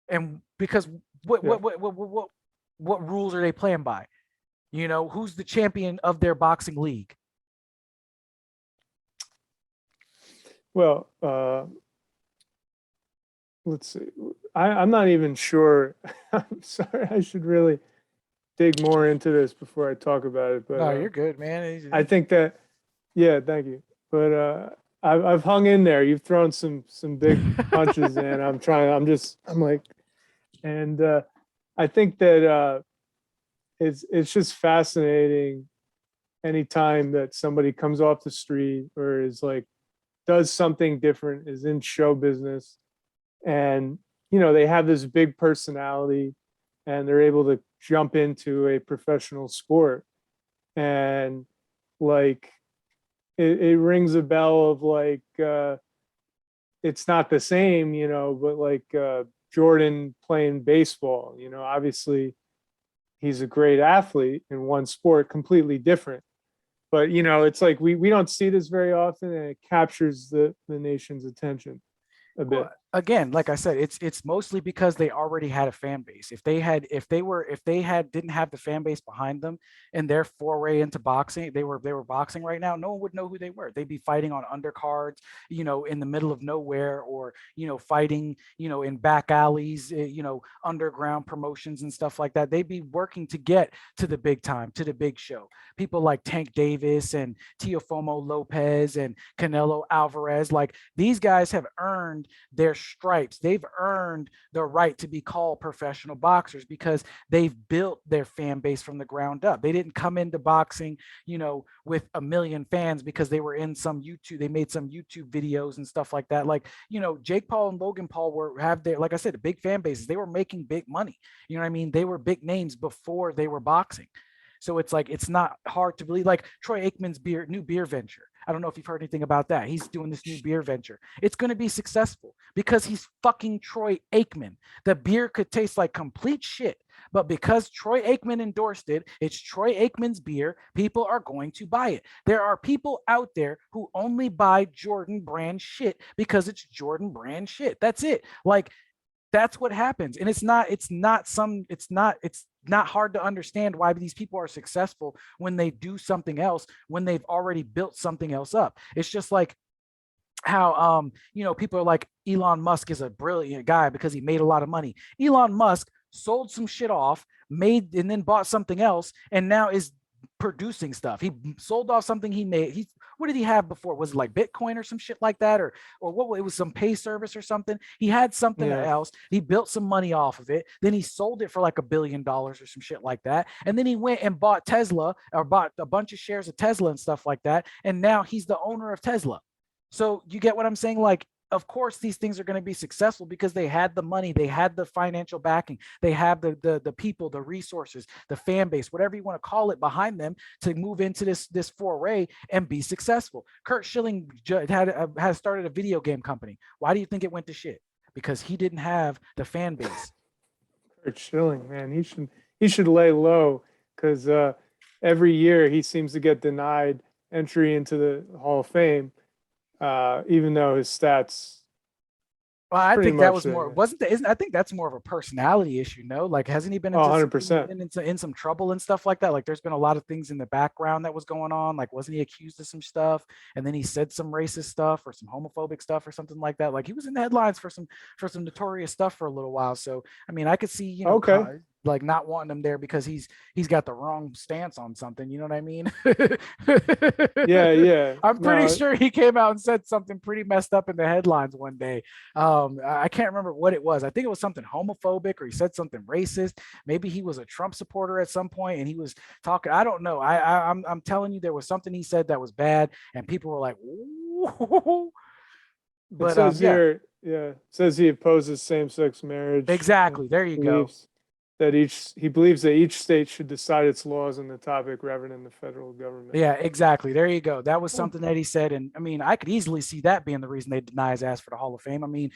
S1: And because what,
S2: Yeah.
S1: what, what, what, what, what rules are they playing by? Who's the champion of their boxing league?
S2: Well, let's see. I'm not even sure. I'm sorry. I should really dig more into this before I talk about it. But
S1: No, you're good, man.
S2: I think that, yeah, thank you. But I've hung in there. You've thrown some big punches, and I'm trying. I'm like, and I think that it's just fascinating anytime that somebody comes off the street or is like does something different, is in show business, and they have this big personality, and they're able to jump into a professional sport, and like it rings a bell of like it's not the same, but like Jordan playing baseball, obviously he's a great athlete in one sport, completely different. But it's like we don't see this very often, and it captures the nation's attention a
S1: Well,
S2: bit.
S1: again, like I said, it's mostly because they already had a fan base. If they had didn't have the fan base behind them and their foray into boxing, they were boxing right now, no one would know who they were. They'd be fighting on undercards, in the middle of nowhere, or fighting, in back alleys, underground promotions and stuff like that. They'd be working to get to the big time, to the big show. People like Tank Davis and Teofimo Lopez and Canelo Alvarez, like these guys have earned their stripes. They've earned the right to be called professional boxers because they've built their fan base from the ground up. They didn't come into boxing, with a million fans because they were in some YouTube, they made some YouTube videos and stuff like that. Like, Jake Paul and Logan Paul have their, like I said, big fan bases. They were making big money. You know what I mean? They were big names before they were boxing. So it's like, it's not hard to believe. Like Troy Aikman's new beer venture. I don't know if you've heard anything about that. He's doing this new beer venture. It's going to be successful because he's fucking Troy Aikman. The beer could taste like complete shit, but because Troy Aikman endorsed it, it's Troy Aikman's beer. People are going to buy it. There are people out there who only buy Jordan brand shit because it's Jordan brand shit. That's it. Like, that's what happens. And it's not hard to understand why these people are successful when they do something else, when they've already built something else up. It's just like how people are like, Elon Musk is a brilliant guy because he made a lot of money. Elon Musk sold some shit off, made, and then bought something else, and now is producing stuff. He sold off something he made. What did he have before? Was it like Bitcoin or some shit like that, or what? It was some pay service or something. He had something
S2: Yeah.
S1: else. He built some money off of it. Then he sold it for like $1 billion or some shit like that. And then he went and bought Tesla, or bought a bunch of shares of Tesla and stuff like that. And now he's the owner of Tesla. So you get what I'm saying? Like, of course these things are going to be successful because they had the money, they had the financial backing, they have the people, the resources, the fan base, whatever you want to call it, behind them to move into this foray and be successful. Kurt Schilling has started a video game company. Why do you think it went to shit? Because he didn't have the fan base.
S2: Kurt Schilling, man, he should lay low, because every year he seems to get denied entry into the Hall of Fame, even though his stats
S1: Well, I
S2: Pretty
S1: think that
S2: much
S1: was more,
S2: there.
S1: wasn't that, isn't, I think that's more of a personality issue, no? Like, hasn't he been
S2: Oh,
S1: into some,
S2: 100%.
S1: in some trouble and stuff like that? Like, there's been a lot of things in the background that was going on. Like, wasn't he accused of some stuff? And then he said some racist stuff or some homophobic stuff or something like that. Like, he was in the headlines for some notorious stuff for a little while. So, I mean, I could see,
S2: Okay.
S1: like not wanting him there because he's got the wrong stance on something. You know what I mean?
S2: Yeah, yeah.
S1: I'm pretty
S2: No,
S1: sure he came out and said something pretty messed up in the headlines one day. I can't remember what it was. I think it was something homophobic, or he said something racist. Maybe he was a Trump supporter at some point and he was talking. I don't know. I'm telling you, there was something he said that was bad, and people were like, "Ooh."
S2: it
S1: But
S2: says
S1: yeah,
S2: here, yeah, it says he opposes same-sex marriage
S1: exactly.
S2: and
S1: There you go.
S2: believes he believes that each state should decide its laws on the topic rather than the federal government.
S1: Yeah, exactly. There you go. That was
S2: Oh,
S1: something that he said, and I mean, I could easily see that being the reason they deny his ass for the Hall of Fame. I mean,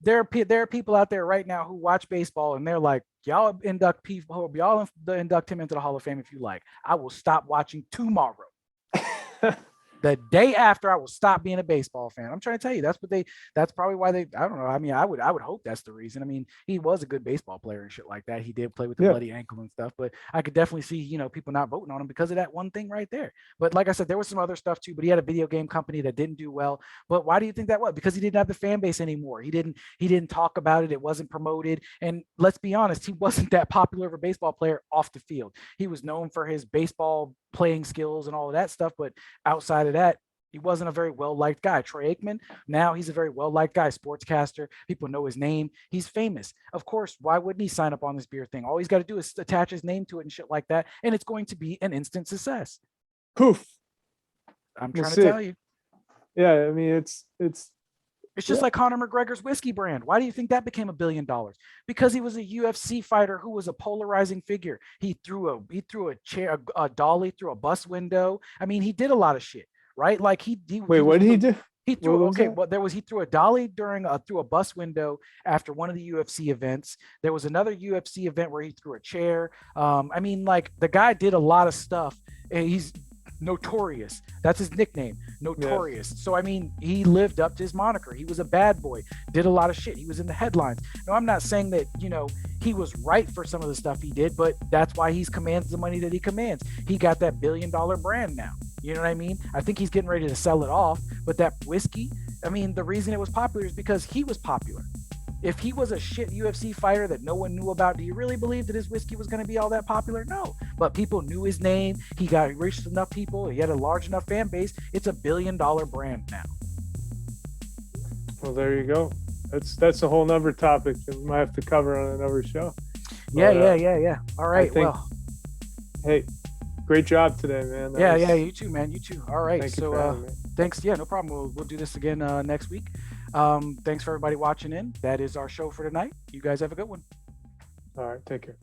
S1: there are people out there right now who watch baseball and they're like, y'all induct people, y'all induct him into the Hall of Fame if you like. I will stop watching tomorrow. The day after, I will stop being a baseball fan. I'm trying to tell you, that's probably why they, I don't know. I mean, I would hope that's the reason. I mean, he was a good baseball player and shit like that. He did play with the
S2: yeah.
S1: bloody ankle and stuff, but I could definitely see, people not voting on him because of that one thing right there. But like I said, there was some other stuff too, but he had a video game company that didn't do well. But why do you think that was? Because he didn't have the fan base anymore. He didn't talk about it. It wasn't promoted. And let's be honest, he wasn't that popular of a baseball player off the field. He was known for his baseball playing skills and all of that stuff, but outside of that, he wasn't a very well-liked guy. Troy Aikman, now he's a very well-liked guy, sportscaster. People know his name. He's famous. Of course, why wouldn't he sign up on this beer thing? All he's got to do is attach his name to it and shit like that, and it's going to be an instant success.
S2: Poof.
S1: I'm
S2: We'll
S1: trying to
S2: see.
S1: tell you.
S2: Yeah, I mean, it's
S1: It's just like Conor McGregor's whiskey brand. Why do you think that became $1 billion? Because he was a UFC fighter who was a polarizing figure. He threw a chair, a dolly through a bus window. I mean, he did a lot of shit, right? Like
S2: wait, what did he do?
S1: he
S2: What
S1: threw
S2: was
S1: okay,
S2: that?
S1: well, he threw a dolly through a bus window after one of the UFC events. There was another UFC event where he threw a chair. I mean, like the guy did a lot of stuff. And he's notorious. That's his nickname, notorious. Yeah. So I mean, he lived up to his moniker. He was a bad boy, did a lot of shit. He was in the headlines. No, I'm not saying that, he was right for some of the stuff he did, but that's why he commands the money that he commands. He got that $1 billion brand now. You know what I mean? I think he's getting ready to sell it off, but that whiskey, I mean, the reason it was popular is because he was popular. If he was a shit UFC fighter that no one knew about, do you really believe that his whiskey was going to be all that popular? No. But people knew his name. He reached enough people. He had a large enough fan base. It's $1 billion brand now.
S2: Well, there you go. That's a whole nother topic that we might have to cover on another show.
S1: Yeah. All right.
S2: Hey, great job today, man.
S1: Yeah. You too, man. You too. All right.
S2: Thank you for having me.
S1: Thanks. Yeah, no problem. We'll do this again next week. Thanks for everybody watching in. That is our show for tonight. You guys have a good one.
S2: All right. Take care.